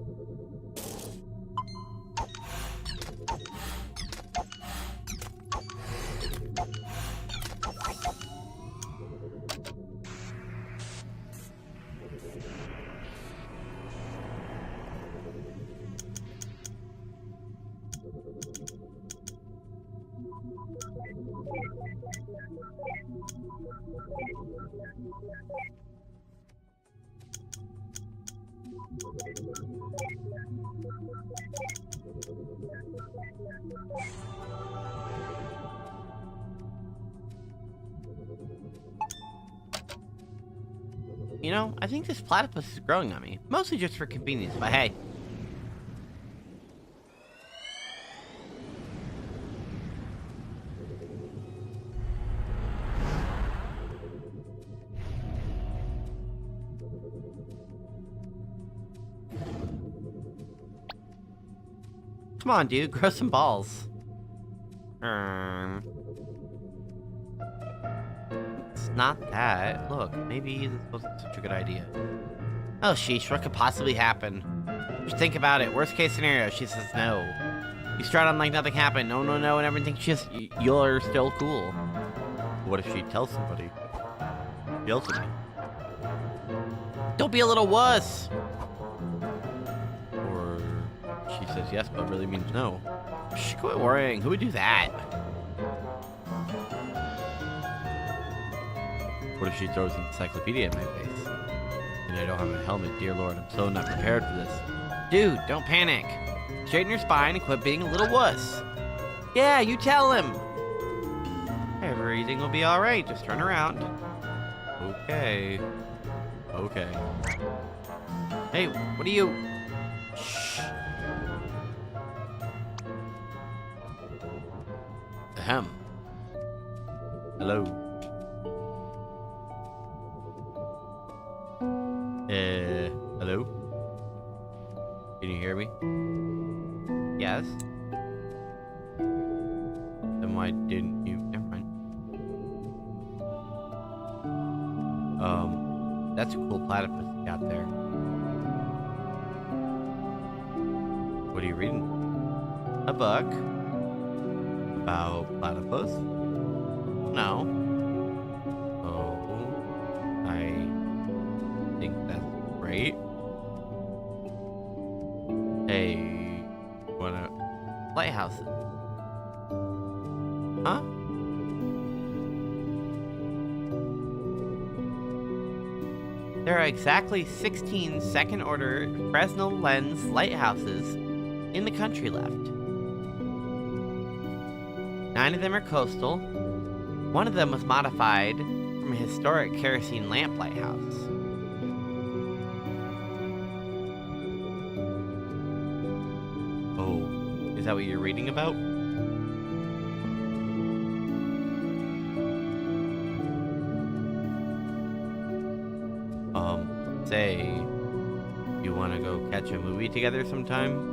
You know, I think this platypus is growing on me. Mostly just for convenience, but hey. Come on, dude, grow some balls. It's not that. Look, maybe this wasn't such a good idea. Oh, sheesh, what could possibly happen? Just think about it. Worst case scenario, she says no. You start on like nothing happened. No, and everything. You're still cool. What if she tells somebody? Yells at me. Don't be a little wuss. Or she says yes, but really means no. Shh, quit worrying. Who would do that? What if she throws an encyclopedia in my face? And I don't have a helmet, dear lord. I'm so not prepared for this. Dude, don't panic. Straighten your spine and quit being a little wuss. Yeah, you tell him. Everything will be alright. Just turn around. Okay. Okay. Hey, what are you... Shh. Ahem. Hello. you hear me? Yes? Then why didn't you? Never mind. That's a cool platypus you got there. What are you reading? A book? About platypus? No. Oh, I think that's great. Hey, wanna lighthouses? Huh? There are exactly 16 second-order Fresnel lens lighthouses in the country left. 9 of them are coastal. 1 of them was modified from a historic kerosene lamp lighthouse. Oh, is that what you're reading about? Say, you want to go catch a movie together sometime?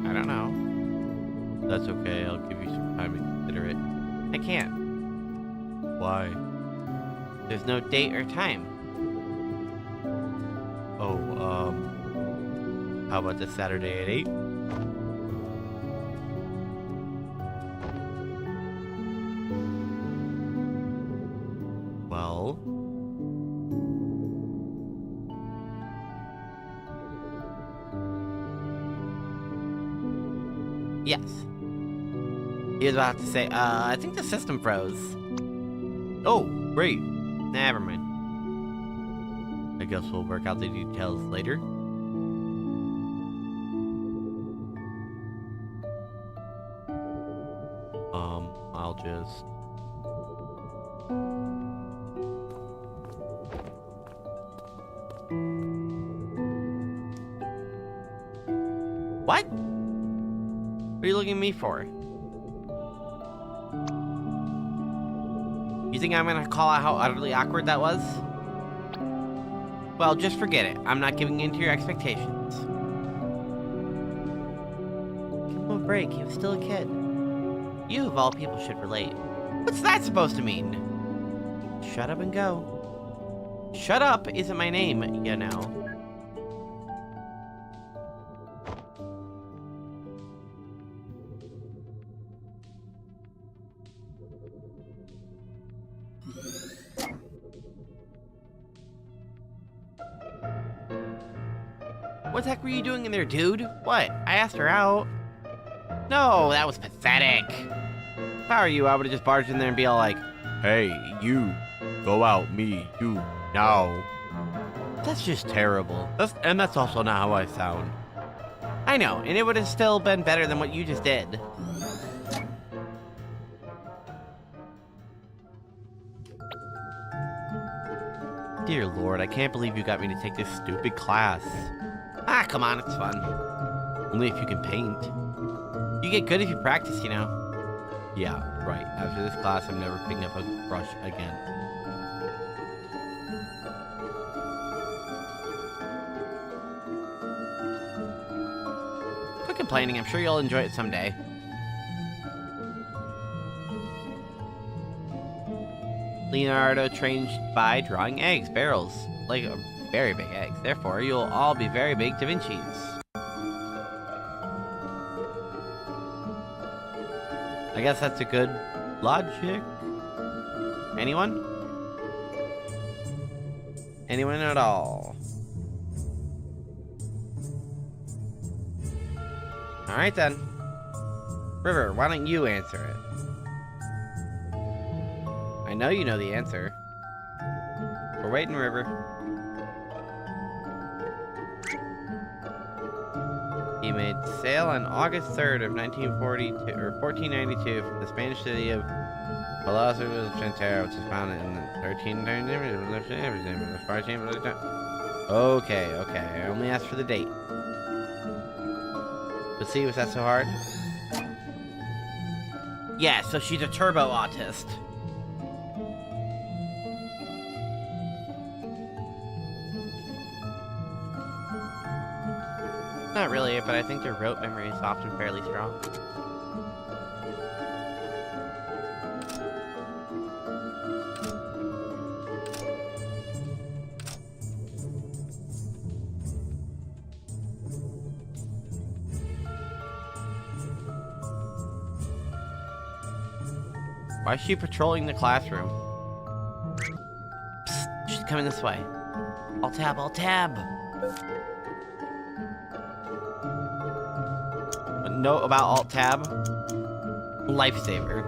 I don't know. That's okay, I'll give you some time to consider it. I can't. Why? There's no date or time. Oh, how about this Saturday at 8? Well... Yes. He was about to say, I think the system froze. Oh, great. Never mind. I guess we'll work out the details later. I'll just... What? What are you looking at me for? You think I'm gonna call out how utterly awkward that was? Well, just forget it. I'm not giving in to your expectations. Give him a break. He was still a kid. You, of all people, should relate. What's that supposed to mean? Shut up and go. Shut up isn't my name, you know. What the heck were you doing in there, dude? What? I asked her out. No, that was pathetic. If I were you, I would have just barged in there and be all like, hey, you, go out, me, you, now. That's just terrible. That's also not how I sound. I know, and it would have still been better than what you just did. Dear Lord, I can't believe you got me to take this stupid class. Ah, come on, it's fun. Only if you can paint. You get good if you practice, you know. Yeah, right. After this class, I'm never picking up a brush again. Quit complaining. I'm sure you'll enjoy it someday. Leonardo trained by drawing eggs, barrels, like very big eggs. Therefore, you'll all be very big Da Vinci's. I guess that's a good logic. Anyone? Anyone at all? Alright then. River, why don't you answer it? I know you know the answer. We're waiting, River. He made sail on August 3rd of 1492 from the Spanish city of Palos de Chantera, which is found in the 13... Okay, I only asked for the date. But see, was that so hard? Yeah, so she's a turbo autist. Not really, but I think their rote memory is often fairly strong. Why is she patrolling the classroom? Psst, she's coming this way. Alt tab, alt tab. A note about alt tab. Lifesaver.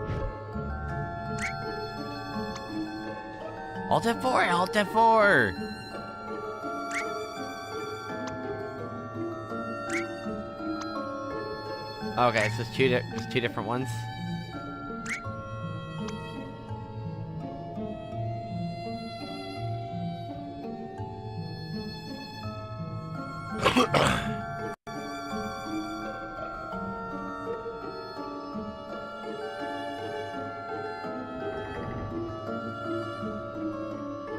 Alt F4, alt F4. Okay, so it's two different ones.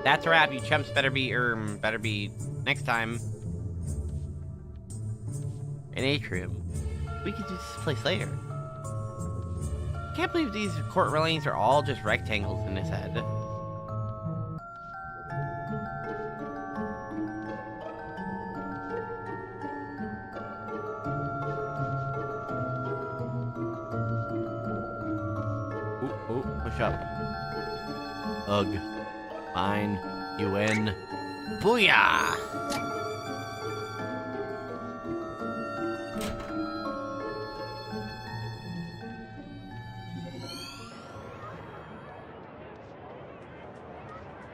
That's a wrap. You chumps better be next time in Atrium. We could do this place later. Can't believe these court railings are all just rectangles in his head. Ooh, push up. Ugh. Fine. You win. Booyah!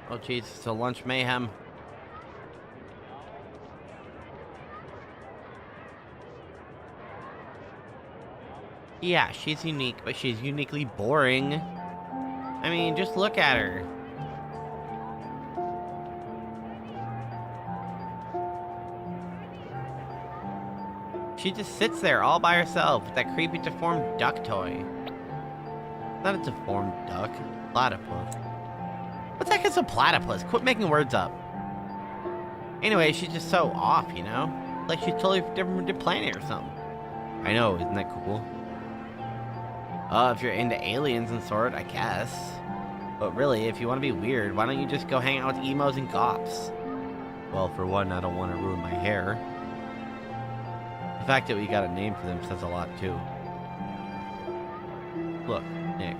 Oh jeez, it's a lunch mayhem. Yeah, she's unique, but she's uniquely boring. I mean, just look at her. She just sits there all by herself with that creepy deformed duck toy. Not a deformed duck. Platypus. What the heck is a platypus? Quit making words up. Anyway, she's just so off, you know? Like she's totally different from the planet or something. I know, isn't that cool? If you're into aliens and sort, I guess. But really, if you want to be weird, why don't you just go hang out with emos and goths? Well, for one, I don't want to ruin my hair. The fact that we got a name for them says a lot, too. Look, Nick.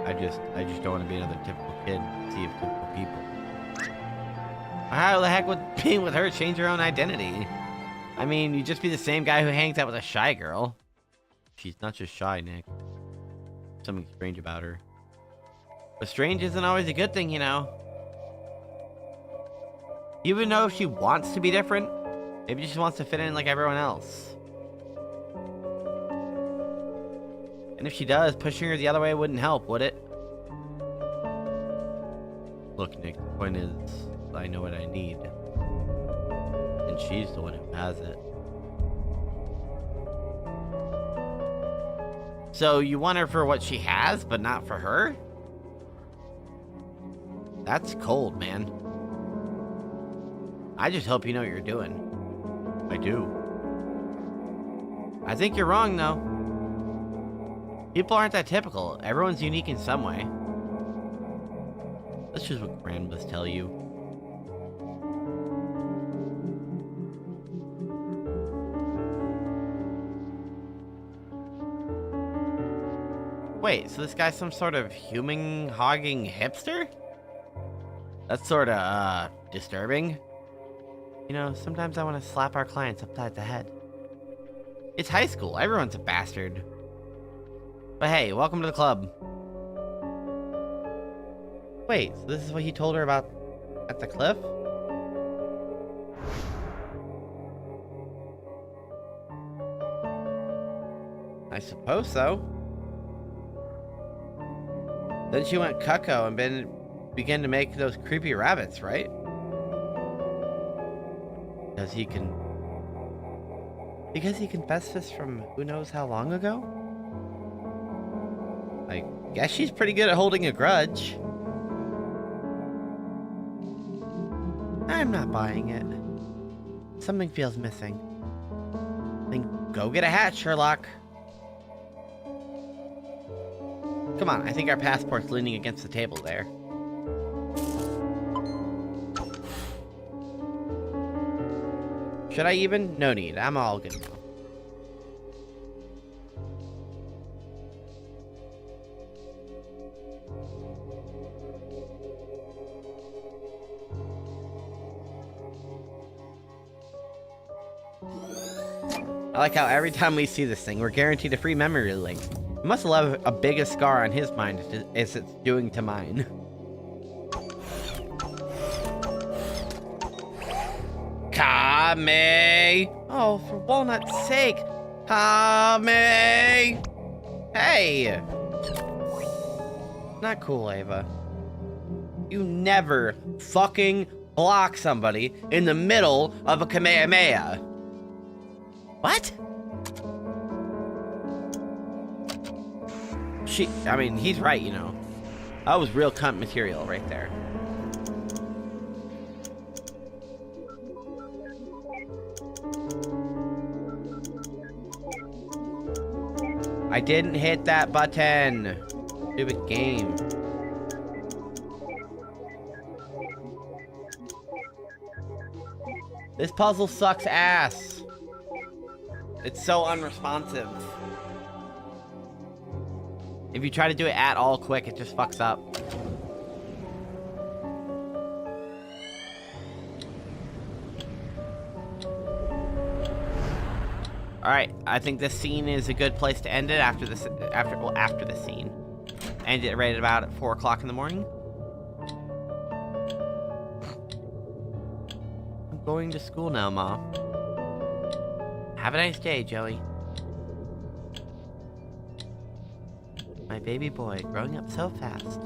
I just don't want to be another typical kid and see of typical people. How the heck would being with her change your own identity? I mean, you'd just be the same guy who hangs out with a shy girl. She's not just shy, Nick. Something strange about her. But strange isn't always a good thing, you know. You even know if she wants to be different? Maybe she just wants to fit in like everyone else. And if she does, pushing her the other way wouldn't help, would it? Look, Nick, the point is, I know what I need. And she's the one who has it. So you want her for what she has, but not for her? That's cold, man. I just hope you know what you're doing. I do. I think you're wrong, though. People aren't that typical. Everyone's unique in some way. That's just what grandmas tell you. Wait, so this guy's some sort of human-hogging hipster? That's sort of, disturbing. You know, sometimes I want to slap our clients upside the head. It's high school. Everyone's a bastard. But hey, welcome to the club. Wait, so this is what he told her about at the cliff? I suppose so. Then she went cuckoo and began to make those creepy rabbits, right? Because he confessed this from who knows how long ago? I guess she's pretty good at holding a grudge. I'm not buying it. Something feels missing. Go get a hat, Sherlock. Come on, I think our passport's leaning against the table there. Should I even? No need. I'm all good now. I like how every time we see this thing, we're guaranteed a free memory link. It must have left a big a scar on his mind as it's doing to mine. Kame! Oh, for walnut's sake! Kame! Hey! Not cool, Ava. You never fucking block somebody in the middle of a Kamehameha. What? I mean, he's right, you know. That was real cunt material right there. I didn't hit that button. Stupid game. This puzzle sucks ass. It's so unresponsive. If you try to do it at all quick, it just fucks up. Alright, I think this scene is a good place to end it after this scene. End it right about at 4 o'clock in the morning. I'm going to school now, Ma. Have a nice day, Joey. My baby boy, growing up so fast.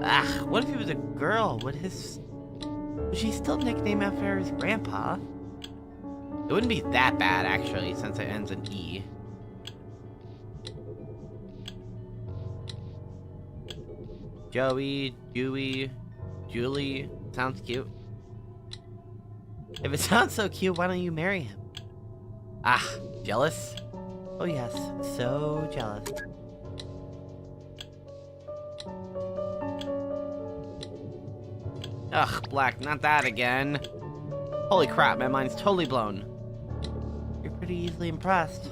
Ah, what if he was a girl? Would she still nickname after his grandpa? It wouldn't be that bad, actually, since it ends in E. Joey, Dewey, Julie. Sounds cute. If it sounds so cute, why don't you marry him? Ah, jealous? Oh yes, so jealous. Ugh, Black, not that again. Holy crap, my mind's totally blown. You're pretty easily impressed.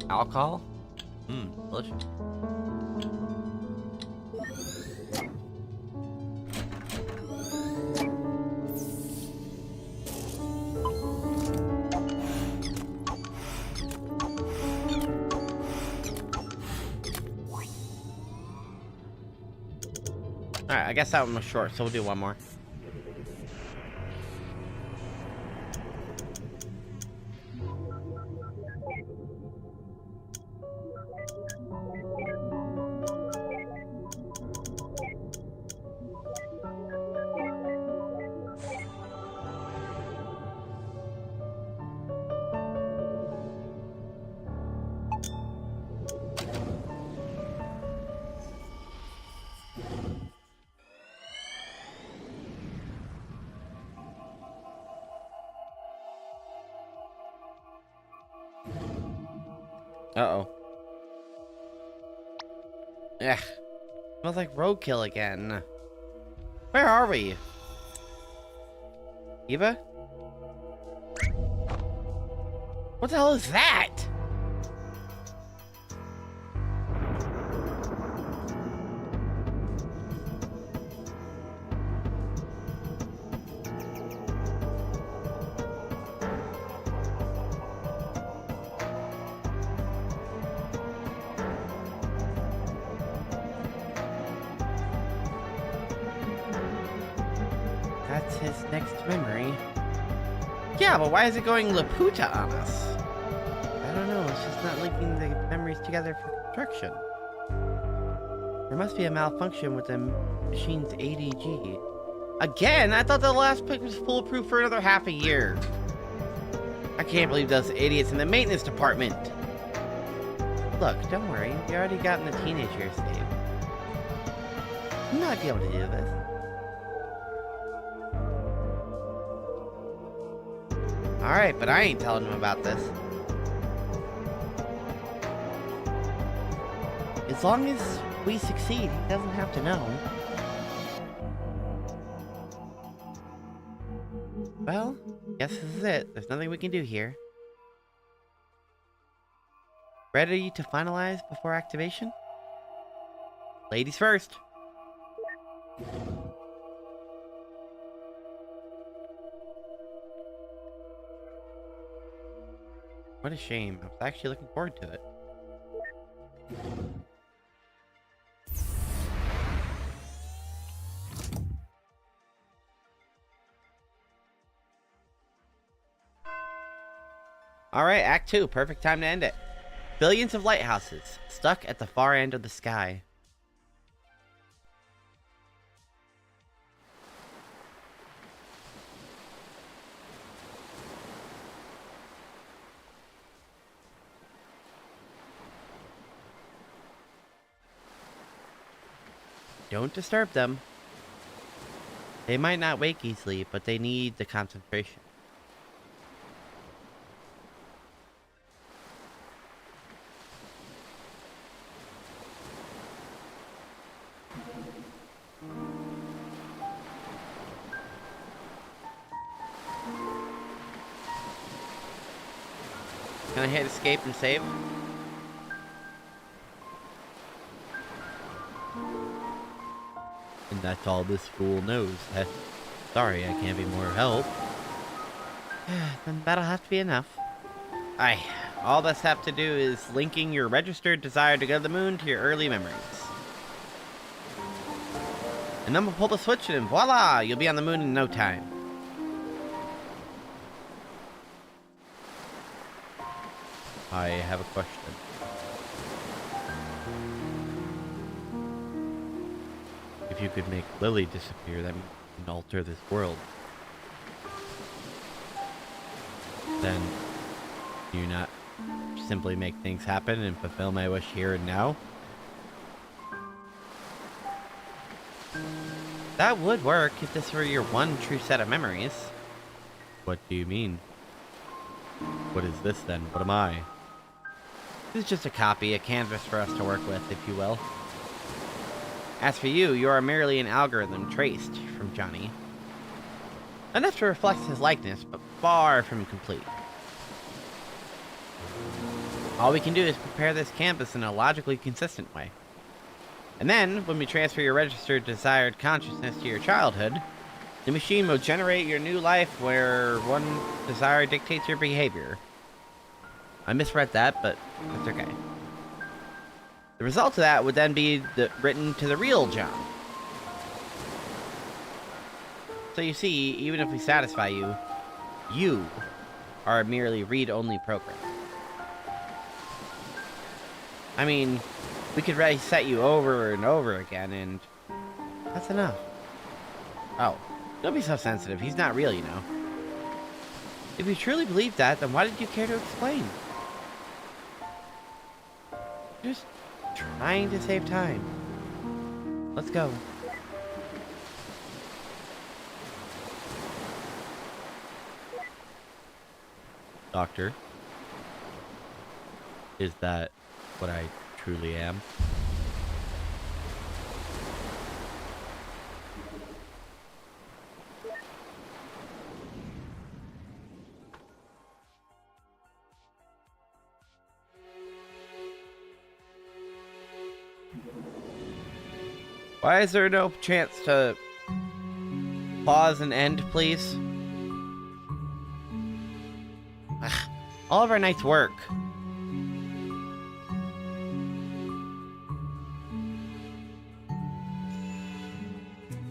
Alcohol? Delicious. Alright, I guess that one was short, so we'll do one more. Uh-oh. Ugh. Smells like roadkill again. Where are we? Eva? What the hell is that? That's his next memory. Yeah, but why is it going Laputa on us? I don't know, it's just not linking the memories together for construction. There must be a malfunction with the machine's ADG. Again? I thought the last pick was foolproof for another half a year. I can't believe those idiots in the maintenance department. Look, don't worry, you already gotten the teenage years saved. You might be able to do this. Alright, but I ain't telling him about this. As long as we succeed, he doesn't have to know. Well, guess this is it. There's nothing we can do here. Ready to finalize before activation? Ladies first. What a shame. I was actually looking forward to it. Alright, Act 2. Perfect time to end it. Billions of lighthouses, stuck at the far end of the sky. Don't disturb them. They might not wake easily, but they need the concentration. Can I hit escape and save? And that's all this fool knows. Sorry, I can't be more help. Then that'll have to be enough. Aye, all this have to do is linking your registered desire to go to the moon to your early memories. And then we'll pull the switch and voila, you'll be on the moon in no time. I have a question. If you could make Lily disappear, that would alter this world. Then, do you not simply make things happen and fulfill my wish here and now? That would work if this were your one true set of memories. What do you mean? What is this then? What am I? This is just a copy, a canvas for us to work with, if you will. As for you, you are merely an algorithm traced from Johnny. Enough to reflect his likeness, but far from complete. All we can do is prepare this canvas in a logically consistent way. And then, when we transfer your registered desired consciousness to your childhood, the machine will generate your new life where one desire dictates your behavior. I misread that, but that's okay. The result of that would then be written to the real John. So you see, even if we satisfy you, you are a merely read-only program. I mean, we could reset you over and over again, and that's enough. Oh, don't be so sensitive. He's not real, you know. If you truly believe that, then why did you care to explain? Just trying to save time. Let's go. Doctor, is that what I truly am? Why is there no chance to pause and end, please? Ugh, all of our nights work.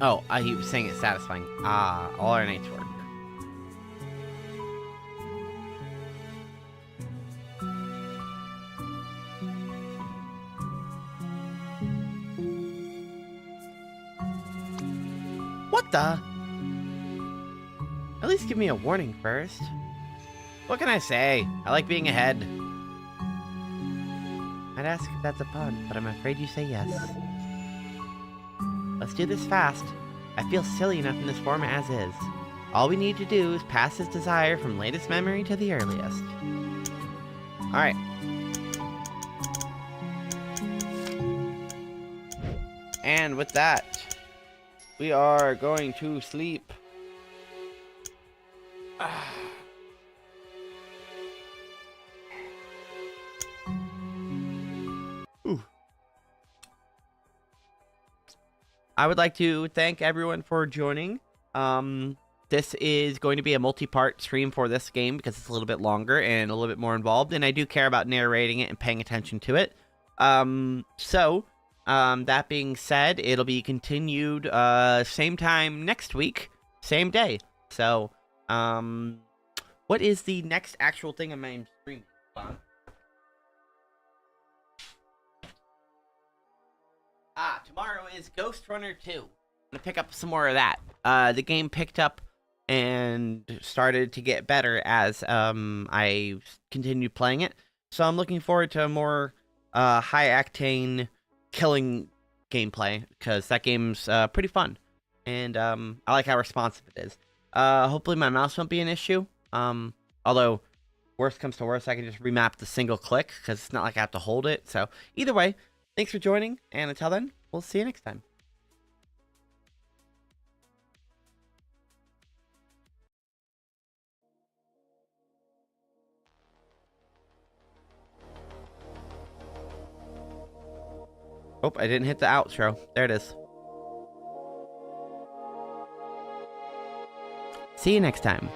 Oh, he was saying it's satisfying. Ah, all our nights work. What the? At least give me a warning first. What can I say? I like being ahead. I'd ask if that's a pun, but I'm afraid you say yes. Let's do this fast. I feel silly enough in this form as is. All we need to do is pass his desire from latest memory to the earliest. Alright. And with that, we are going to sleep. I would like to thank everyone for joining. This is going to be a multi-part stream for this game because it's a little bit longer and a little bit more involved, and I do care about narrating it and paying attention to it. That being said, it'll be continued same time next week, same day. So, what is the next actual thing on my stream? Tomorrow is Ghost Runner 2. I'm gonna pick up some more of that. The game picked up and started to get better as I continued playing it. So I'm looking forward to more high-octane killing gameplay, because that game's pretty fun. And I like how responsive it is. Hopefully my mouse won't be an issue. Although, worst comes to worst, I can just remap the single click, because it's not like I have to hold it. So either way, thanks for joining, and until then, we'll see you next time. Oh, I didn't hit the outro. There it is. See you next time.